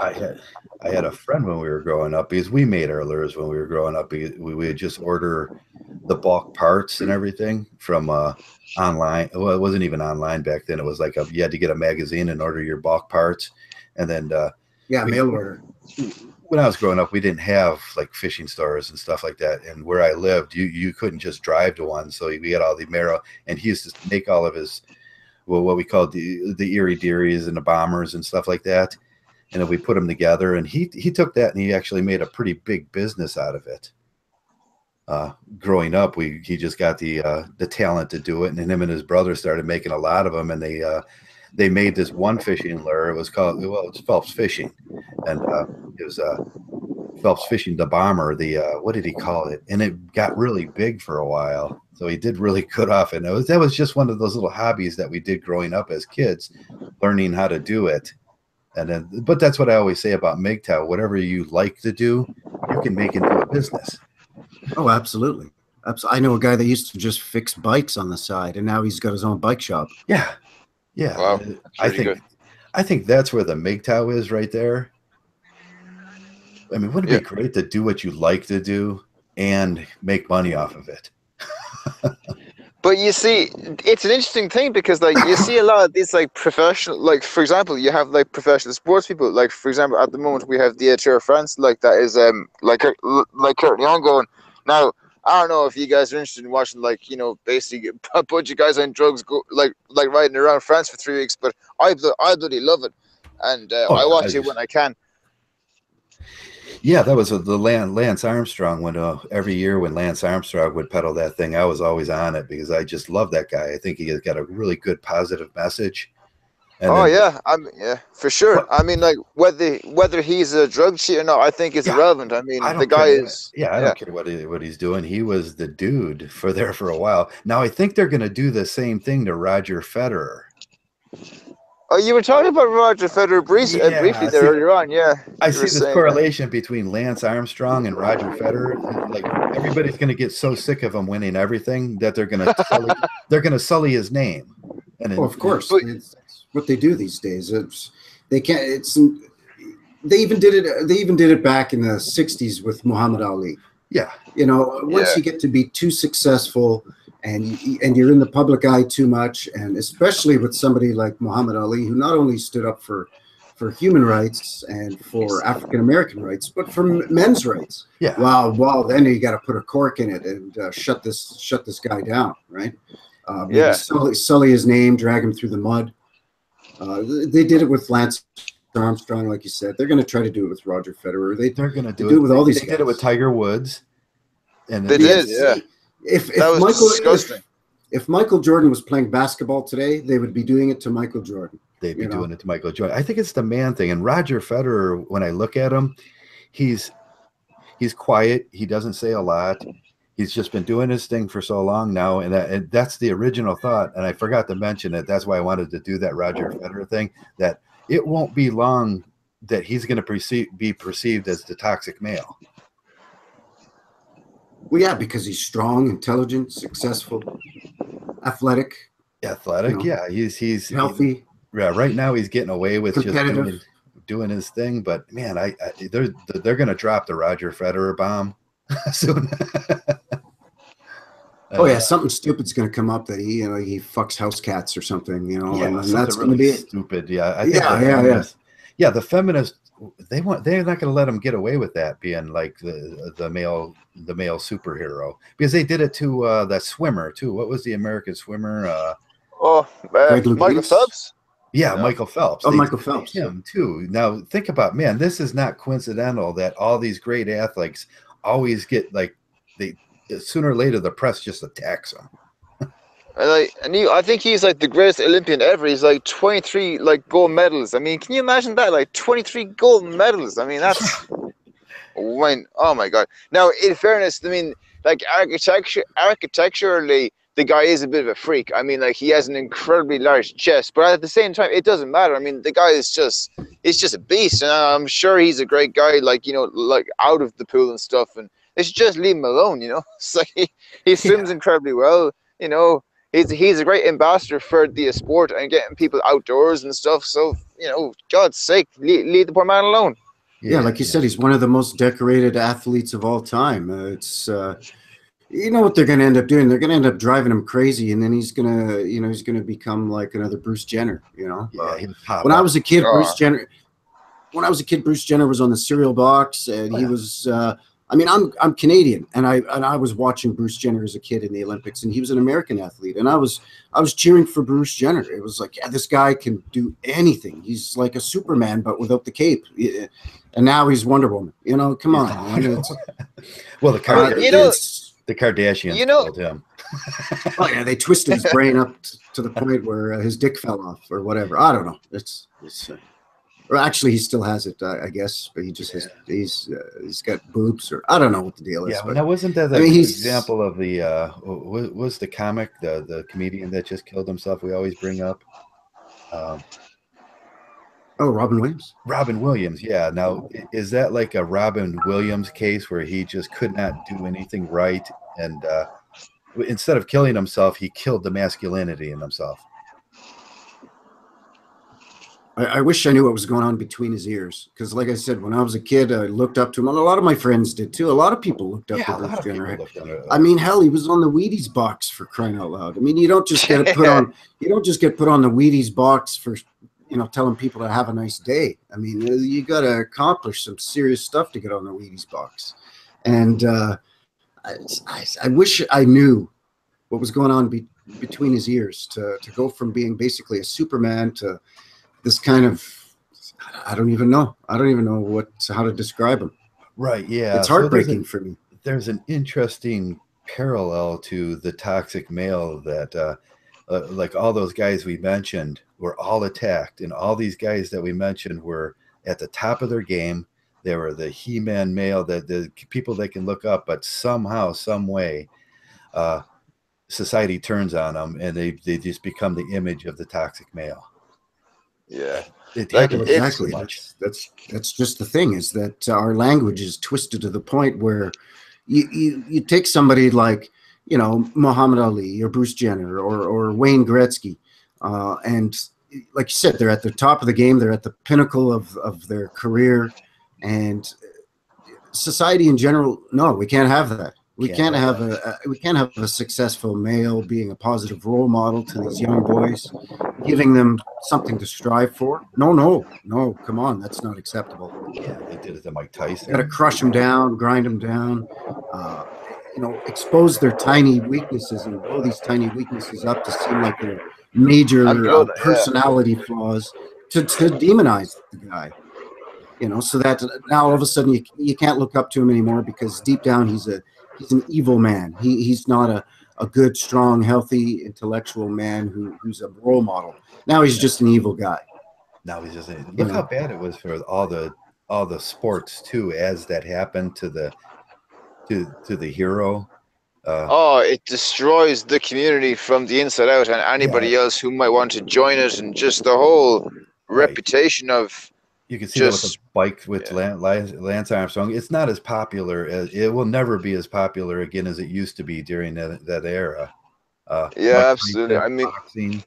S1: I had a friend when we were growing up, because we made our lures when we were growing up. We would just order the bulk parts and everything from online. Well, it wasn't even online back then. It was like you had to get a magazine and order your bulk parts. And then
S4: mail order.
S1: When I was growing up, we didn't have like fishing stores and stuff like that. And where I lived, you couldn't just drive to one. So we had all the Mero, and he used to make all of his, well, what we called the Erie Dearies and the Bombers and stuff like that. And then we put them together, and he took that and he actually made a pretty big business out of it. Growing up, he just got the talent to do it, and him and his brother started making a lot of them, and they made this one fishing lure. It was called, well, it's Phelps Fishing, and it was Phelps Fishing the Bomber. What did he call it? And it got really big for a while, so he did really good off it. And that was just one of those little hobbies that we did growing up as kids, learning how to do it. And then, but that's what I always say about Mgtow. Whatever you like to do, you can make into a business.
S4: Oh, absolutely. I know a guy that used to just fix bikes on the side, and now he's got his own bike shop.
S1: Yeah, yeah.
S3: Wow,
S1: I think
S3: good.
S1: I think that's where the Mgtow is right there. I mean, wouldn't it be great to do what you like to do and make money off of it?
S3: But you see, it's an interesting thing because like you see a lot of these like professional, like for example, you have like professional sports people. Like for example, at the moment we have the Tour of France, like that is like currently ongoing. Now I don't know if you guys are interested in watching like basically a bunch of guys on drugs go like riding around France for 3 weeks, but I bloody love it, and I watch it when I can.
S1: Yeah, that was the Lance Armstrong when every year when Lance Armstrong would pedal that thing, I was always on it because I just love that guy. I think he has got a really good positive message. And
S3: yeah, for sure. I mean, like whether he's a drug cheat or not, I think is irrelevant. I mean, the guy is.
S1: I don't care what he's doing. He was the dude for a while. Now I think they're going to do the same thing to Roger Federer.
S3: Oh, you were talking about Roger Federer briefly there earlier on, yeah.
S1: I see this correlation between Lance Armstrong and Roger Federer. Like everybody's going to get so sick of him winning everything that they're going to sully his name. And
S4: of course, it's what they do these days. They even did it back in the '60s with Muhammad Ali.
S1: Yeah,
S4: once you get to be too successful. And you're in the public eye too much, and especially with somebody like Muhammad Ali, who not only stood up for human rights and for African American rights, but for men's rights.
S1: Yeah.
S4: Well, then you got to put a cork in it and shut this guy down, right? Sully his name, drag him through the mud. They did it with Lance Armstrong, like you said. They're going to try to do it with Roger Federer. They're going to do it with all these guys.
S1: They did it with Tiger Woods, and
S3: they did, yeah.
S4: If Michael Jordan was playing basketball today, they would be doing it to Michael Jordan.
S1: They'd be doing it to Michael Jordan. I think it's the man thing. And Roger Federer, when I look at him, he's quiet. He doesn't say a lot. He's just been doing his thing for so long now, and that's the original thought. And I forgot to mention it. That's why I wanted to do that Roger Federer thing. That it won't be long that he's going to be perceived as the toxic male.
S4: Well, yeah, because he's strong, intelligent, successful, athletic.
S1: Yeah, he's
S4: healthy.
S1: Right now he's getting away with just doing his thing. But man, they're going to drop the Roger Federer bomb soon.
S4: Oh yeah, something stupid's going to come up that he fucks house cats or something. And that's going to be
S1: stupid. Yeah, I think yeah. The feminists. They're not going to let him get away with that being like the male superhero, because they did it to that swimmer too. What was the American swimmer?
S3: Michael Phelps.
S1: Yeah, Michael Phelps.
S4: Oh, Michael Phelps.
S1: Him too. Now think about, man, this is not coincidental that all these great athletes always get sooner or later the press just attacks them.
S3: I think he's like the greatest Olympian ever. He's like 23 gold medals. I mean, can you imagine that? Like 23 gold medals. I mean, that's oh my god. Now, in fairness, I mean, like architecturally, the guy is a bit of a freak. I mean, like he has an incredibly large chest, but at the same time, it doesn't matter. I mean, the guy is just a beast, and I'm sure he's a great guy. Like out of the pool and stuff, and they should just leave him alone. It's like he swims incredibly well. He's a great ambassador for the sport and getting people outdoors and stuff. So, God's sake, leave the poor man alone.
S4: Yeah, like you said, he's one of the most decorated athletes of all time. It's what they're going to end up doing? They're going to end up driving him crazy, and then he's going to become like another Bruce Jenner. When I was a kid, Bruce Jenner was on the cereal box, and he was. I'm Canadian, and I was watching Bruce Jenner as a kid in the Olympics, and he was an American athlete, and I was cheering for Bruce Jenner. It was like, yeah, this guy can do anything. He's like a Superman, but without the cape. And now he's Wonder Woman. Come on.
S1: Well, the Kardashians killed him.
S4: Oh yeah, they twisted his brain up to the point where his dick fell off or whatever. I don't know. It's or actually, he still has it, I guess, but he just has he's got boobs, or I don't know what the deal is.
S1: Yeah, but now wasn't that an example of the was the comic, the comedian that just killed himself? We always bring up.
S4: Robin Williams.
S1: Robin Williams, yeah. Now, is that like a Robin Williams case where he just could not do anything right, and instead of killing himself, he killed the masculinity in himself?
S4: I wish I knew what was going on between his ears. Because, like I said, when I was a kid, I looked up to him. And a lot of my friends did too. A lot of people looked up
S1: Yeah,
S4: to
S1: a
S4: Bruce
S1: lot of people
S4: Jenner.
S1: looked at it.
S4: I mean, hell, he was on the Wheaties box for crying out loud. I mean, you don't just get it put on. You don't just get put on the Wheaties box for, telling people to have a nice day. I mean, you got to accomplish some serious stuff to get on the Wheaties box. And I wish I knew what was going on between his ears to go from being basically a Superman to this kind of, I don't even know how to describe him.
S1: Right. Yeah.
S4: It's heartbreaking for me.
S1: There's an interesting parallel to the toxic male that, like all those guys we mentioned were all attacked, and all these guys that we mentioned were at the top of their game. They were the He-Man male, the people they can look up, but somehow, some way, society turns on them, and they just become the image of the toxic male.
S3: Yeah,
S1: it
S3: like
S1: happens
S4: Exactly.
S1: so much.
S4: That's just the thing, is that our language is twisted to the point where you take somebody like, Muhammad Ali or Bruce Jenner or Wayne Gretzky, and like you said, they're at the top of the game. They're at the pinnacle of their career, and society in general. No, we can't have that. We can't have a successful male being a positive role model to these young boys, giving them something to strive for. No, come on, that's not acceptable.
S1: Yeah, they did it to Mike Tyson.
S4: Got to crush them down, grind them down, expose their tiny weaknesses and blow these tiny weaknesses up to seem like they're major personality flaws to demonize the guy. So that now all of a sudden you can't look up to him anymore, because deep down he's an evil man. He's not a good, strong, healthy, intellectual man who's a role model. Now he's just an evil guy.
S1: Now he's just look how bad it was for all the sports too, as that happened to the hero.
S3: It destroys the community from the inside out, and anybody else who might want to join it, and just the whole reputation of.
S1: You can see that with the bike with Lance Armstrong. It's not as popular. It will never be as popular again as it used to be during that era.
S3: Absolutely. I mean,
S1: boxing,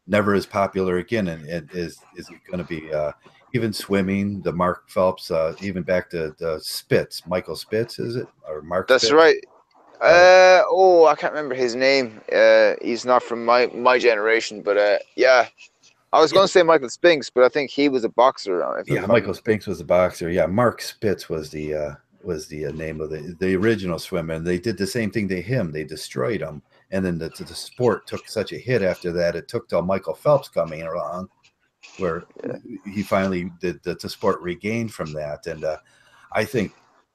S1: never as popular again, and is it going to be even swimming? The Mark Phelps, even back to the Spitz, Michael Spitz, is it, or Mark?
S3: That's
S1: Spitz?
S3: right. I can't remember his name. He's not from my generation, but yeah. I was going to say Michael Spinks, but I think he was a boxer.
S1: Michael Spinks was a boxer. Yeah, Mark Spitz was the name of the original swimmer. And they did the same thing to him. They destroyed him, and then the sport took such a hit after that. It took till Michael Phelps coming along, where he finally the sport regained from that. And I think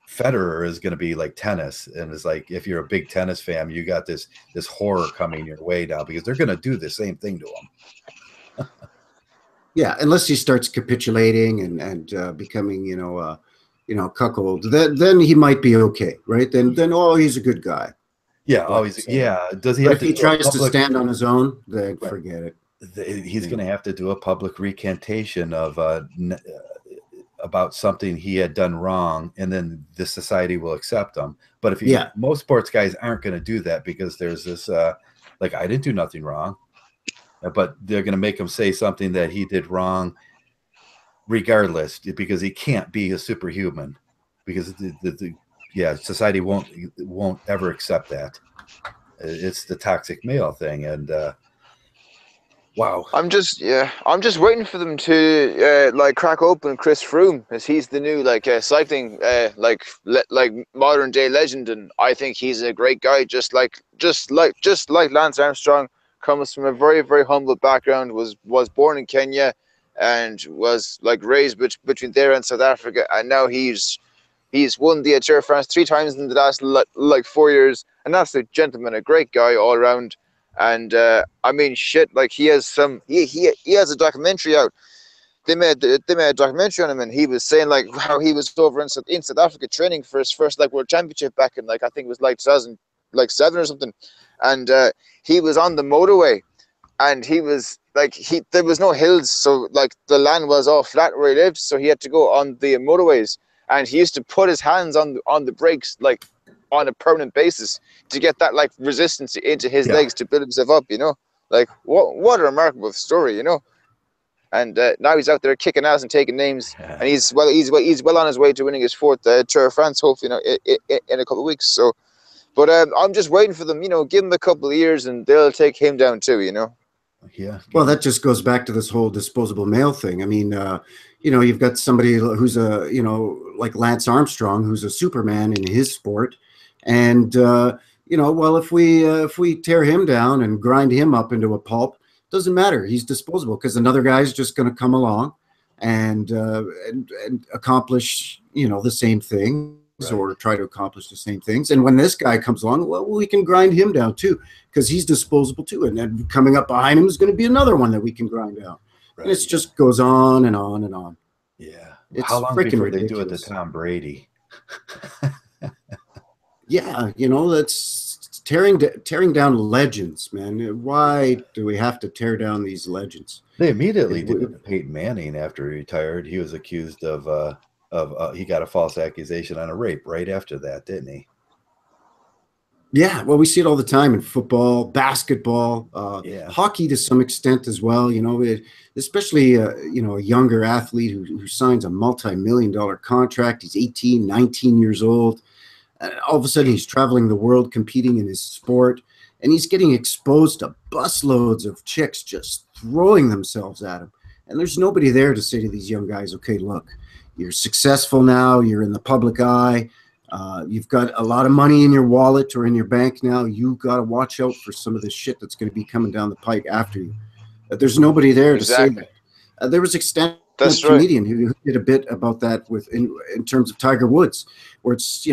S1: Federer is going to be like tennis, and it's like, if you're a big tennis fan, you got this horror coming your way now, because they're going to do the same thing to him.
S4: Yeah, unless he starts capitulating and becoming, cuckold, then he might be okay, right? Then he's a good guy.
S1: Yeah, always. Yeah, does he?
S4: If he tries to stand on his own, then forget it.
S1: He's going to have to do a public recantation of about something he had done wrong, and then the society will accept him. But if most sports guys aren't going to do that, because there's this like, I didn't do nothing wrong. But they're going to make him say something that he did wrong regardless, because he can't be a superhuman, because society won't ever accept that. It's the toxic male thing. And wow. I'm just
S3: waiting for them to crack open Chris Froome, as he's the new cycling like modern day legend, and I think he's a great guy, just like Lance Armstrong. Comes from a very, very humble background, was born in Kenya, and was raised between there and South Africa, and now he's won the Tour de France 3 times in the last 4 years, and that's a gentleman, a great guy all around. And I mean, shit, he has a documentary out. They made a documentary on him, and he was saying how he was over in South Africa training for his first world championship back in I think it was 2007 or something. And he was on the motorway, and he was there was no hills, so the land was all flat where he lived, so he had to go on the motorways, and he used to put his hands on the brakes on a permanent basis to get that resistance into his legs to build himself up. What a remarkable story. and now he's out there kicking ass and taking names, and he's well on his way to winning his fourth Tour of France, hopefully, in a couple of weeks. So, but I'm just waiting for them, give him a couple of years, and they'll take him down too,
S1: Yeah.
S4: Well, that just goes back to this whole disposable male thing. I mean, you've got somebody who's like Lance Armstrong, who's a Superman in his sport, and well, if we tear him down and grind him up into a pulp, doesn't matter. He's disposable because another guy's just going to come along and accomplish the same things, right, or try to accomplish the same things. And when this guy comes along, well, we can grind him down too because he's disposable too. And then coming up behind him is going to be another one that we can grind down. Right. And it just goes on and on and on.
S1: Yeah.
S4: It's
S1: how long before
S4: ridiculous.
S1: They do it to Tom Brady?
S4: Yeah, that's tearing down legends, man. Why do we have to tear down these legends?
S1: They immediately did it to Peyton Manning after he retired. He was accused of he got a false accusation on a rape right after that, didn't he?
S4: Yeah, well, we see it all the time in football, basketball, hockey to some extent as well. Especially a younger athlete who signs a multi-million-dollar contract. He's 18, 19 years old. All of a sudden, he's traveling the world competing in his sport, and he's getting exposed to busloads of chicks just throwing themselves at him. And there's nobody there to say to these young guys, okay, look, you're successful now. You're in the public eye. You've got a lot of money in your wallet or in your bank now. You got to watch out for some of this shit that's going to be coming down the pike after you. There's nobody there to say that. There was a comedian who did a bit about that in terms of Tiger Woods, where it's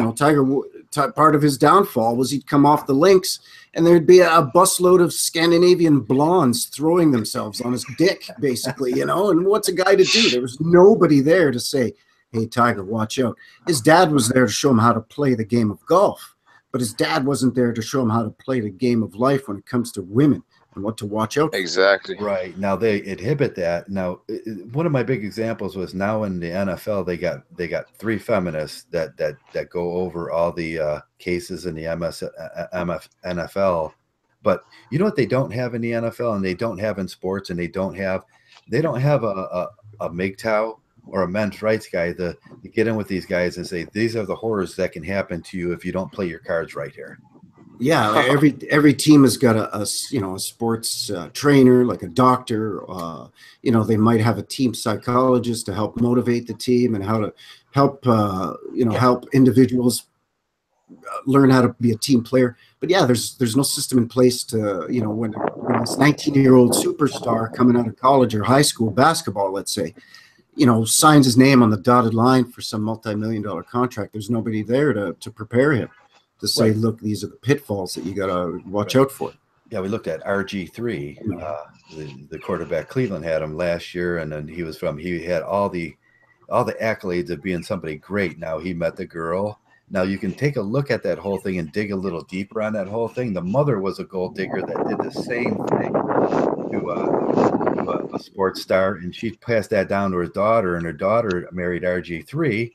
S4: part of his downfall was he'd come off the links and there'd be a busload of Scandinavian blondes throwing themselves on his dick, basically, and what's a guy to do? There was nobody there to say, hey, Tiger, watch out. His dad was there to show him how to play the game of golf, but his dad wasn't there to show him how to play the game of life when it comes to women and what to watch out for.
S3: Exactly.
S1: Right. Now they inhibit that. Now, one of my big examples was now in the NFL, they got 3 feminists that go over all the cases in the NFL. But you know what they don't have in the NFL and they don't have in sports and they don't have a Mgtow or a men's rights guy to get in with these guys and say, these are the horrors that can happen to you if you don't play your cards right here.
S4: Yeah, every team has got a sports trainer, like a doctor. They might have a team psychologist to help motivate the team and how to help help individuals learn how to be a team player. But yeah, there's no system in place to when this 19-year-old superstar coming out of college or high school basketball, let's say, signs his name on the dotted line for some multi-million-dollar contract. There's nobody there to prepare him. To say, right, look, these are the pitfalls that you got to watch out for.
S1: Yeah, we looked at RG3, the quarterback. Cleveland had him last year, and then he had all the accolades of being somebody great. Now he met the girl. Now you can take a look at that whole thing and dig a little deeper on that whole thing. The mother was a gold digger that did the same thing to a sports star, and she passed that down to her daughter, and her daughter married RG3.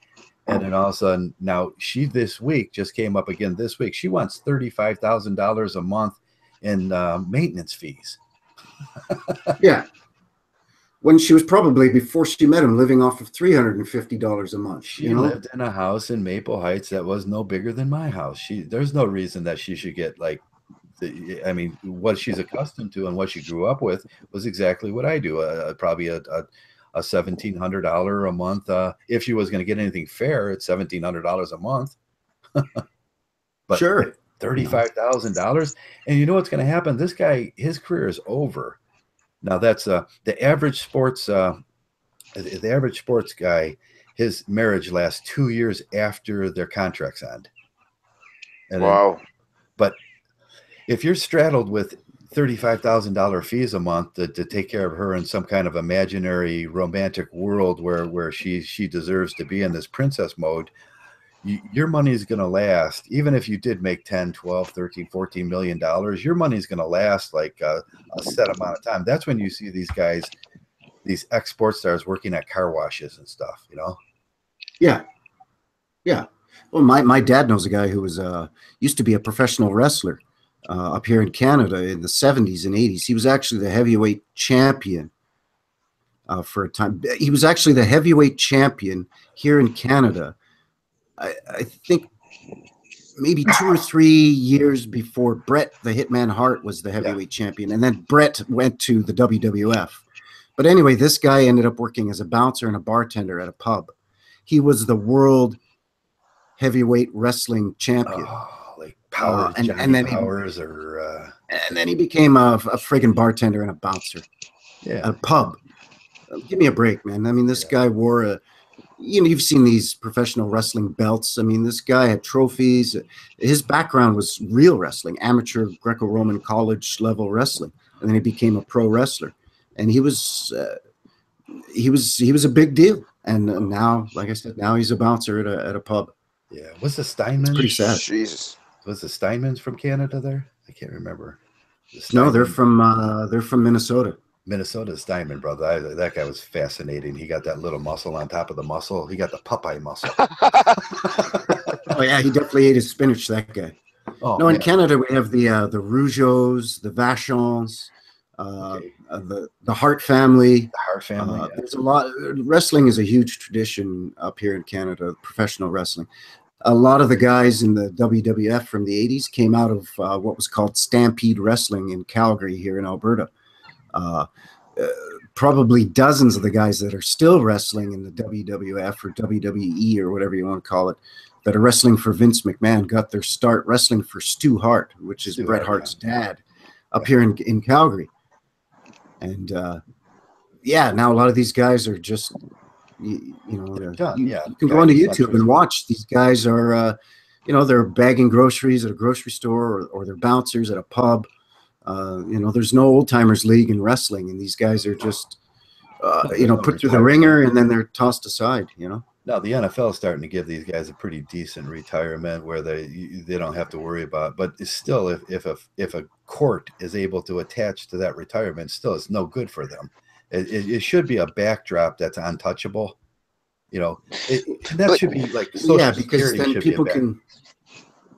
S1: And then all of a sudden, now she this week just came up again this week. She wants $35,000 a month in maintenance fees.
S4: Yeah. When she was probably, before she met him, living off of $350 a month.
S1: She lived in a house in Maple Heights that was no bigger than my house. There's no reason that she should get what she's accustomed to and what she grew up with was exactly what I do. Probably a $1,700 a month. If she was going to get anything fair, it's $1,700 a month. But
S4: sure,
S1: $35,000. And you know what's going to happen? This guy, his career is over. Now that's the average sports. The average sports guy, his marriage lasts 2 years after their contracts end. And
S3: wow!
S1: But if you're straddled with $35,000 fees a month to take care of her in some kind of imaginary romantic world where she deserves to be in this princess mode, your money is going to last. Even if you did make 10, 12, 13, 14 million dollars, your money is going to last like a set amount of time. That's when you see these guys, these ex-sports stars working at car washes and stuff,
S4: Yeah. Well, my dad knows a guy who was used to be a professional wrestler up here in Canada in the 70s and 80s. He was actually the heavyweight champion for a time. He was actually the heavyweight champion here in Canada. I think maybe 2 or 3 years before Bret the Hitman Hart was the heavyweight champion, and then Bret went to the WWF. But anyway, this guy ended up working as a bouncer and a bartender at a pub. He was the world heavyweight wrestling champion.
S1: Oh, like Powers,
S4: and
S1: Johnny
S4: then
S1: Powers,
S4: and then he became a friggin' bartender and a bouncer at a pub. Give me a break, man. I mean, this guy wore a, you've seen these professional wrestling belts. I mean, this guy had trophies. His background was real wrestling, amateur Greco-Roman college level wrestling, and then he became a pro wrestler. And he was a big deal. And now, like I said, now he's a bouncer at a pub.
S1: Yeah, was the Steinmans?
S4: It's pretty sad.
S3: Jesus.
S1: Was the Steinmans from Canada there? I can't remember.
S4: No, they're from Minnesota.
S1: Minnesota Steinman, brother. That guy was fascinating. He got that little muscle on top of the muscle. He got the Popeye muscle.
S4: Oh yeah, he definitely ate his spinach. That guy.
S1: Oh,
S4: no, in Canada we have the Rougeaus, the Vachons, the Hart family.
S1: The Hart family.
S4: There's a lot. Wrestling is a huge tradition up here in Canada. Professional wrestling. A lot of the guys in the WWF from the 80s came out of what was called Stampede Wrestling in Calgary here in Alberta. Probably dozens of the guys that are still wrestling in the WWF or WWE or whatever you want to call it, that are wrestling for Vince McMahon, got their start wrestling for Stu Hart, which is Bret Hart's dad, up here in Calgary. And now a lot of these guys are just, you can go onto YouTube and watch. These guys are, they're bagging groceries at a grocery store, or they're bouncers at a pub. There's no old timers league in wrestling, and these guys are just, put through the ringer and then they're tossed aside.
S1: Now the NFL is starting to give these guys a pretty decent retirement where they don't have to worry about. But it's still, if a court is able to attach to that retirement, still it's no good for them. It should be a backdrop that's untouchable. That should be like Social
S4: because
S1: Security
S4: then people can.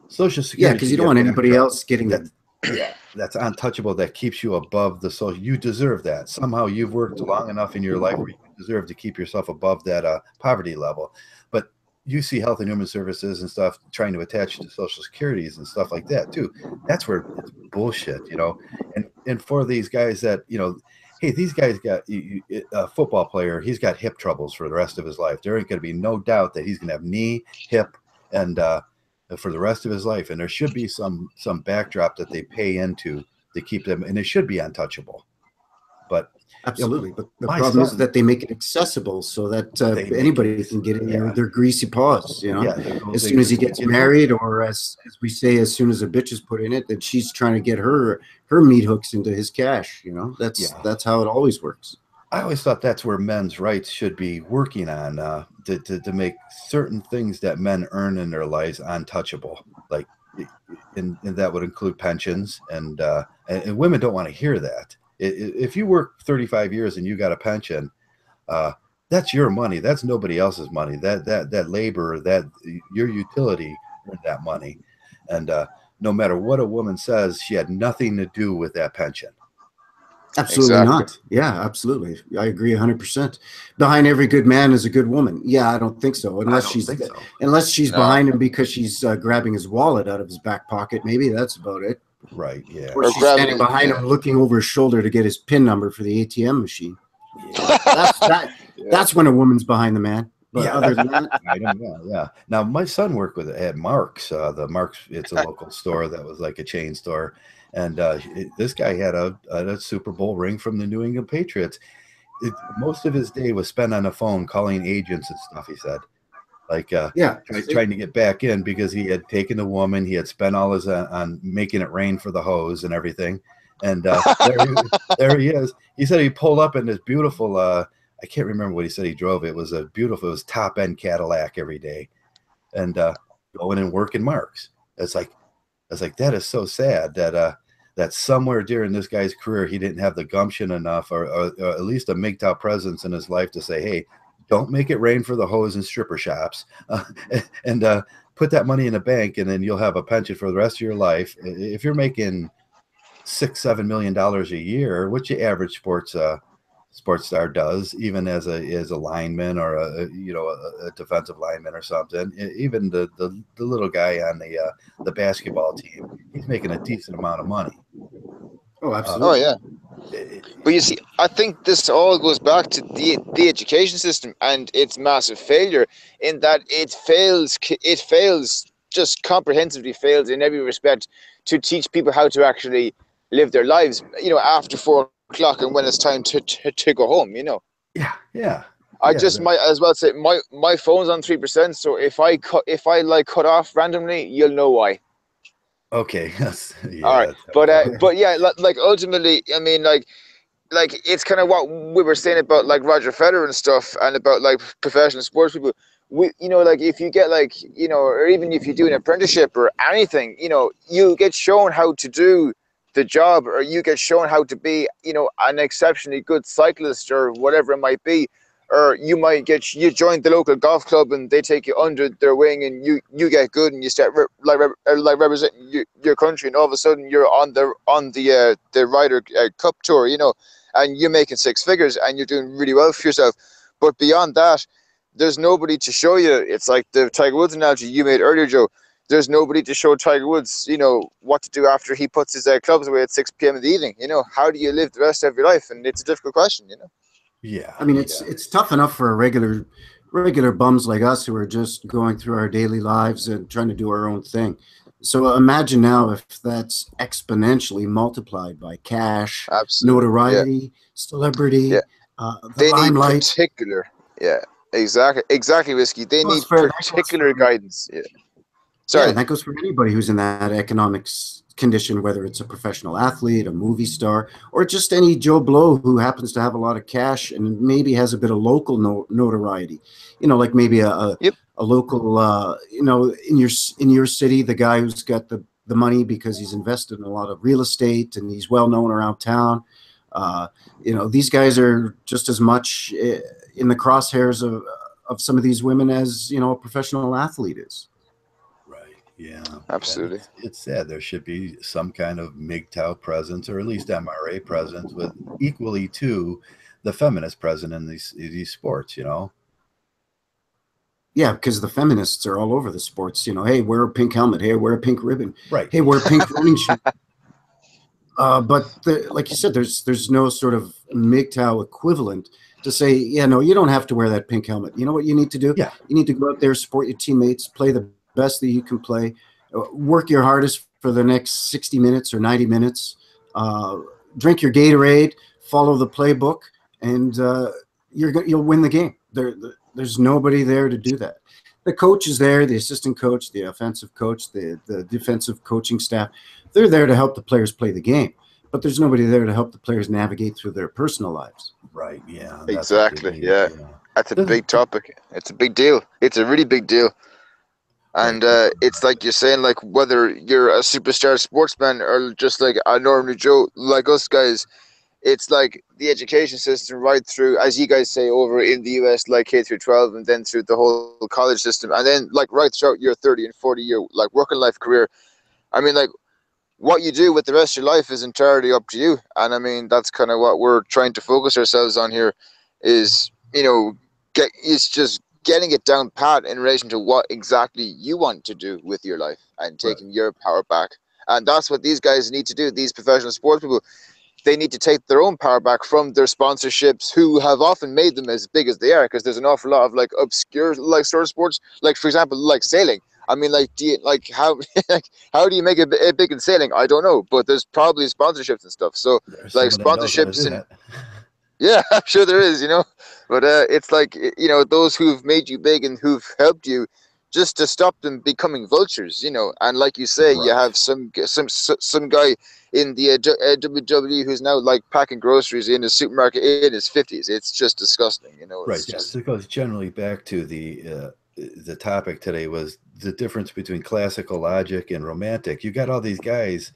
S1: Social Security.
S4: Because you don't want anybody else getting that.
S1: Yeah, that's untouchable. That keeps you above the social. You deserve that. Somehow you've worked long enough in your life where you deserve to keep yourself above that poverty level. But you see Health and Human Services and stuff trying to attach to Social Securities and stuff like that too. That's where it's bullshit, And for these guys that, hey, these guys got a football player. He's got hip troubles for the rest of his life. There ain't going to be no doubt that he's going to have knee, hip, and for the rest of his life, and there should be some backdrop that they pay into to keep them, and it should be untouchable. But
S4: absolutely, but the problem is that they make it accessible so that anybody can get in their greasy paws. As soon as he gets married, or as we say, as soon as a bitch is put in it, that she's trying to get her meat hooks into his cash. That's how it always works.
S1: I always thought that's where men's rights should be working on, to make certain things that men earn in their lives untouchable. Like, and that would include pensions, and women don't want to hear that. If you work 35 years and you got a pension, that's your money. That's nobody else's money. That labor, that your utility earned that money, and no matter what a woman says, she had nothing to do with that pension.
S4: Absolutely not. Yeah, absolutely. I agree 100%. Behind every good man is a good woman. Yeah, I don't think so. Unless she's behind him because she's grabbing his wallet out of his back pocket. Maybe that's about it.
S1: Right. Yeah.
S4: Or she's standing behind him, looking over his shoulder to get his PIN number for the ATM machine. Yeah. That's when a woman's behind the man. But other than that,
S1: yeah. Now my son worked at Mark's. The Mark's, it's a local store that was like a chain store. And this guy had a Super Bowl ring from the New England Patriots. Most of his day was spent on the phone calling agents and stuff, he said. Like, trying to get back in because he had taken the woman. He had spent all his on making it rain for the hose and everything. And there he is. He said he pulled up in this beautiful, I can't remember what he said he drove. It was it was top-end Cadillac every day. And going and working Mark's. It's like, that is so sad that somewhere during this guy's career, he didn't have the gumption enough or at least a Mgtow presence in his life to say, hey, don't make it rain for the hose and stripper shops and put that money in a bank, and then you'll have a pension for the rest of your life. If you're making $6-7 million a year, which the average sports sports star does, even as a lineman or a defensive lineman or something. Even the little guy on the basketball team, he's making a decent amount of money.
S4: Oh,
S3: Oh
S4: absolutely.
S3: yeah. But you see, I think this all goes back to the education system and its massive failure in that it fails. It fails, just comprehensively fails in every respect to teach people how to actually live their lives. After 4 o'clock and when it's time to go home.
S1: Yeah.
S3: I just might as well say my phone's on 3%. So if I cut off randomly, you'll know why.
S1: Okay. Yes. Yeah.
S3: All right. But yeah, like ultimately, I mean, like it's kind of what we were saying about like Roger Federer and stuff, and about like professional sports people. Like if you get like, or even if you do an apprenticeship or anything, you get shown how to do the job, or you get shown how to be, an exceptionally good cyclist or whatever it might be, or you join the local golf club and they take you under their wing and you get good and you start representing your country, and all of a sudden you're on the Ryder Cup tour, and you're making six figures and you're doing really well for yourself. But beyond that, there's nobody to show you. It's like the Tiger Woods analogy you made earlier, Joe. There's nobody to show Tiger Woods, what to do after he puts his clubs away at 6 p.m. in the evening. How do you live the rest of your life? And it's a difficult question,
S1: Yeah.
S4: I mean, it's tough enough for regular bums like us who are just going through our daily lives and trying to do our own thing. So imagine now if that's exponentially multiplied by cash,
S3: Absolutely.
S4: notoriety, celebrity,
S3: they
S4: limelight.
S3: need particular, exactly, Whiskey. They need particular guidance. Yeah. Sorry.
S4: Yeah, and that goes for anybody who's in that economics condition, whether it's a professional athlete, a movie star, or just any Joe Blow who happens to have a lot of cash and maybe has a bit of local notoriety. Like maybe a local, in your city, the guy who's got the money because he's invested in a lot of real estate and he's well known around town. These guys are just as much in the crosshairs of some of these women as, a professional athlete is.
S1: Yeah,
S3: absolutely.
S1: It's sad. There should be some kind of Mgtow presence, or at least MRA presence, with equally to the feminist presence in these sports.
S4: Yeah, because the feminists are all over the sports. Hey, wear a pink helmet. Hey, wear a pink ribbon.
S1: Right.
S4: Hey, wear a pink running shoe. But like you said, there's no sort of Mgtow equivalent to say, yeah, no, you don't have to wear that pink helmet. You know what you need to do?
S1: Yeah.
S4: You need to go out there, support your teammates, play the best that you can play, work your hardest for the next 60 minutes or 90 minutes, drink your Gatorade, follow the playbook, and you'll win the game. There's nobody there to do that. The coach is there, the assistant coach, the offensive coach, the defensive coaching staff. They're there to help the players play the game, but there's nobody there to help the players navigate through their personal lives.
S1: Right. Yeah.
S3: Exactly. Yeah. That's a big topic. It's a big deal. It's a really big deal. And it's like you're saying, like whether you're a superstar sportsman or just like a normal Joe like us guys, it's like the education system right through, as you guys say, over in the US, like K through 12, and then through the whole college system, and then like right throughout your 30 and 40-year like working life career. I mean, like what you do with the rest of your life is entirely up to you. And I mean, that's kind of what we're trying to focus ourselves on here is, it's just getting it down pat in relation to what exactly you want to do with your life and taking your power back. And that's what these guys need to do. These professional sports people, they need to take their own power back from their sponsorships, who have often made them as big as they are, because there's an awful lot of like obscure like sort of sports, like for example, like sailing. I mean, like, how how do you make it big in sailing? I don't know, but there's probably sponsorships and stuff. So
S1: there's
S3: like sponsorships and yeah, I'm sure there is, but it's like, those who've made you big and who've helped you, just to stop them becoming vultures, and like you say, you have some guy in the WWE who's now like packing groceries in his supermarket in his 50s. It's just disgusting,
S1: Right. Just it goes generally back to the topic today was the difference between classical logic and romantic. You got all these guys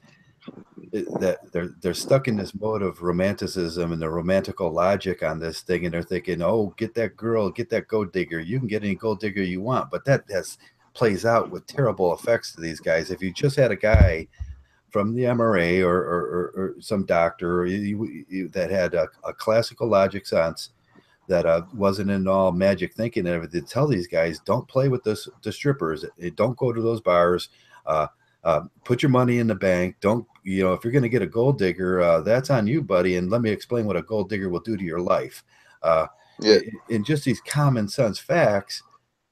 S1: that they're stuck in this mode of romanticism and the romantical logic on this thing, and they're thinking, oh, get that girl, get that gold digger, you can get any gold digger you want. But that plays out with terrible effects to these guys. If you just had a guy from the MRA or some doctor that had a classical logic sense, that wasn't in all magic thinking and everything, to tell these guys, don't play with the strippers, don't go to those bars, put your money in the bank, don't, you know, if you're going to get a gold digger, that's on you, buddy, and let me explain what a gold digger will do to your life. In just these common sense facts,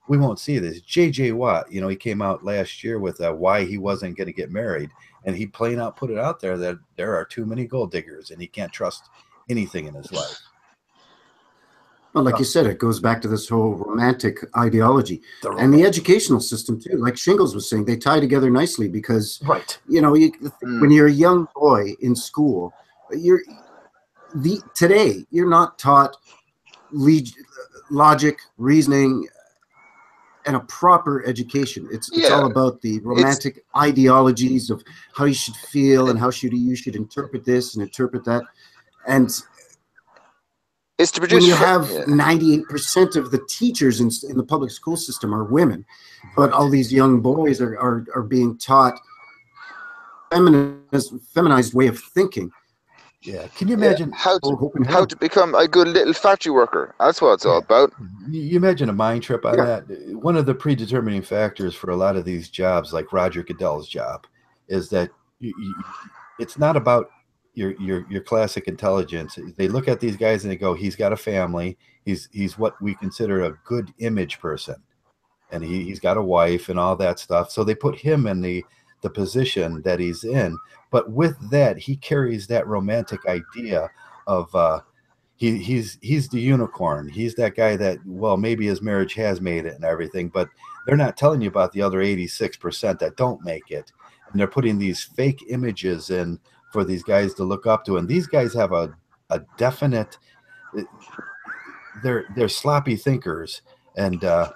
S1: we won't see this. J.J. Watt, you know, he came out last year with why he wasn't going to get married, and he plain out put it out there that there are too many gold diggers and he can't trust anything in his life.
S4: Well, like you said, it goes back to this whole romantic ideology and the educational system too. Like Shingles was saying, they tie together nicely because, you know, when you're a young boy in school, today you're not taught logic, reasoning, and a proper education. It's all about the romantic ideologies of how you should feel and how you should interpret this and interpret that. And
S3: it's to produce.
S4: When you have 98% of the teachers in the public school system are women, but all these young boys are being taught feminized way of thinking.
S1: Yeah, can you imagine
S3: how to become a good little factory worker? That's what it's all about.
S1: You imagine a mind trip on that. One of the predetermining factors for a lot of these jobs, like Roger Goodell's job, is that it's not about your classic intelligence. They look at these guys and they go, he's got a family, he's what we consider a good image person, and he's got a wife and all that stuff, so they put him in the position that he's in. But with that, he carries that romantic idea of he's the unicorn, he's that guy that, well, maybe his marriage has made it and everything, but they're not telling you about the other 86% that don't make it, and they're putting these fake images in for these guys to look up to. And these guys have a definite, they're sloppy thinkers, and the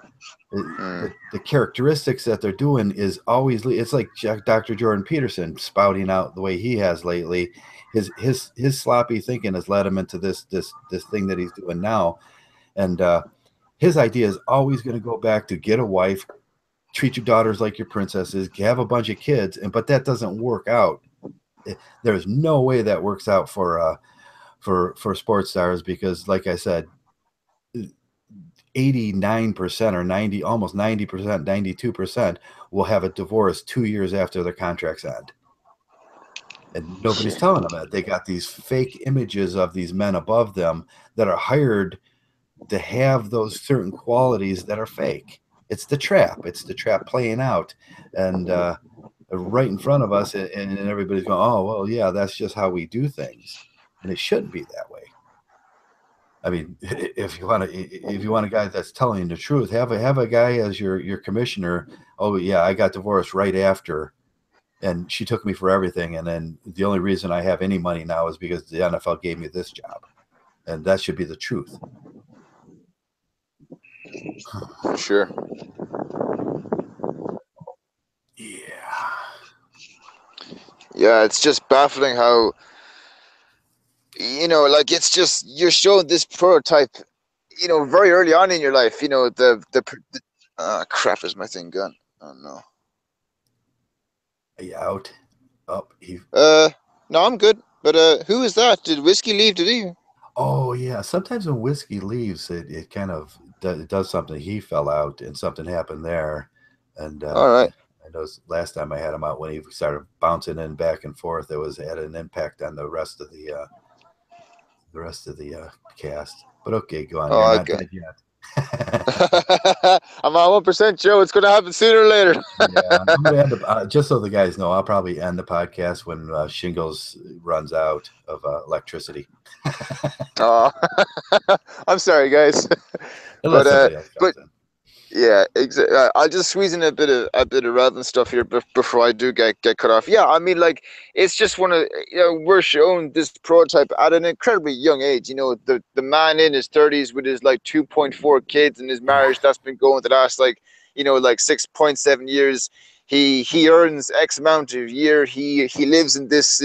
S1: characteristics that they're doing is always, it's like Dr. Jordan Peterson spouting out the way he has lately. His sloppy thinking has led him into this thing that he's doing now, and his idea is always going to go back to get a wife, treat your daughters like your princesses, have a bunch of kids, but that doesn't work out. There's no way that works out for sports stars, because, like I said, 89% or 90, almost 90%, 92% will have a divorce 2 years after their contracts end, and nobody's telling them that. They got these fake images of these men above them that are hired to have those certain qualities that are fake. It's the trap. It's the trap playing out, and right in front of us, and everybody's going, oh, well, yeah, that's just how we do things, and it shouldn't be that way. I mean, if you want a guy that's telling the truth, have a guy as your commissioner. Oh yeah, I got divorced right after, and she took me for everything, and then the only reason I have any money now is because the NFL gave me this job, and that should be the truth.
S3: Sure. Yeah, it's just baffling how, you know, like, it's just, you're showing this prototype, you know, very early on in your life. You know, crap, is my thing gone? Oh no.
S1: Are you out? Oh,
S3: no, I'm good. But who is that? Did Whiskey leave? Did he?
S1: Oh yeah. Sometimes when Whiskey leaves, it kind of does something. He fell out, and something happened there. And
S3: all right.
S1: I know last time I had him out, when he started bouncing in back and forth, it had an impact on the rest of the cast. But okay, go on.
S3: Oh,
S1: You're
S3: okay.
S1: not dead yet.
S3: I'm on 1%, Joe. It's going to happen sooner or later.
S1: Yeah, I'm going to end up, just so the guys know, I'll probably end the podcast when Shingles runs out of electricity.
S3: Oh, I'm sorry, guys. But yeah, exactly. I'll just squeeze in a bit of relevant stuff here before I do get cut off. Yeah, I mean, like, it's just one of, you know, we're shown this prototype at an incredibly young age. You know, the man in his 30s with his like 2.4 kids and his marriage that's been going the last, like, you know, like 6.7 years. He earns X amount of year. He lives in this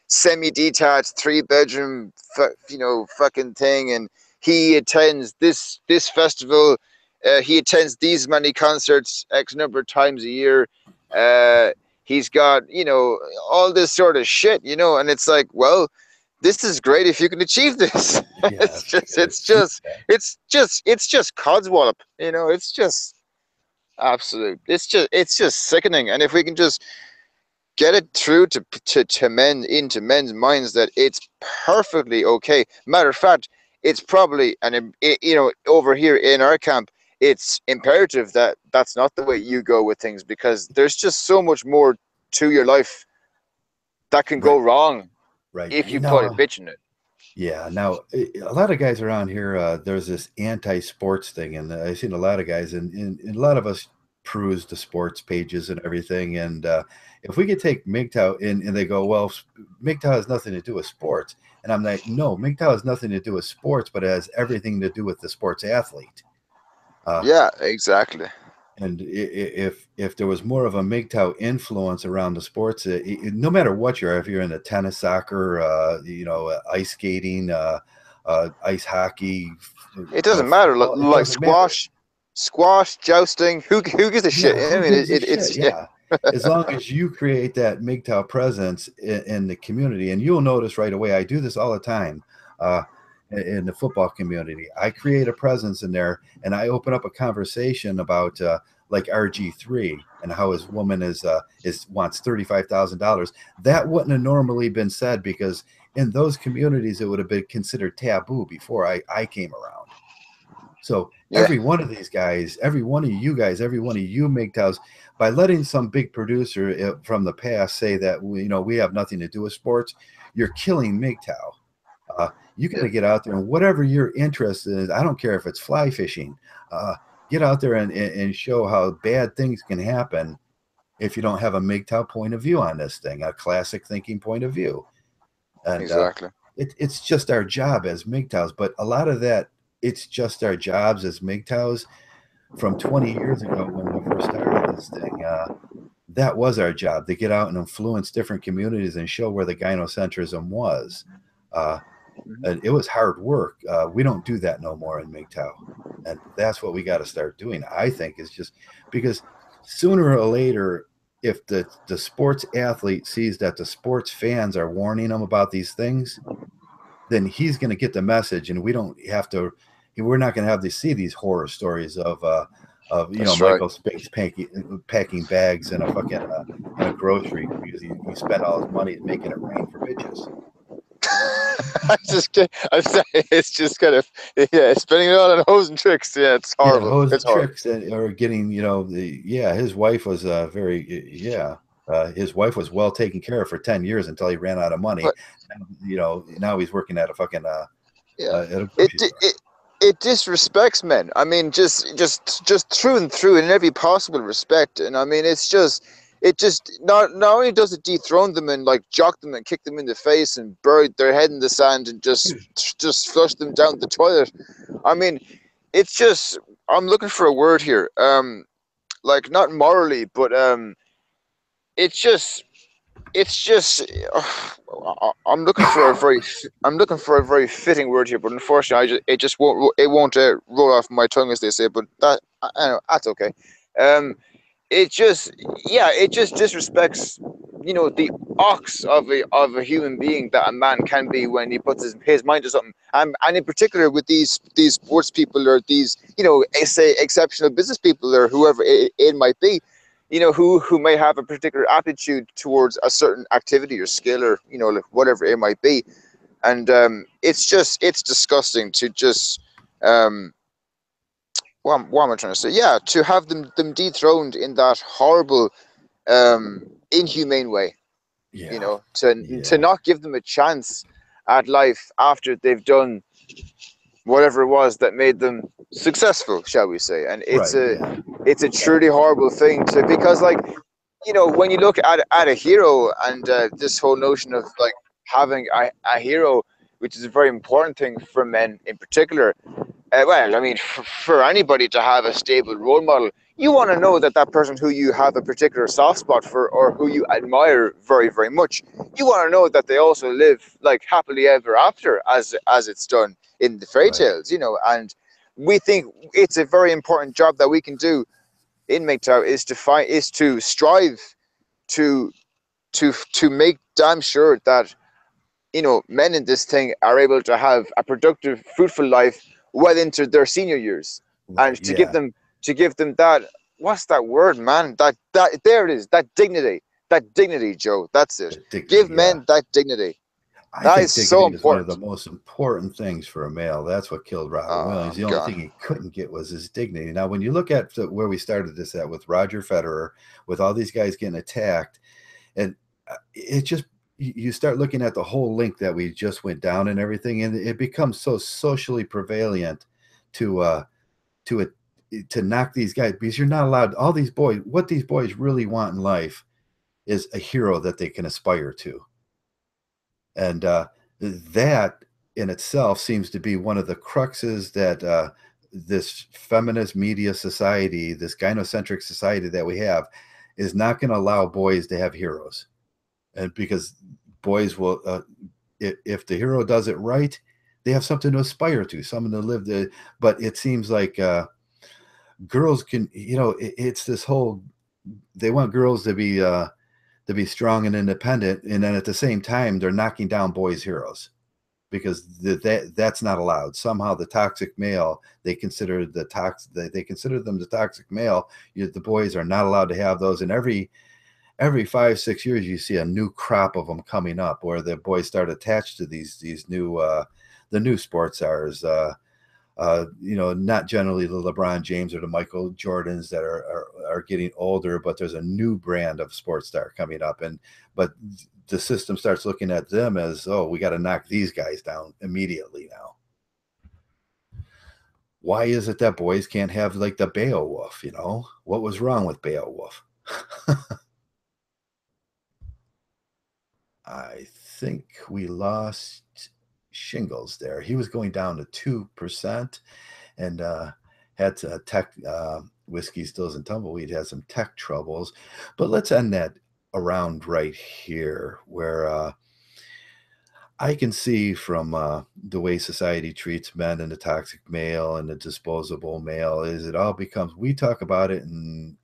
S3: semi-detached 3-bedroom you know, fucking thing, and he attends this festival. He attends these many concerts X number of times a year. He's got, you know, all this sort of shit, you know, and it's like, well, this is great if you can achieve this.
S1: Yeah,
S3: it's just codswallop, you know. It's just absolute. It's just sickening. And if we can just get it through to men, into men's minds, that it's perfectly okay. Matter of fact, it's probably, and you know, over here in our camp, it's imperative that that's not the way you go with things, because there's just so much more to your life that can go wrong if you put a bitch in it.
S1: Yeah. Now, a lot of guys around here, there's this anti-sports thing, and I've seen a lot of guys, and a lot of us peruse the sports pages and everything. And if we could take Mgtow and they go, well, Mgtow has nothing to do with sports. And I'm like, no, Mgtow has nothing to do with sports, but it has everything to do with the sports athlete.
S3: Yeah, exactly.
S1: And if there was more of a Mgtow influence around the sports, no matter what you are, if you're into tennis, soccer, you know, ice skating, ice hockey,
S3: it doesn't matter. Like squash, jousting, who gives a shit?
S1: Yeah,
S3: I mean, it's
S1: yeah. As long as you create that Mgtow presence in the community, and you'll notice right away. I do this all the time. In the football community, I create a presence in there, and I open up a conversation about like RG3 and how his woman wants $35,000. That wouldn't have normally been said, because in those communities it would have been considered taboo before I came around. So every one of these guys, every one of you guys, every one of you Mgtows, by letting some big producer from the past say that we have nothing to do with sports, you're killing Mgtow. You got to get out there, and whatever you're interested in, I don't care if it's fly fishing, get out there and show how bad things can happen if you don't have a Mgtow point of view on this thing, a classic thinking point of view. And
S3: exactly.
S1: It's just our job as Mgtows, but a lot of that, it's just our jobs as Mgtows from 20 years ago when we first started this thing. That was our job, to get out and influence different communities and show where the gynocentrism was. It was hard work. We don't do that no more in Mgtow, and that's what we got to start doing. I think is just because sooner or later, if the sports athlete sees that the sports fans are warning him about these things, then he's going to get the message, and we don't have to. We're not going to have to see these horror stories of Michael Spinks packing bags in a grocery because he spent all his money making it rain for bitches.
S3: I'm sorry, it's just kind of spending it all on hose and tricks. Yeah, it's horrible.
S1: Hose
S3: and
S1: tricks, or getting his wife was his wife was well taken care of for 10 years until he ran out of money. But, now he's working at a fucking at a
S3: it disrespects men. I mean, just through and through in every possible respect. And I mean, it just not only does it dethrone them and like jock them and kick them in the face and bury their head in the sand and just flush them down the toilet. I mean, it's just, I'm looking for a word here. Like not morally, but it's just I'm looking for a very fitting word here, but unfortunately it won't roll off my tongue, as they say. But that's okay. It just disrespects the ox of a human being that a man can be when he puts his mind to something, and in particular with these sports people, or these say exceptional business people, or whoever it might be, who may have a particular aptitude towards a certain activity or skill, or like whatever it might be. And it's disgusting to just what am I trying to say? Yeah, to have them dethroned in that horrible, inhumane way.
S1: Yeah.
S3: To not give them a chance at life after they've done whatever it was that made them successful, shall we say. And it's a truly horrible thing because when you look at a hero, and this whole notion of like having a hero, which is a very important thing for men in particular. Well, I mean, for anybody to have a stable role model, you want to know that person who you have a particular soft spot for, or who you admire very, very much, you want to know that they also live like happily ever after, as it's done in the fairy tales, And we think it's a very important job that we can do in Mgtow is to strive to make damn sure that, you know, men in this thing are able to have a productive, fruitful life well into their senior years,
S1: Right,
S3: and to give them that, what's that word, man? That there it is, that dignity, Joe. That's it. Give men that dignity.
S1: I
S3: That
S1: think
S3: is so
S1: dignity is one of the
S3: important.
S1: most important things for a male. That's what killed Robin Williams. The only
S3: God.
S1: thing he couldn't get was his dignity. Now, when you look at where we started this at with Roger Federer, with all these guys getting attacked, and it just, you start looking at the whole link that we just went down and everything, and it becomes so socially prevalent to knock these guys, because you're not allowed. All these boys, what these boys really want in life is a hero that they can aspire to. And that in itself seems to be one of the cruxes that this feminist media society, this gynocentric society that we have, is not going to allow boys to have heroes. And because boys will, if the hero does it right, they have something to aspire to, something to live the. But it seems like girls can, you know, it's this whole, they want girls to be strong and independent, and then at the same time they're knocking down boys' heroes, because that's not allowed. Somehow the toxic male, they consider them the toxic male. The boys are not allowed to have those, and every 5-6 years you see a new crop of them coming up, where the boys start attached to these new the new sports stars. You know, not generally the LeBron James or the Michael Jordans that are getting older, but there's a new brand of sports star coming up, but the system starts looking at them as, oh, we got to knock these guys down immediately now. Why is it that boys can't have like the Beowulf? You know, what was wrong with Beowulf? I think we lost Shingles there. He was going down to 2%, and had to tech whiskey, stills, and tumbleweed had some tech troubles. But let's end that around right here, where I can see from the way society treats men, and the toxic male and the disposable male, is it all becomes, we talk about it in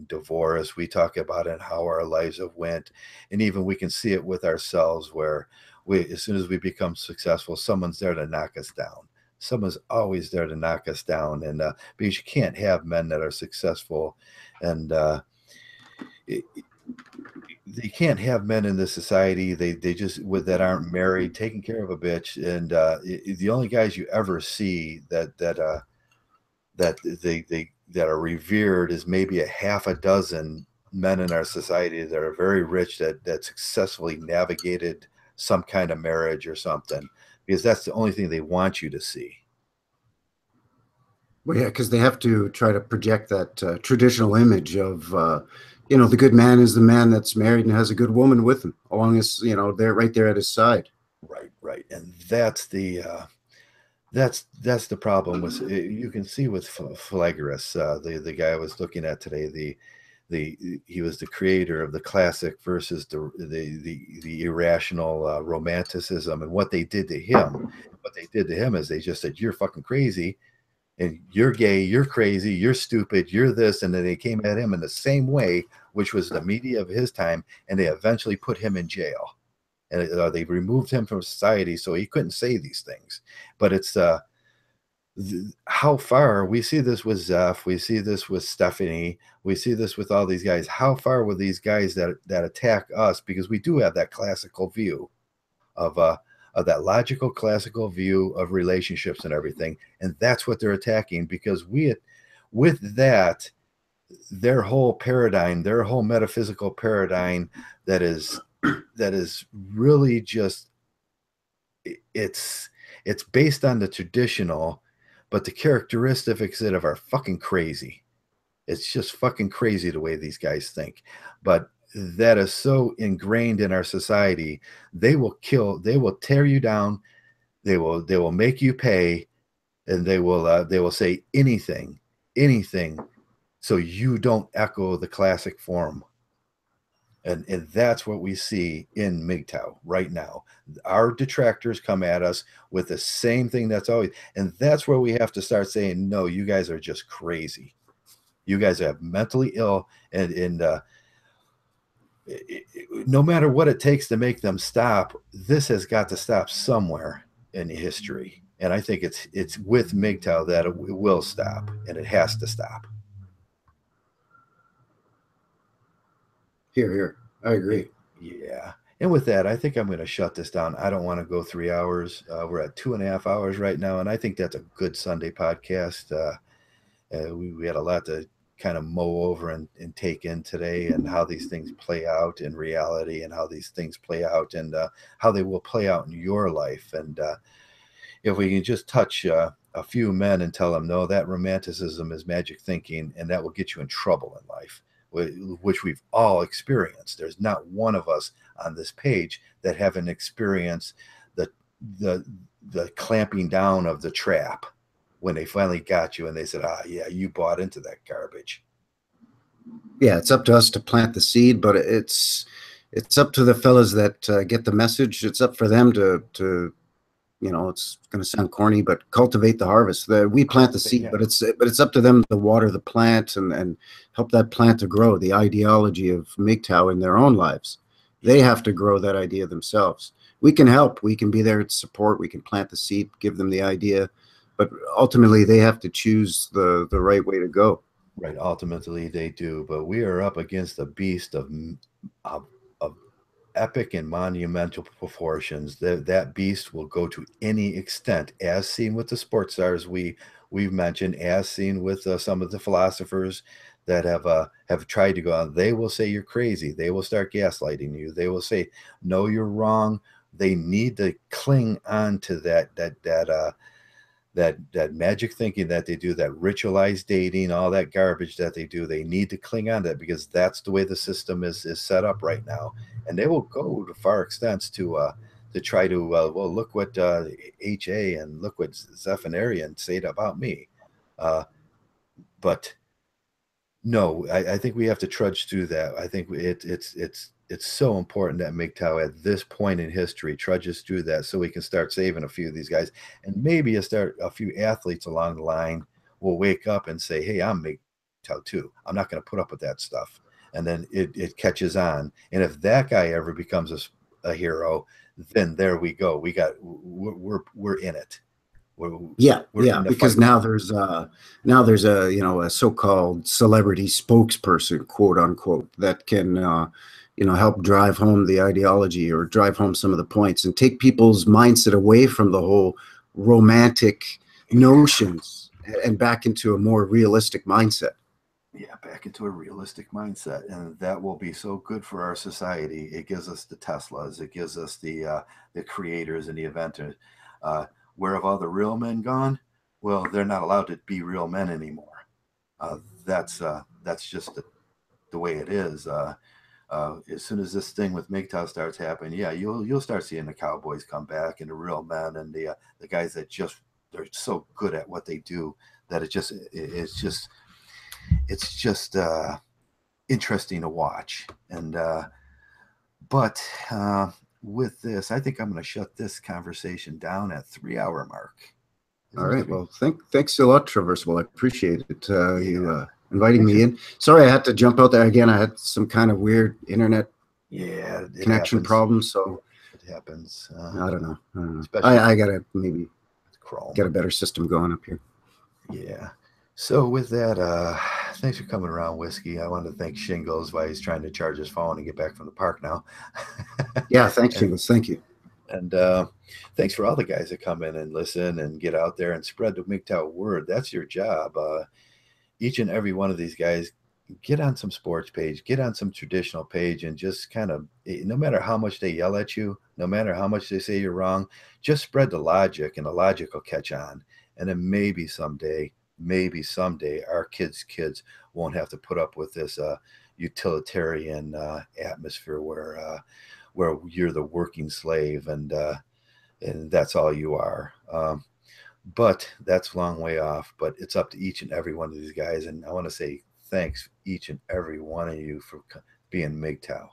S1: divorce, we talk about it in how our lives have went, and even we can see it with ourselves, where as soon as we become successful, someone's there to knock us down. Someone's always there to knock us down, and because you can't have men that are successful, and you can't have men in this society. They just, that aren't married, taking care of a bitch, and the only guys you ever see that are revered is maybe a half a dozen men in our society that are very rich, that successfully navigated some kind of marriage or something, because that's the only thing they want you to see.
S4: Well, yeah, because they have to try to project that traditional image of, you know, the good man is the man that's married and has a good woman with him, along his, you know, they're right there at his side.
S1: Right, and that's the problem with, you can see with Phalaris, the guy I was looking at today, he was the creator of the classic versus the irrational romanticism, and what they did to him. What they did to him is they just said, you're fucking crazy, and you're gay, you're crazy, you're stupid, you're this, and then they came at him in the same way, which was the media of his time, and they eventually put him in jail, and they removed him from society so he couldn't say these things. But it's how far we see this with Zeph, we see this with Stephanie, we see this with all these guys. How far will these guys that attack us, because we do have that classical view of that logical classical view of relationships and everything, and that's what they're attacking, because with that, their whole paradigm, their whole metaphysical paradigm, that is really just, it's based on the traditional, but the characteristics of it are fucking crazy. It's just fucking crazy the way these guys think. But that is so ingrained in our society. They will tear you down. They will make you pay, and they will say anything, so you don't echo the classic form. And that's what we see in Mgtow right now. Our detractors come at us with the same thing that's always, and that's where we have to start saying, no, you guys are just crazy. You guys are mentally ill, and no matter what it takes to make them stop, this has got to stop somewhere in history. And I think it's with Mgtow that it will stop, and it has to stop.
S4: Here. I agree.
S1: Yeah. And with that, I think I'm going to shut this down. I don't want to go 3 hours. We're at 2.5 hours right now, and I think that's a good Sunday podcast. We had a lot to kind of mow over and take in today, and how these things play out in reality, and how these things play out, and how they will play out in your life. And if we can just touch a few men and tell them, no, that romanticism is magic thinking, and that will get you in trouble in life, which we've all experienced. There's not one of us on this page that haven't experienced the clamping down of the trap when they finally got you and they said, yeah, you bought into that garbage.
S4: Yeah, it's up to us to plant the seed, but it's up to the fellas that get the message. It's up for them to it's going to sound corny, but cultivate the harvest. We plant the seed, yeah. but it's up to them to water the plant and help that plant to grow. The ideology of Mgtow in their own lives, they have to grow that idea themselves. We can help. We can be there to support. We can plant the seed, give them the idea, but ultimately they have to choose the right way to go.
S1: Right. Ultimately they do, but we are up against a beast of epic and monumental proportions. That beast will go to any extent, as seen with the sports stars we've mentioned, as seen with some of the philosophers that have tried to go on. They will say you're crazy. They will start gaslighting you. They will say, no, you're wrong. They need to cling on to that magic thinking that they do, that ritualized dating, all that garbage that they do. They need to cling on to that, because that's the way the system is set up right now. And they will go to far extents to try to, well, look what HA and look what Zephanian said about me. But no, I think we have to trudge through that. I think it's so important that Mgtow at this point in history trudges through that, so we can start saving a few of these guys, and maybe a few athletes along the line will wake up and say, hey, I'm Mgtow too. I'm not going to put up with that stuff. And then it catches on. And if that guy ever becomes a hero, then there we go. We're in it.
S4: We're because now there's a a so-called celebrity spokesperson, quote unquote, that can help drive home the ideology or drive home some of the points and take people's mindset away from the whole romantic notions and back into a more realistic mindset.
S1: Yeah, back into a realistic mindset, and that will be so good for our society. It gives us the Teslas, it gives us the creators and the inventors. Where have all the real men gone? Well, they're not allowed to be real men anymore. That's just the way it is. As soon as this thing with Mgtow starts happening, yeah, you'll start seeing the cowboys come back and the real men and the guys that they're so good at what they do that it's just interesting to watch. And but with this, I think I'm going to shut this conversation down at 3-hour mark.
S4: All right. Well, thanks a lot, Traversable. I appreciate it. You inviting me in. Sorry, I had to jump out there again. I had some kind of weird internet connection problems. So
S1: it happens.
S4: I don't know. I gotta maybe get a better system going up here.
S1: Yeah. So with that, thanks for coming around, Whiskey. I want to thank Shingles while he's trying to charge his phone and get back from the park now.
S4: Yeah, thanks, Shingles. Thank you.
S1: And thanks for all the guys that come in and listen and get out there and spread the Mgtow word. That's your job. Each and every one of these guys, get on some sports page, get on some traditional page, and just kind of, no matter how much they yell at you, no matter how much they say you're wrong, just spread the logic, and the logic will catch on. And then maybe someday our kids won't have to put up with this utilitarian atmosphere where you're the working slave and that's all you are. But that's a long way off. But it's up to each and every one of these guys, and I want to say thanks each and every one of you for being Mgtow.